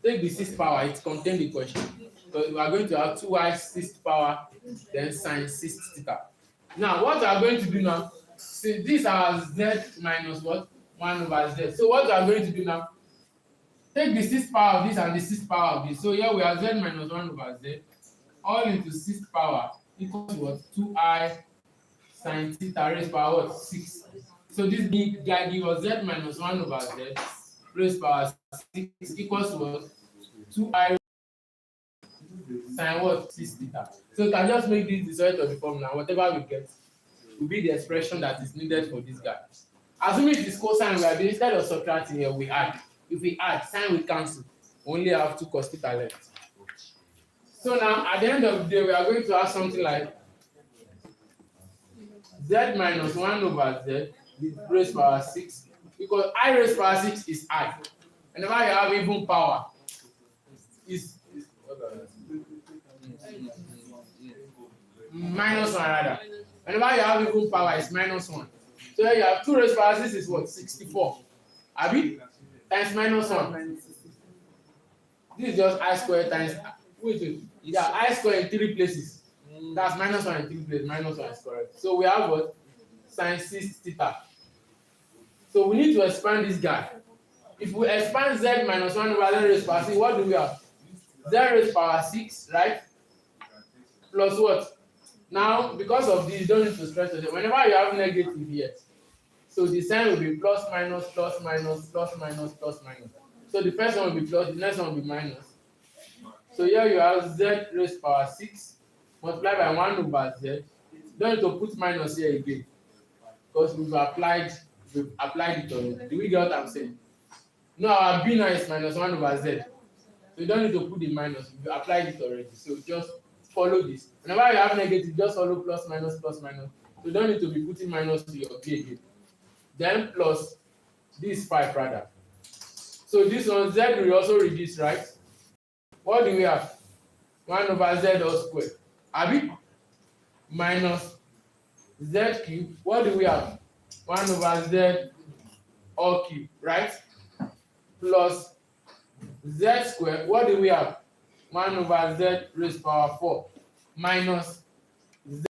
Take the sixth power, it contains the question. Because we are going to have 2i sixth power, then sine sixth theta. Now, what we are going to do now, see this are z minus what? 1 over z. So what we are going to do now, take the sixth power of this and the sixth power of this. So here we have z minus 1 over z, all into sixth power equals what? 2i sine theta raised power what? 6. So this guy give us z minus 1 over z raised power 6 equals to what? 2i sine what? 6 theta. So you can just make this the result of the formula. Whatever we get will be the expression that is needed for this guy. Assuming it is cosine, we are doing, instead of subtracting here, we add. If we add, sine will cancel. We only have 2 cos theta left. So now, at the end of the day, we are going to have something like z minus 1 over z raised power 6. Because I raised power 6 is I. Whenever you have even power, is minus 1 rather. Whenever you have even power, it's minus 1. So here you have 2 raised power 6 is what? 64. Abi? Times minus 1. This is just I squared times, wait. Yeah, I squared in 3 places. That's minus 1 in 3 places. Minus 1 is correct. So we have what? Sine 6 theta. So we need to expand this guy. If we expand z minus 1 over z raised power 6, what do we have? Z raised power 6, right? Plus what? Now, because of this, you don't need to stress it. Whenever you have negative here, so the sign will be plus minus, plus minus, plus minus, plus minus. So the first one will be plus, the next one will be minus. So here you have z raised power 6 multiplied by 1 over z. Don't need to put minus here again because we've applied it already. Do we get what I'm saying? No, our b now is minus 1 over z. So you don't need to put the minus. We've applied it already. So just follow this. Whenever you have negative, just follow plus minus, plus minus. So you don't need to be putting minus to your b again. Then plus this 5 rather. So this one z will also reduce, right? What do we have? 1 over z all square. Abi? Minus z cube. What do we have? 1 over z all cube, right? Plus z squared, what do we have? 1 over z raised power 4 minus z,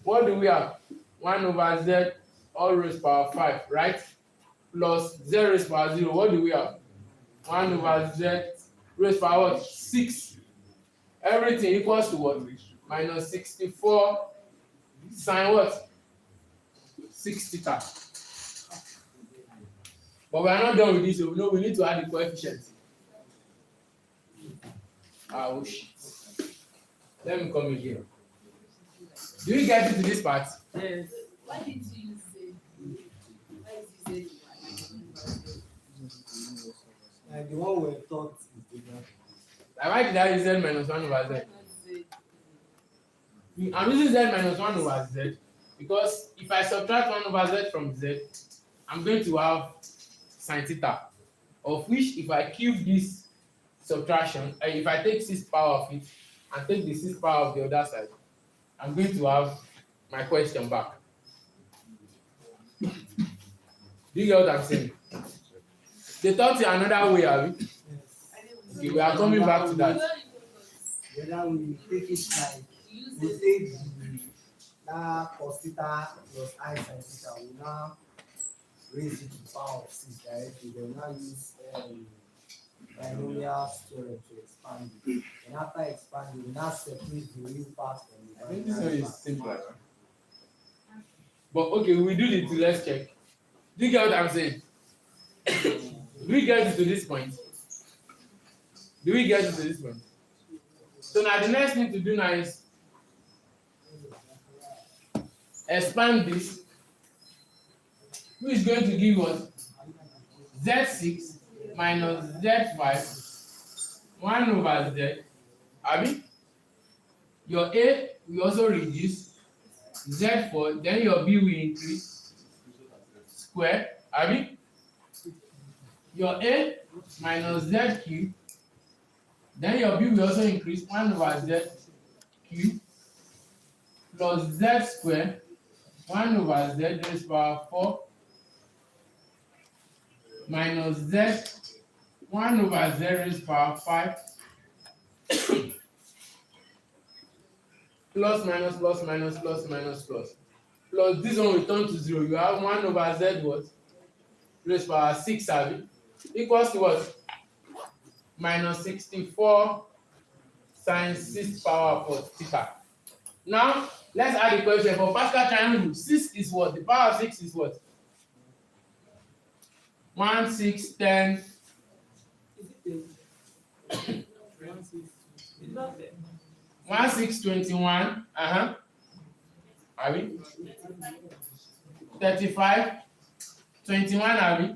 what do we have? 1 over z all raised power 5, right? Plus z raised power 0, what do we have? 1 over z raised power what? 6. Everything equals to what? Minus 64 sine what? 6 theta. But we are not done with this, so we know we need to add the coefficients. Oh shit. Let me come again. Do you get it to this part? Yes. Why did you use Z? Why did you say Like the one we thought is different. Why did I use z minus 1 over z? I'm using z minus 1 over z because if I subtract 1 over z from z, I'm going to have sine theta, of which if I cube this subtraction, if I take 6 power of it and take the 6 power of the other side, I'm going to have my question back. Do you get what I'm saying? They taught you another way, have you? Okay, we are coming back to that. The other we take it like we take that cos theta plus I sin theta, we now raise it to power of 6 directly. They will now use binomial theorem to expand it. And after expanding, we now separate the real part from the I think this one imaginary is part. simpler. But okay, we do the two, let's check. Do you get what I'm saying? Do we get it to this point? Do we get it to this point? So now the next thing to do now is expand this, which is going to give us z6 minus z5 1 over z. Abi, your a will also reduce, z4, then your b will increase, square. Abi, your a minus z cube, then your b will also increase 1 over z cube plus z square 1 over z raised power 4 minus z 1 over z raised power 5 plus minus plus minus plus minus plus plus this one will turn to 0. You have 1 over z what? Raised power 6 abi equals to what? Minus 64 sine 6 power 4 theta. Now let's add the question for Pascal triangle. 6 is what? The power of 6 is what? 1, 6, 10. 1, 6, 21. Abi 35, 21. Abi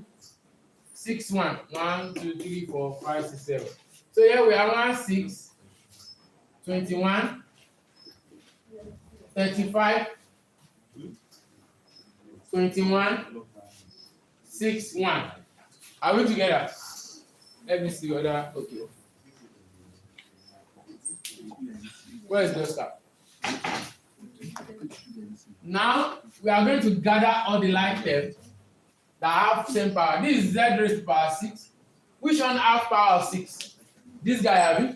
6, 1. 1, 2, 3, 4, 5, 6, 7. So here we have 1, 6, 21, 35, 21, 6, 1. Are we together? Let me see whether okay. Where is the star? Now we are going to gather all the like terms that have same power. This is z raised to power 6. Which one have power of 6? This guy have it.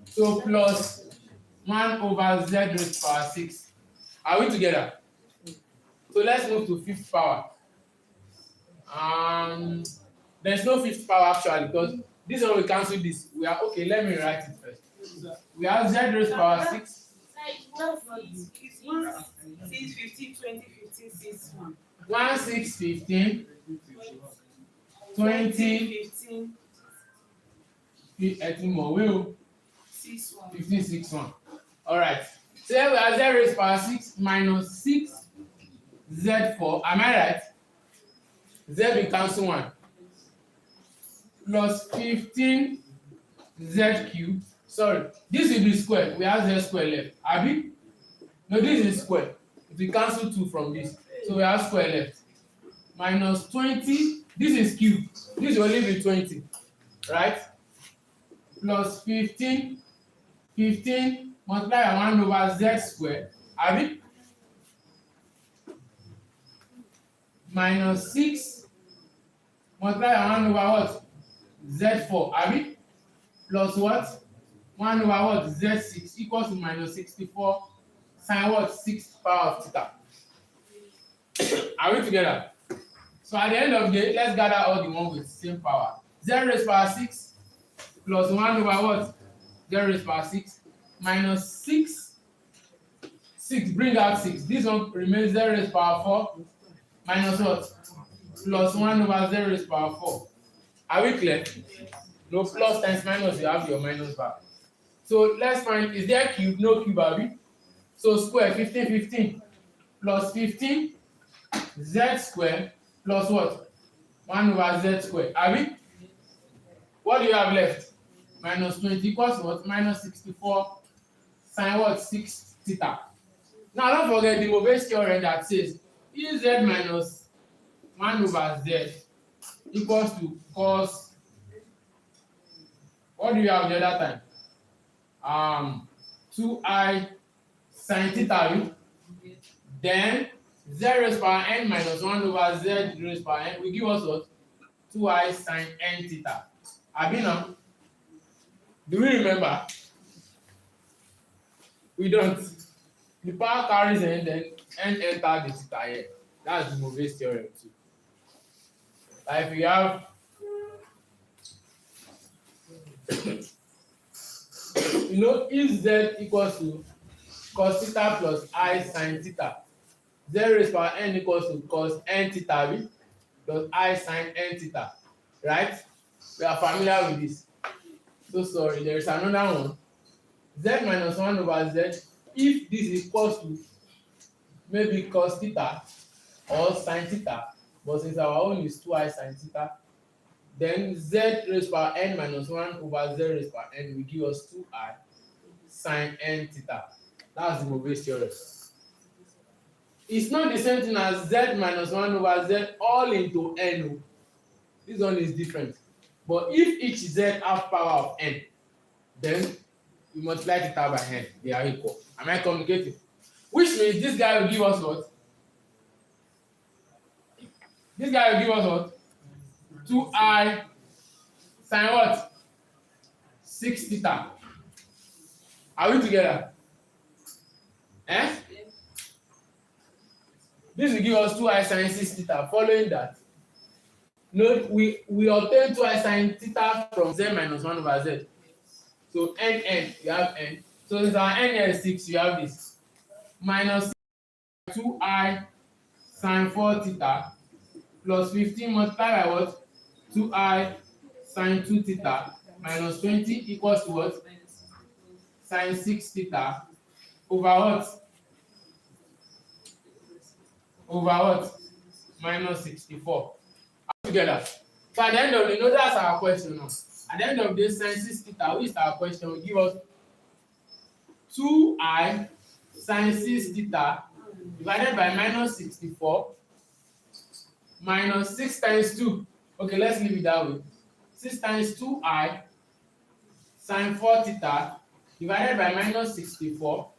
So plus 1 over z raised to power 6. Are we together? So let's move to fifth power. There's no fifth power actually because this one will cancel this. We are okay. Let me write it first. We have z raised to power 6. 6, 15, 20, 15, 6, 1. 1, 6, 15, 20, 15, 18 more. Will 6, 1. 15, 6, 1. All right. So here we have z raised to power 6 minus 6 z4. Am I right? Z will cancel 1. Plus 15 z cube. Sorry, this will be square. We have z square left. Abi? No, this is square. It will cancel 2 from this. So we have square left. Minus 20. This is cube. This will only be 20. Right? Plus 15. 15 multiply by 1 over z square. Abi? minus 6 multiply by 1 over what? Z4, abi? Plus what? 1 over what? Z6 equals to minus 64 sine what? 6 power of theta. Are we together? So at the end of the day, let's gather all the ones with same power. 0 raised power 6 plus 1 over what? 0 raised power 6 minus 6, bring out 6. This one remains 0 raised power 4 minus what? Plus 1 over 0 raised power 4. Are we clear? No, plus times minus, you have your minus back. So let's find, is there cube? No cube, abi? So square 15 plus 15 z square plus what? 1 over z square. Abi? What do you have left? Minus 20 equals what? Minus 64 sine what? 6 theta. Now don't forget the Mobius theorem that says Ez minus 1 over z equals to cos. What do you have the other time? 2i sine theta. Then z raised power n minus 1 over z raised power n will give us what? 2i sine n theta. Abi now? Do we remember? We don't. The power carries n, then n enter the theta here. That's the Mobius theorem too. Like we have if z equals to cos theta plus I sine theta, z raised power n equals to cos n theta plus I sine n theta, right? We are familiar with this. So sorry, there is another one. Z minus 1 over z, if this is equals to maybe cos theta or sine theta, but since our own is 2i sine theta, then z raised power n minus 1 over z raised power n will give us 2i sine n theta. That's the Mobius theorem. It's not the same thing as z minus 1 over z all into n. This one is different. But if each z have power of n, then we multiply theta by n. They are equal. Am I communicating? Which means this guy will give us what? This guy will give us what? 2i sine what? 6 theta. Are we together? Eh? This will give us 2i sine 6 theta. Following that, note we obtain 2i sine theta from z minus 1 over z. So n, you have n. So since our n here is 6, you have this. Minus 2i sine 4 theta plus 15 multiplied by what? 2i sine 2 theta minus 20 equals to what? Sine 6 theta over what? Over what? Minus 64. Together. So at the end of the day, that's our question now. At the end of this sine 6 theta, which is our question, will give us 2i sine 6 theta divided by minus 64 minus 6 times 2. Okay, let's leave it that way. 6 times 2i sine 4 theta divided by minus 64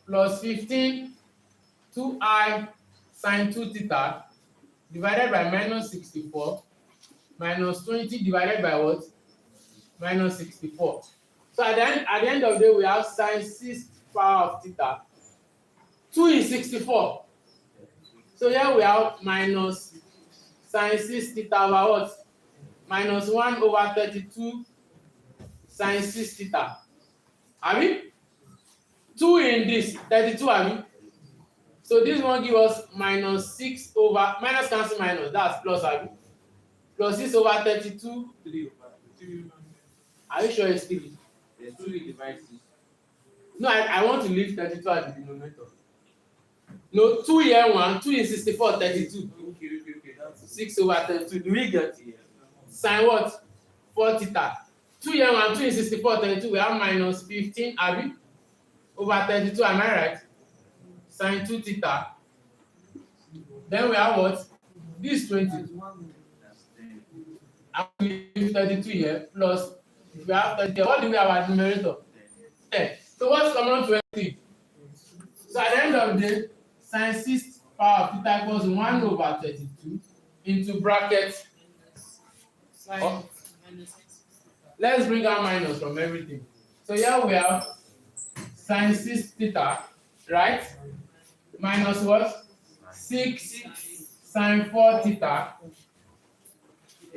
plus 15 2i sine 2 theta divided by minus 64 minus 20 divided by what? Minus 64. So at the end of the day, we have sine 6 power of theta. 2 is 64. So here we have minus sine 6 theta over what? Minus 1 over 32 sine 6 theta. Abi? 2 in this, 32, abi? So this one give us minus 6 over, minus cancel minus, that's plus, abi? Plus 6 over 32. 3 over 3. Are you sure it's 3? There's 2 divided 6. No, I want to leave 32 at the denominator. No, 2 here 1, 2 in 64, 32. Okay. That's 6 over 32. Do we get yeah. sine what? 4 theta. 2 here 1, 2 in 64, 32. We have minus 15, abi? Over 32, am I right? Sine 2 theta. Then we have what? This 20. That's 10. And we leave 32 here, plus we have 30 here. What do we have as numerator? 10. So what's common to 20? So at the end of the day, sine 6 power of theta equals 1 over 32 into bracket. Sine minus x. Let's bring out minus from everything. So here we have sine 6 theta, right? Minus what? 6 sine 4 theta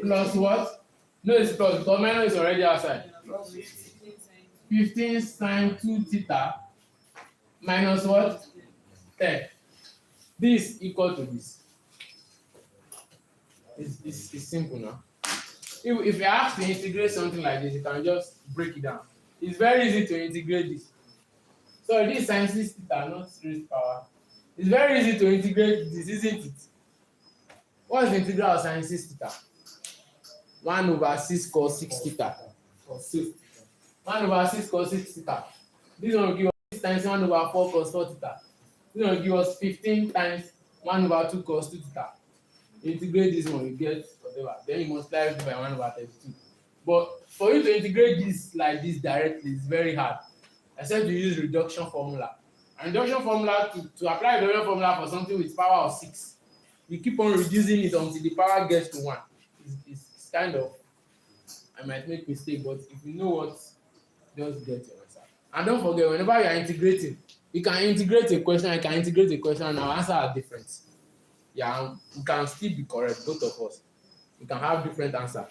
plus what? No, it's plus because minus is already outside. 15 sine 2 theta minus what? 10. This equal to this. It's simple now. If you have to integrate something like this, you can just break it down. It's very easy to integrate this. So this sine 6 theta, not raised power. It's very easy to integrate this, isn't it? What is the integral of sine 6 theta? 1 over 6 cos 6 theta. 1 over 6 cos 6 theta. This one will give us 6 times 1 over 4 cos 4 theta. This one will give us 15 times 1 over 2 cos 2 theta. Integrate this one, you get whatever. Then you multiply it by 1 over 32. But for you to integrate this like this directly is very hard, except you use reduction formula. And reduction formula, to apply reduction formula for something with power of 6, you keep on reducing it until the power gets to 1. It's kind of, I might make mistake, but if you know what, just get your answer. And don't forget, whenever you are integrating, you can integrate a question, I can integrate a question, and our answer are different. Yeah, we can still be correct, both of us. We can have different answer.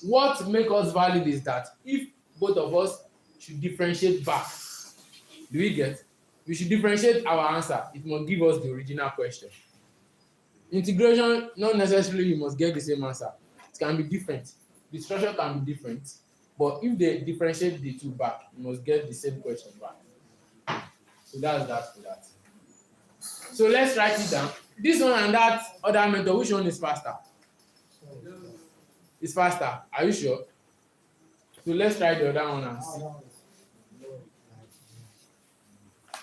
What makes us valid is that if both of us should differentiate back, do we get? We should differentiate our answer. It must give us the original question. Integration, not necessarily you must get the same answer. It can be different. The structure can be different, but if they differentiate the two back, you must get the same question back. So that's that for that. So let's write it down. This one and that other method, which one is faster? It's faster. Are you sure? So let's try the other one and see.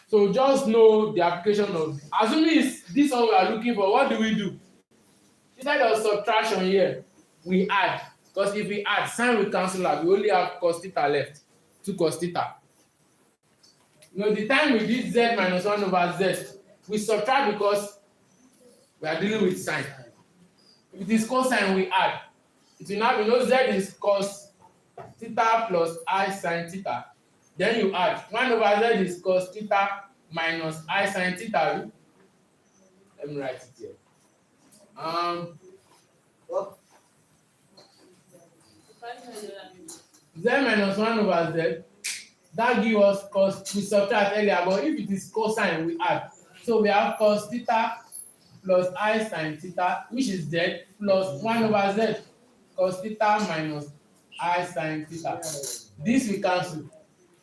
So just know the application of, assuming it's this one we are looking for, what do we do? Instead of subtraction here, we add. Because if we add, sine will cancel out. We only have cos theta left. 2 cos theta. You know, the time we did z minus 1 over z, we subtract because we are dealing with sine. If it is cosine, we add. It will now be, you know, z is cos theta plus I sine theta. Then you add 1 over z is cos theta minus I sine theta. Let me write it here. What? Z minus 1 over z, that gives us cos, we subtract earlier, but if it is cosine, we add. So we have cos theta plus I sine theta, which is z, plus 1 over z, cos theta minus I sine theta. This we cancel.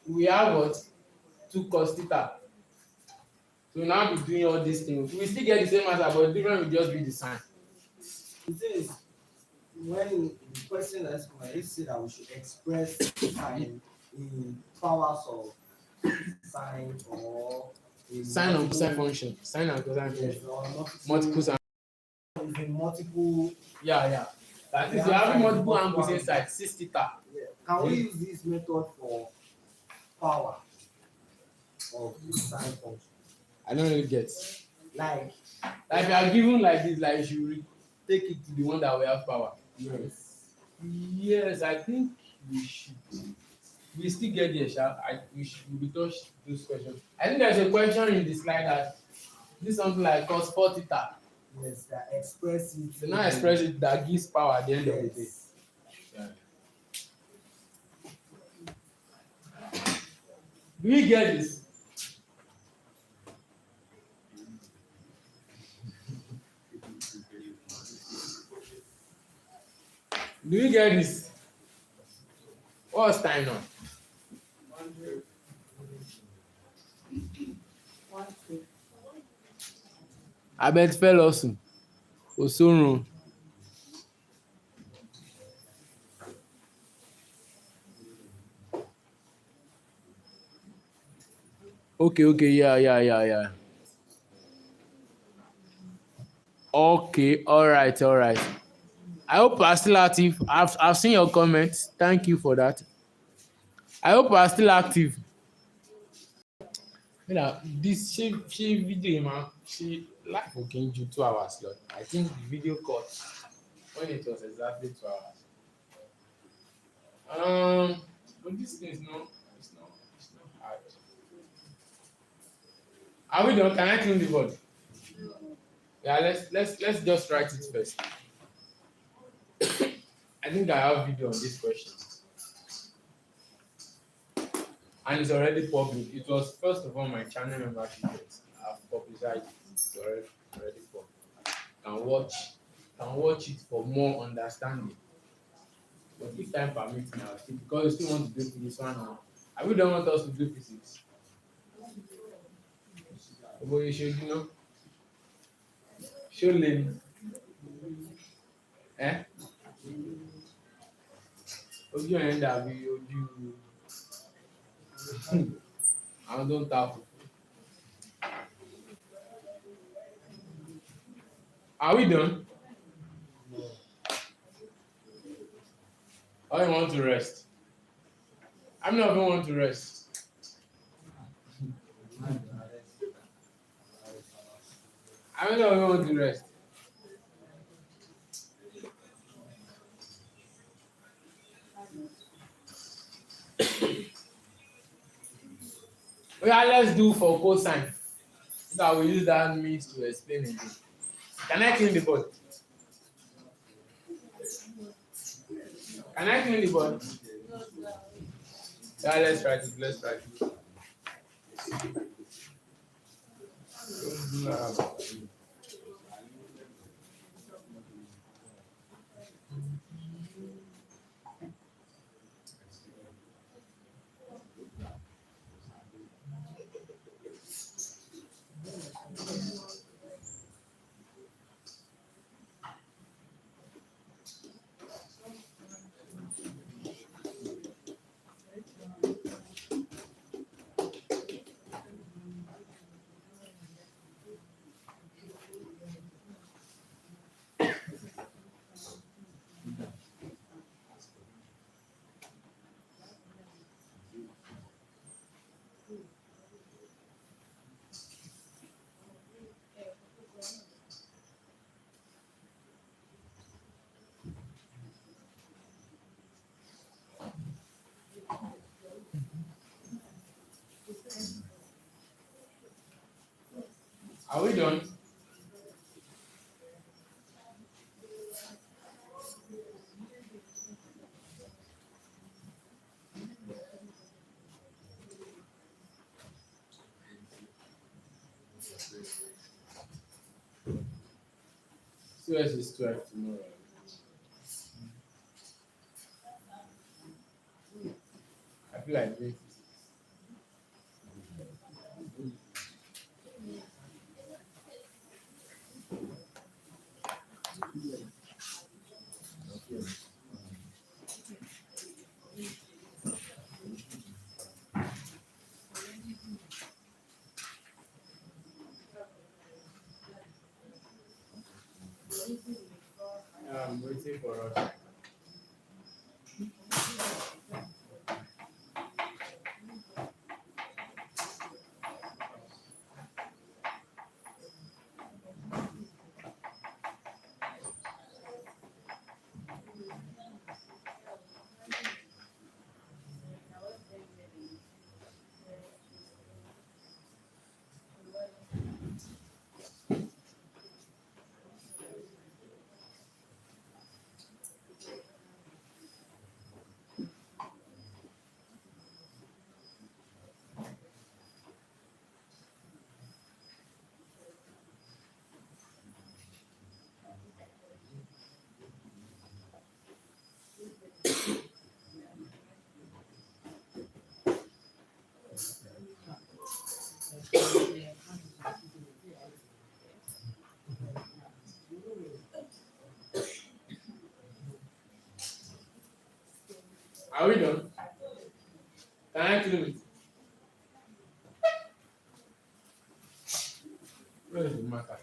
We have what? 2 cos theta. So now be doing all these things. We still get the same answer, but the difference will just be the sign. It is when the question asked my, it said that we should express sine in powers of sine or in Sine of cosine function. Sine and cosine yes, function. or Multiple sign. in multiple. Yeah. That is, you have multiple angles inside, 6 theta. Yeah. Can we use this method for power of the sine function? I don't really get. Like If you are given like this, like you should take it to the one that we have power. yes. Yes, I think we should. We still get there, Sha. We'll be touched those questions. I think there's a question in the slide that this is something like cos 4 theta. Yes, that express it. So now express it that gives power at the end of the day. Yeah. Do we get this? Do you get this? What's time now? Abeg fẹ́ lọ sùn. Kò sórun. Okay, yeah. Okay, all right. I hope you are still active. I've seen your comments. Thank you for that. I hope you are still active. This she video man, she live for you 2 hours long. I think the video cut when it was exactly 2 hours. But this thing is not, it's not hard. Are we done? Can I clean the board? Yeah, let's just write it first. I think I have video on this question, and it's already public. It was first of all my channel membership that I've publicized it. It's already public. Can watch it for more understanding. But if time permits now, still because you still want to do this one now. I really don't want us to do physics. But you should, show lane. Eh? Ojú ẹ̀ ń dàbí ojú àwọn tó ń ta fùfú. Are we done? Or you want to rest? I'm not even want to rest. I'm not even want to rest. Yeah, let's do for cosine. So I will use that means to explain it. Can I clean the board? Can I clean the board? Yeah, let's try it. Let's try it. Are we done? CS is 12 tomorrow. I feel like doing physics. I'm waiting for us. Are we done? Can I clean it? Where is the marker?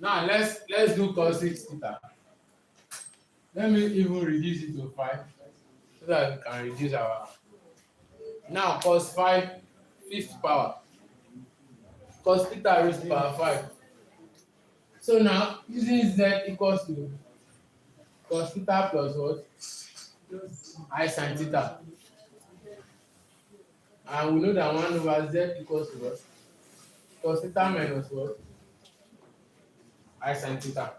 Now let's do cos 6 theta. Let me even reduce it to 5 so that we can reduce our. Now cos 5 fifth power. Cos theta raised to power 5. So now using z equals to cos theta plus what? I sin theta. And we know that 1 over z equals to what? Cos theta minus what? I sin theta.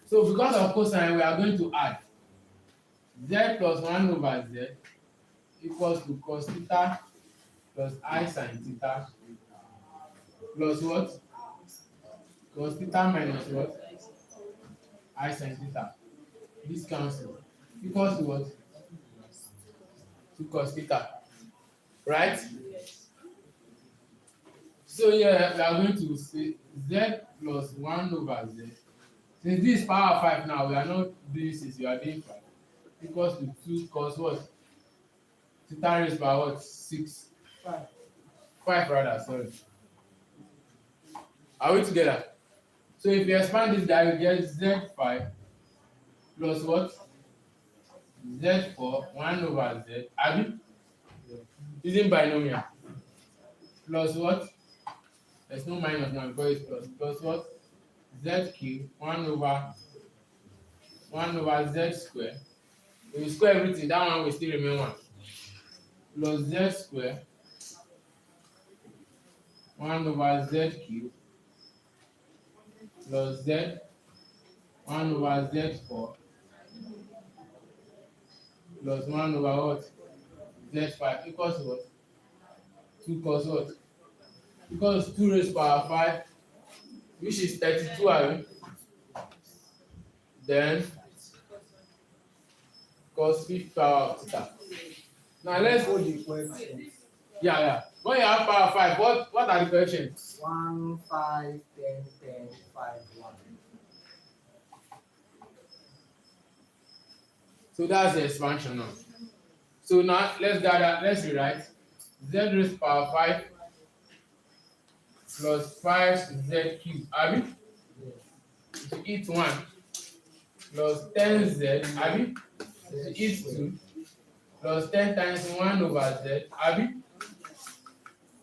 So because of cosine, we are going to add z plus 1 over z equals to cos theta plus I sin theta plus what? Cos theta minus what? I sin theta. This cancel. Equals to what? To cos theta. Right? So yeah, we are going to say z plus 1 over z. Since this is power 5 now, we are not doing 6, we are doing 5. Equals to 2 cos what? Theta raised by what? 6. 5 rather, sorry. Are we together? So if you expand this guy, you get z5 plus what? Z4, 1 over z. Abi? Using binomial. Plus what? There's no minus now because it's plus. Plus what? Z cube 1 over z square. If you square everything, that one will still remain 1. Plus z square 1 over z cube plus z 1 over z4 plus 1 over what? Z5 equals what? 2 cos what? Equals 2 raised to power 5, which is 32, abi? Then cos 5th power of theta. Now let's Hold the question. yeah. When you have power 5, what are the questions? 1, 5, 10, 10, 5, 1. So that's the expansion now. So now let's rewrite z raised to power 5 plus 5z cubed, abi? To eat 1 plus 10z, abi? To eat 2 plus 10 times 1 over z, abi?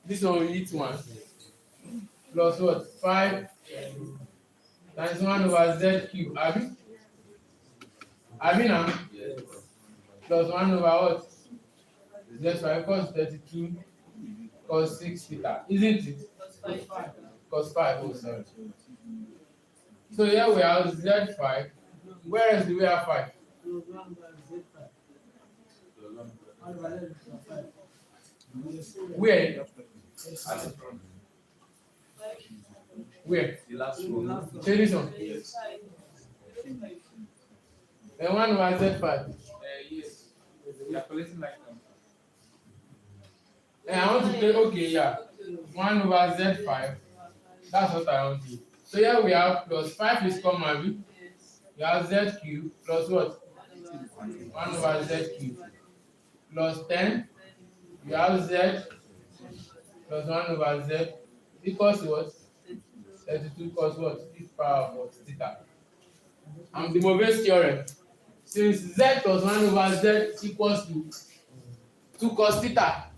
This one will eat 1 plus what? 5 times 1 over z cubed, abi? Abi now? Plus 1 over what? Z5 equals 32 cos 6 theta, isn't it? Cos 5, oh sorry. So here we have Z5. Where else do we have 5? Where? Where? The last one. Say this one. Then 1 over Z5. Yes. We are collecting like them. And I want to take, okay, yeah. 1 over Z5. That's what I want to do. So here we have plus 5 is common. We have Z cube plus what? 1 over Z cube plus 10. We have Z plus 1 over Z equals to what? 32 cos what? 5th power of what? Theta. And the Mobius theorem. Since Z plus 1 over Z equals to 2 cos theta.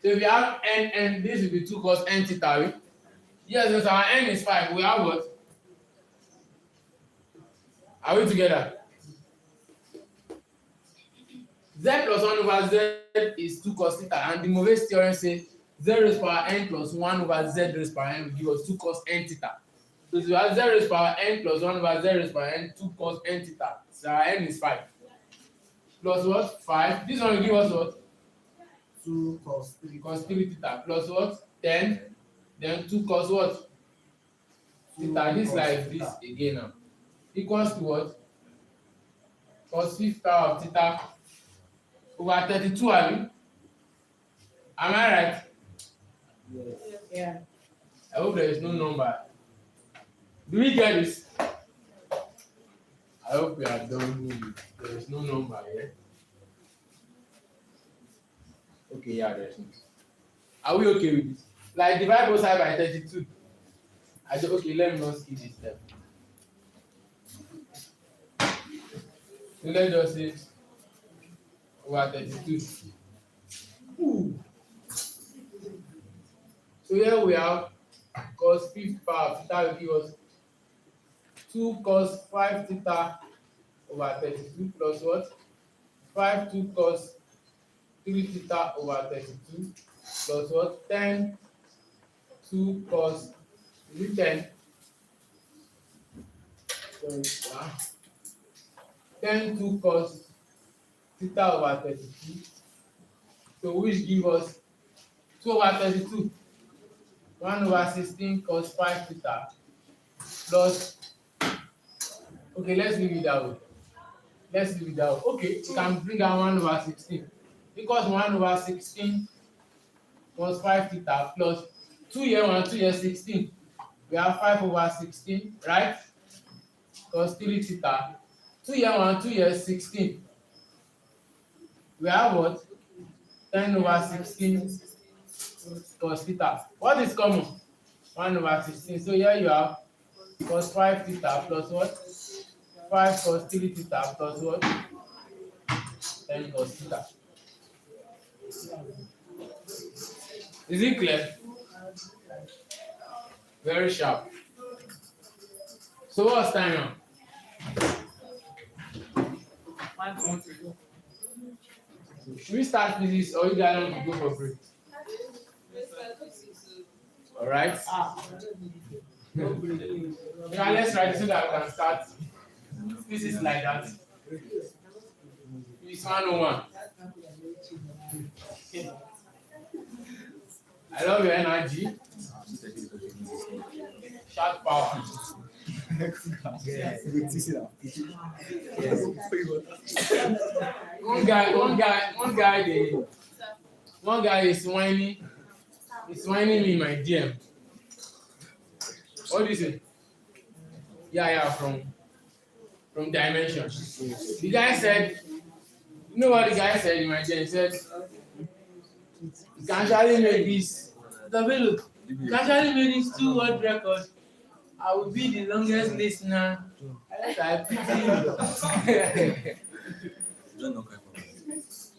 So if you have n, this will be 2 cos n theta, right? Yes, since our n is 5, we have what? Are we together? Z plus 1 over Z is 2 cos theta, and the Mobius theorem says z raised power n plus 1 over z raised power n will give us 2 cos n theta. So if you have z raised power n plus 1 over z raised power n, 2 cos n theta. So our n is 5. Plus what? 5. This one will give us what? 2 cos 3. Cos 3 theta. Plus what? 10. Then 2 cos what? Theta. This like this again now. Equals to what? Cos 5th power of theta over 32, abi? Am I right? Yes. Yeah. I hope there is no number. Do we get this? I hope we are done with it. There is no number here. Okay, yeah, there is no. Are we okay with this? Like divide both sides by 32. Okay, let me not skip this step. So let's just say over 32. Ooh. So here we have cos fifth power theta will give us 2 cos 5 theta over 32 plus what? 5 2 cos 3 theta over 32 plus what? 10 2 cos, is it 10? Sorry, 10 2 cos theta over 32. So which give us 2 over 32, 1 over 16 cos 5 theta plus, okay, let's leave it that way. Let's leave it that way. Okay, you can bring down 1 over 16 because 1 over 16 cos 5 theta plus 2 here 1, 2 here 16. We have 5 over 16, right? Cos 3 theta. 2 here 1, 2 here 16. We have what? 10 over 16 cos theta. What is common? 1 over 16. So here you have cos 5 theta plus what? 5 cos 3 theta plus what? 10 cos theta. Is it clear? Very sharp. So what's time now? 5.3. Should we start physics or you guys want to go for break? Alright. Yeah, let's write it so that we can start physics like that. Physics 101. I love your energy. Sharp power. One guy is whining me in my DM. What do you say? Yeah, from Dimension. The guy said, you know what the guy said in my DM? He said, you can actually make this. You can actually make this 2 world record. I will be the longest listener. I pity you.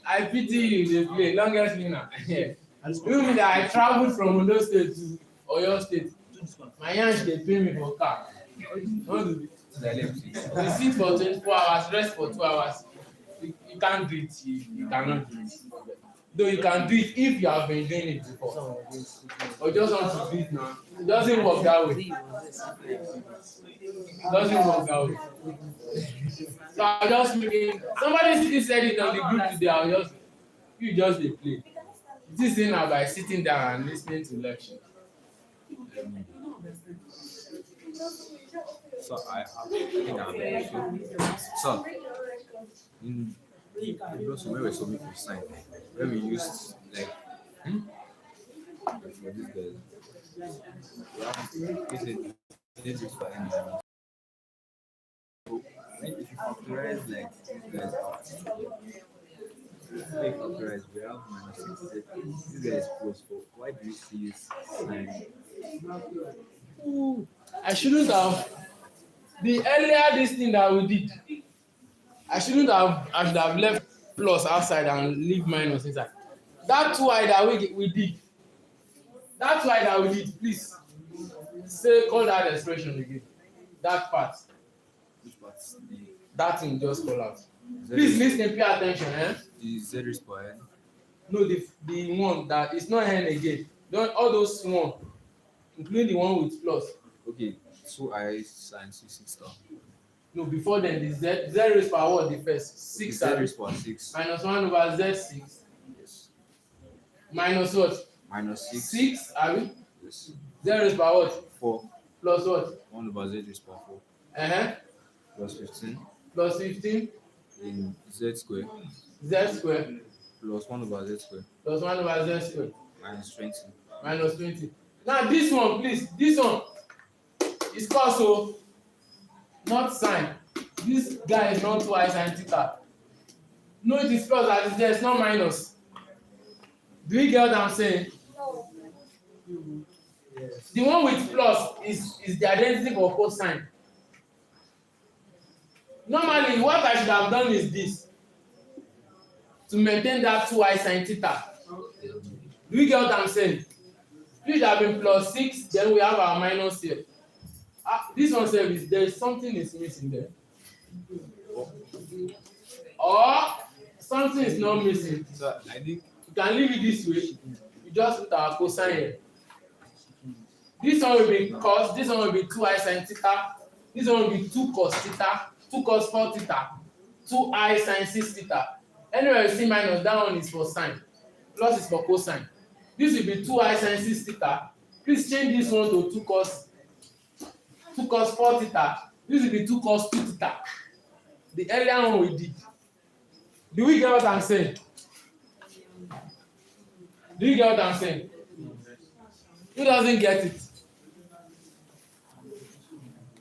I pity you, the play longest listener. You mean that I traveled from Ondo State to Oyo State. My yansh dey pay me for car. You sit for 24 hours, rest for 2 hours. You can't do it. You cannot do it. Though you can do it if you have been doing it before. Or just want to do it now. It doesn't work that way. It doesn't work that way. So I just making somebody still said it on the group today. You just dey play. This thing now by sitting down and listening to lecture. So I think so in also where we submit for sign, where we used like for this guy, this is for anyone. So if you factorize like this guy's out, if you factorize we have minus 6. This guy is plus 4. Why do you see this sign? I shouldn't have. The earlier this thing that we did, I should have left plus outside and leave minus inside. That's why that we did. That's why that we did. Please call that expression again. That part. Which part? That thing just call out. Please listen, pay attention, The Z is per n. No, the one that is not n again. Don't all those one, including the one with plus. Okay, so I sin 6 star. No, before then the z is per what the first 6 Z is per 6. minus 1 over z6 Yes. minus what? Minus 6. 6 are we? Yes. 0 is per what? 4. Plus what? 1 over Z is per 4. Plus 15. Plus 15 In Z square. z square Plus 1 over Z square. plus 1 over z square Minus 20. minus 20. Now this one, please, this one is cos o, not sine. This guy is not y sine theta. No, it is plus as it is there, it's not minus. Do you get what I'm saying? Yes. The one with plus is the identity for cosine. Normally, what I should have done is this to maintain that 2i sin theta. Do you get what I'm saying? It should have been plus 6, then we have our minus here. This one says there's something is missing there. Or something is not missing. So I think You can leave it this way. You just put our cosine here. This one will be cos, this one will be 2i sin theta, this one will be 2 cos theta, 2 cos 4 theta, 2i sin 6 theta. Anywhere you see minus, that one is for sine. Plus is for cosine. This will be 2i sin 6 theta. Please change this one to 2 cos 4 theta. This will be 2 cos 2 theta. The earlier one we did. Do we get what I'm saying? Do you get what I'm saying? Who doesn't get it?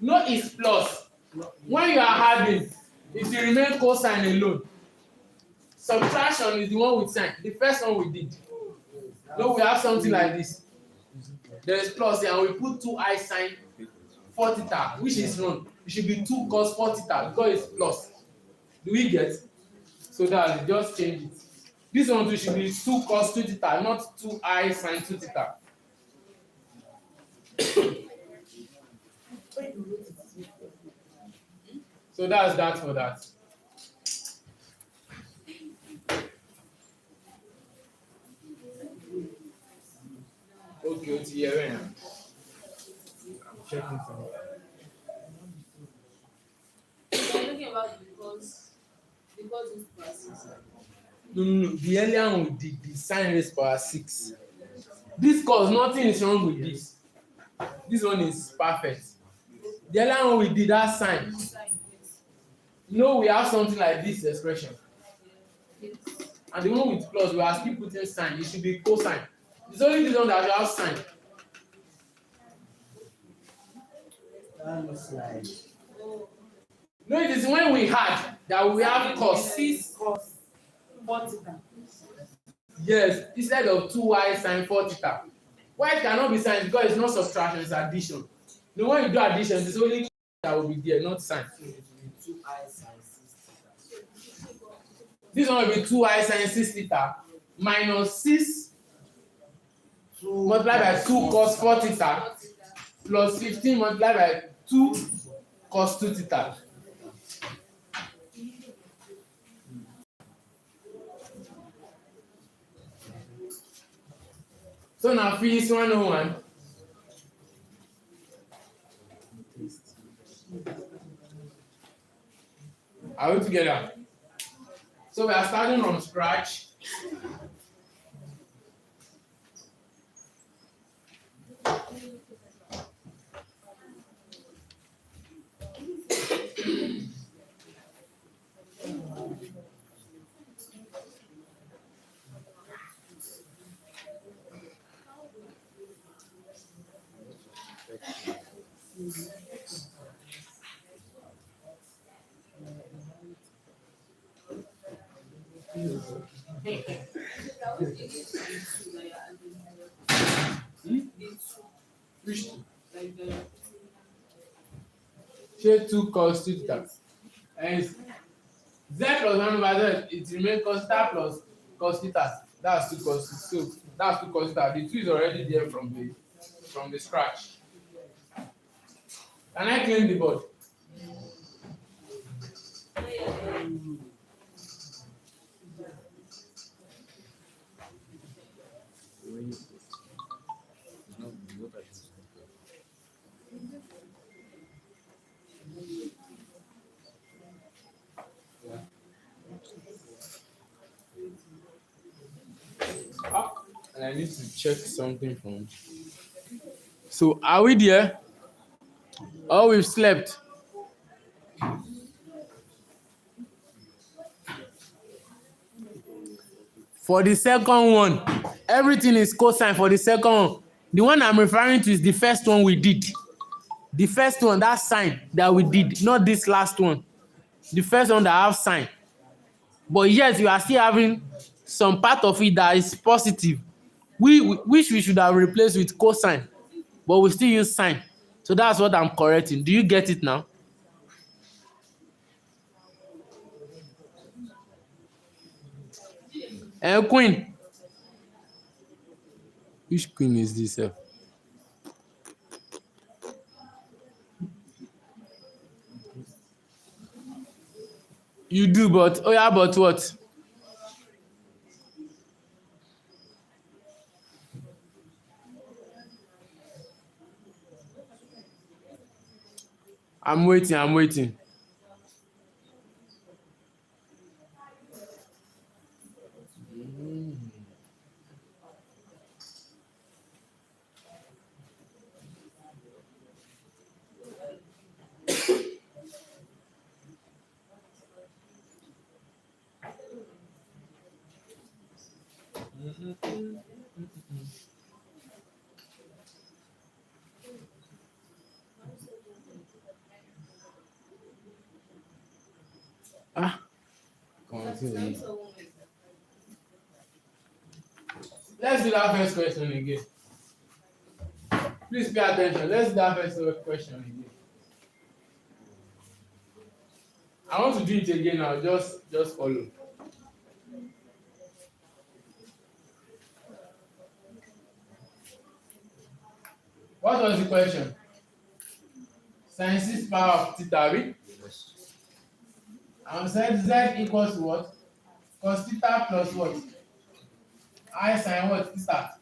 No is plus. When you are adding, it will remain cosine alone. Subtraction is the one with sign. The first one we did. No, we have something like this. There is plus here, and we put 2i sin 4 theta, which is wrong. It should be 2 cos 4 theta because it's plus. Do we get? So that's it. Just change it. This one too should be 2 cos 2 theta, not 2i sin 2 theta. So that's that for that. Okay, what's here now? I'm checking something. You're talking about because it's classes. No. The earlier one we did, the sine raised power 6. This cause nothing is wrong with this. This one is perfect. The earlier one we did that sine. No, we have something like this expression. And the one with plus, we are still putting sine. It should be cosine. It's only this one that should have sine. That looks like No, it is when we had that we have cos. 6 cos 4 theta. Yes, instead of 2i sin 4 theta. Why it cannot be sine? Because it's not subtraction, it's addition. No, when you do addition, it's only that will be there, not sine. so it will be 2i sin 6 theta. This one will be 2i sin 6 theta minus 6 multiplied by 2 cos 4 theta plus 15 multiplied by 2 cos 2 theta. So now physics 101. Are we together? So we are starting from scratch. Which share 2 cos 2 theta. And z plus 1 over z, it remains cos theta plus cos theta. That's 2 cos 2. So that's 2 cos theta. The 2 is already there from the scratch. Can I clean the board? And I need to check something from. So are we there? Or we've slept? For the second one, everything is cosine for the second one. The one I'm referring to is the first one we did. The first one, that sign that we did, not this last one. The first one that have sign. But yes, you are still having some part of it that is positive, which we should have replaced with cosine. but we still use sign. So that's what I'm correcting. Do you get it now? Queen. Which queen is this? You do, but oh yeah, but what? I'm waiting. Ah, continue. Let's do that first question again. Please pay attention. Let's do that first question again. I want to do it again now. Just follow. What was the question? Sin 6 power of theta, right? And said z equals to what? Cos theta plus what? I sin what? Theta.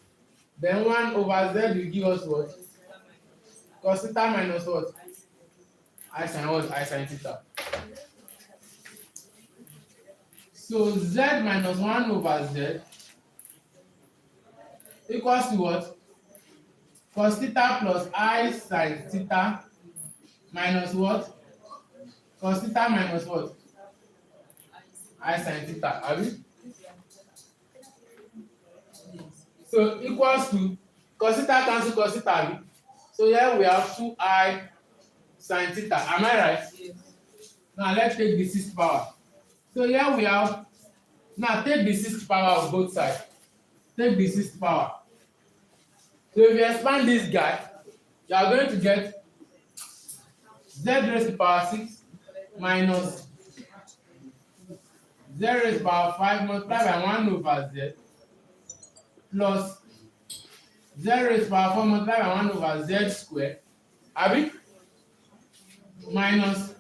Then 1 over z will give us what? Cos theta minus what? I sin what? I sin theta. So z minus 1 over z equals to what? Cos theta plus I sin theta minus what? Cos theta minus what? I sin theta. Have you? So equals to cos theta cancel cos theta. So here we have 2I sin theta. Am I right? Yes. Now let's take the sixth power. So here we have, now take the sixth power of both sides. Take the sixth power. So if you expand this guy, you are going to get z raised to power 6 minus z raised to power 5 multiplied by 1 over z plus z raised to power 4 multiplied by 1 over z squared. Abi? Minus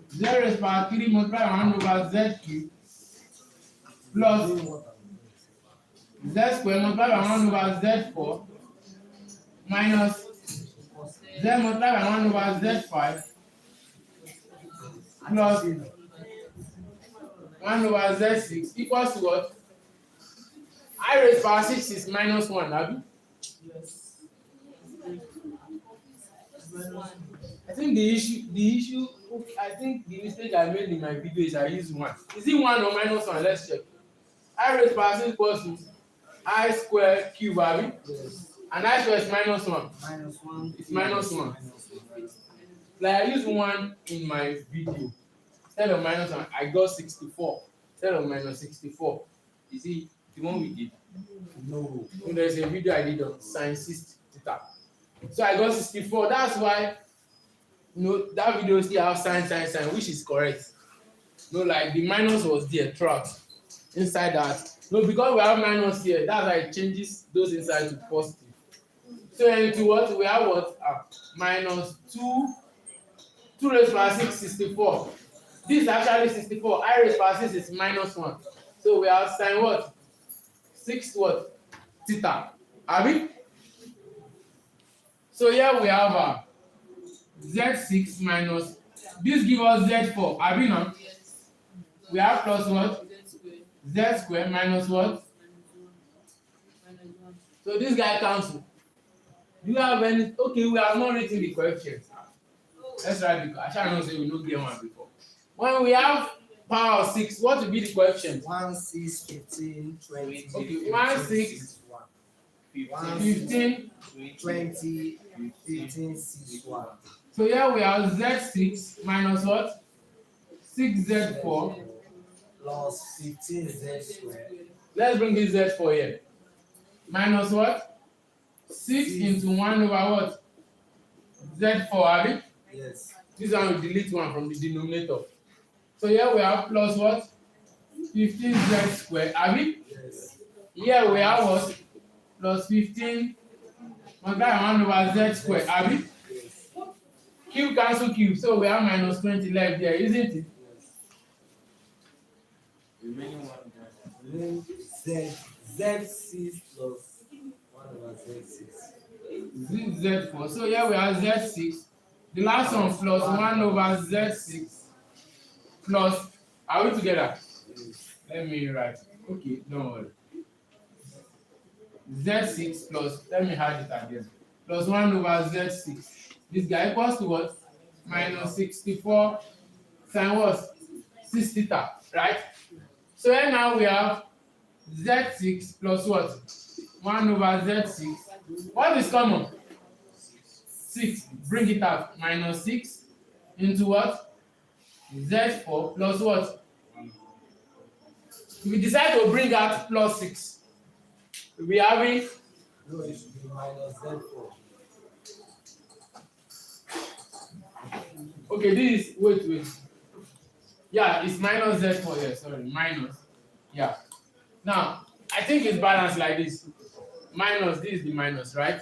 z raised to power 3 multiplied by 1 over z cubed plus z squared multiplied by 1 over z4 minus z multiplied by 1 over z5 plus 1 over z6 equals to what? I raised to power 6 is minus 1, Abi? Yes. I think the issue, okay, I think the mistake I made in my video is I used 1. Is it 1 or minus 1? Let's check. I raised to power 6 equals to I squared cube, Abi? Yes. And I squared is minus 1. Minus 1. It's minus 1. Minus 1. Like I used 1 in my video. Instead of minus 1, I got 64. Instead of minus 64. You see, the one we did. No. There's a video I did on sin 6 theta. So I got 64. That's why that video still have sin, which is correct. Like the minus was there throughout. Inside that. Because we have minus here, that's why it changes those inside to positive. So into what? We have what? Minus 2 raised to power 6, 64. This is actually 64. I raised to power 6 is minus 1. So we have sin what? 6 what? Theta. Abi? So here we have z6 minus, this gives us z4. Abi now? Yes. We have plus what? Z squared. Z squared minus what? Minus 1. So this guy cancel. Do you have any? Okay, we have not written the coefficients. Let's write the. I shall not say we don't get one before. When we have power of 6, what will be the coefficient? 1, 6, 15, 20. Okay, 1, 6, 15. 20, 15, 6, 1. So here we have Z6 minus what? 6Z4 Plus 15 z squared. Let's bring this Z4 here. Minus what? 6 into 1 over what? Z4, abi? Yes. This one will delete 1 from the denominator. So here we have plus what? 15z squared, abi? Yes. Here we have what? Plus 15 multiply 1 over z squared, abi? Yes. Cube cancel cube, so we have minus 20 left there, isn't it? Remaining one. Then Z6 plus 1 over Z6. Z4. So here we have Z6. The last one plus 1 over Z6 plus, are we together? Yes. Let me write. Okay, don't worry. Z6 plus, let me add it again. Plus 1 over Z6. This guy equals to what? Minus 64 sin what? 6 theta, right? So here now we have Z6 plus what? 1 over Z6. What is common? 6. Bring it out. Minus 6 into what? Z4 plus what? If we decide to bring out plus 6, we having No, it should be minus Z4. okay, this is wait. Yeah, it's minus Z4 here, sorry, minus. Yeah. Now, I think it's balanced like this. Minus, this is the minus, right?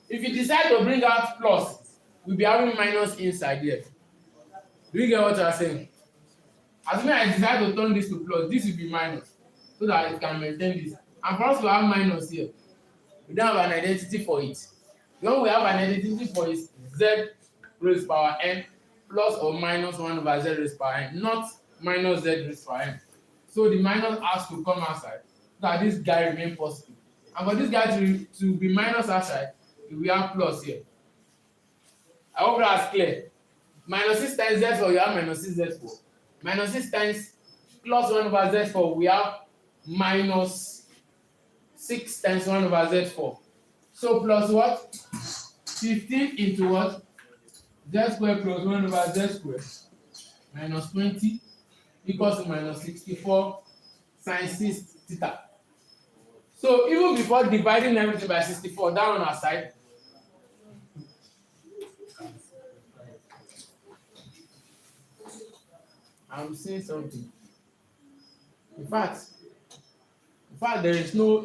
If you decide to bring out plus, we'll be having minus inside here. Do you get what I'm saying? Assuming I decide to turn this to plus, this will be minus, so that it can maintain this. And for us to have minus here, we don't have an identity for it. When we have an identity for it, z raised power n plus or minus 1 over z raised power n, not minus z raised power n. So the minus has to come outside so that this guy remain positive. And for this guy to be minus outside, we have plus here. I hope that's clear. Minus 6 times z4, you have minus 6 z4. Minus 6 times plus 1 over z4, we have minus 6 times 1 over z4. So plus what? 15 into what? Z squared plus 1 over z squared minus 20 equals to minus 64 sin 6 theta. So even before dividing everything by 64, that one aside, I'm saying something. In fact, there is no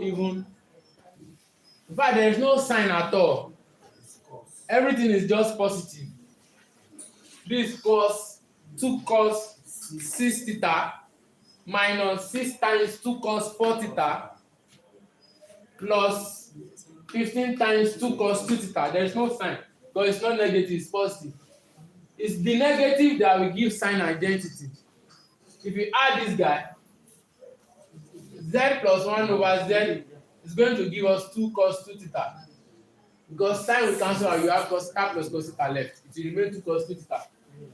sign at all. Everything is just positive. This cos 2 cos 6 theta minus 6 times 2 cos 4 theta plus 15 times 2 cos 2 theta. There is no sign, but it's not negative, it's positive. It's the negative that will give sign identity. If you add this guy, z plus 1 over z is going to give us 2 cos 2 theta. Because sign will cancel out, you have cos theta plus cos theta left. It will remain 2 cos 2 theta.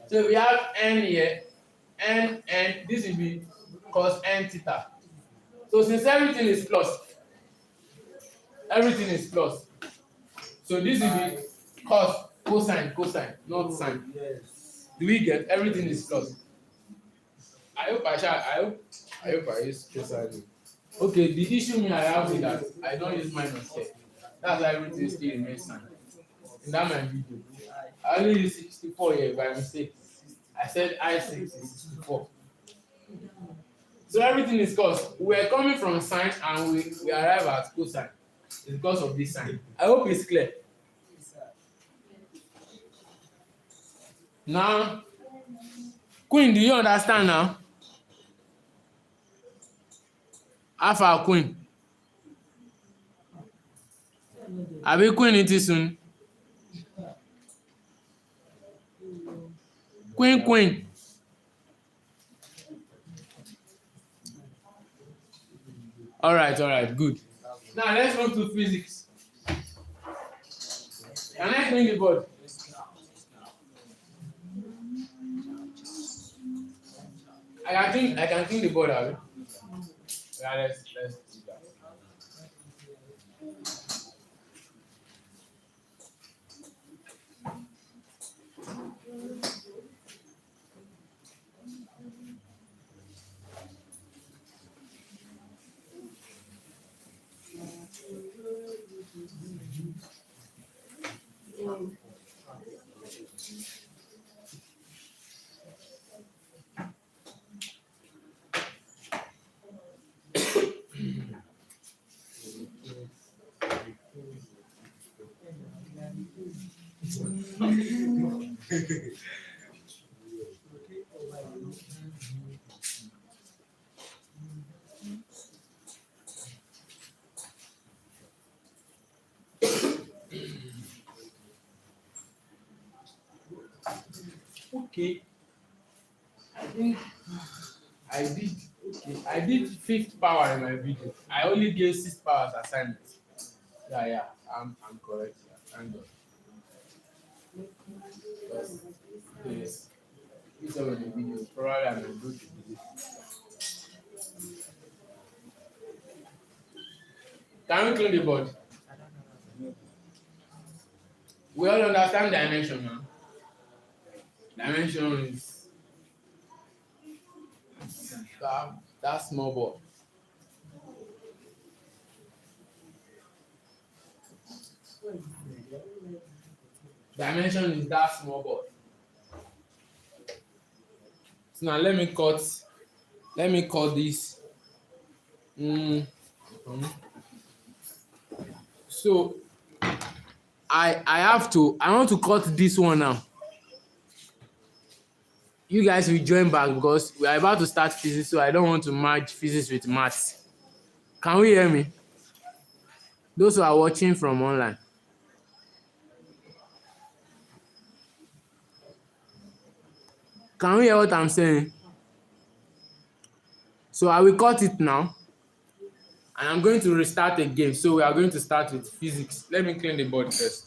So we have n here, n, this will be cos n theta. So since everything is plus, so this will be cos, cosine, not sine. Yes. Do we get everything is plus? I hope I use precisely. Okay, the issue I have is that I don't use minus here. That's why everything still remains sine. In that my video, I only use 64 here by mistake. I said I6 is 64. So everything is cos. We're coming from sine and we arrive at cosine. It's because of this sign. I hope it's clear. Now, Queen, do you understand now? Alpha Queen. Abi Queen it is soon. Queen. All right, good. Now let's move to physics. Can I bring the board? I can clean the board, Abi. Yeah, let's do that. Okay, I think I did. Okay, I did fifth power in my video. I only gave 6 powers assignment. Yeah, I'm correct. Yeah, thank God. Yes, this one of the videos. Probably I'm going to do this. Can we clean the board? We all understand dimension now. Dimension is that small board. Dimension is that small board. So now let me cut this. So I want to cut this one now. You guys will join back because we are about to start physics, so I don't want to merge physics with maths. Can we hear me? Those who are watching from online. Can we hear what I'm saying? So I will cut it now. And I'm going to restart again. So we are going to start with physics. Let me clean the board first.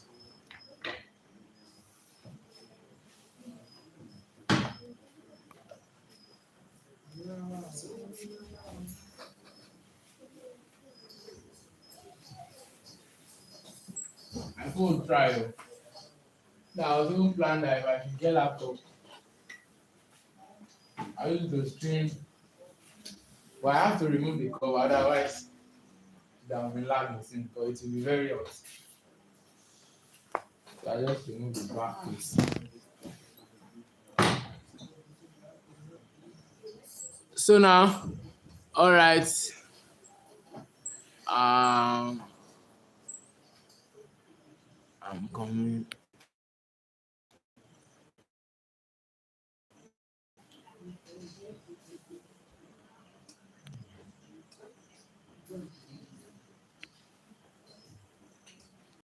My phone try. Now I was even planned that if I should get laptop, I use the stream. But I have to remove the cover, otherwise that will be lagging since because it will be very hot. So I just remove the back piece. So now, all right.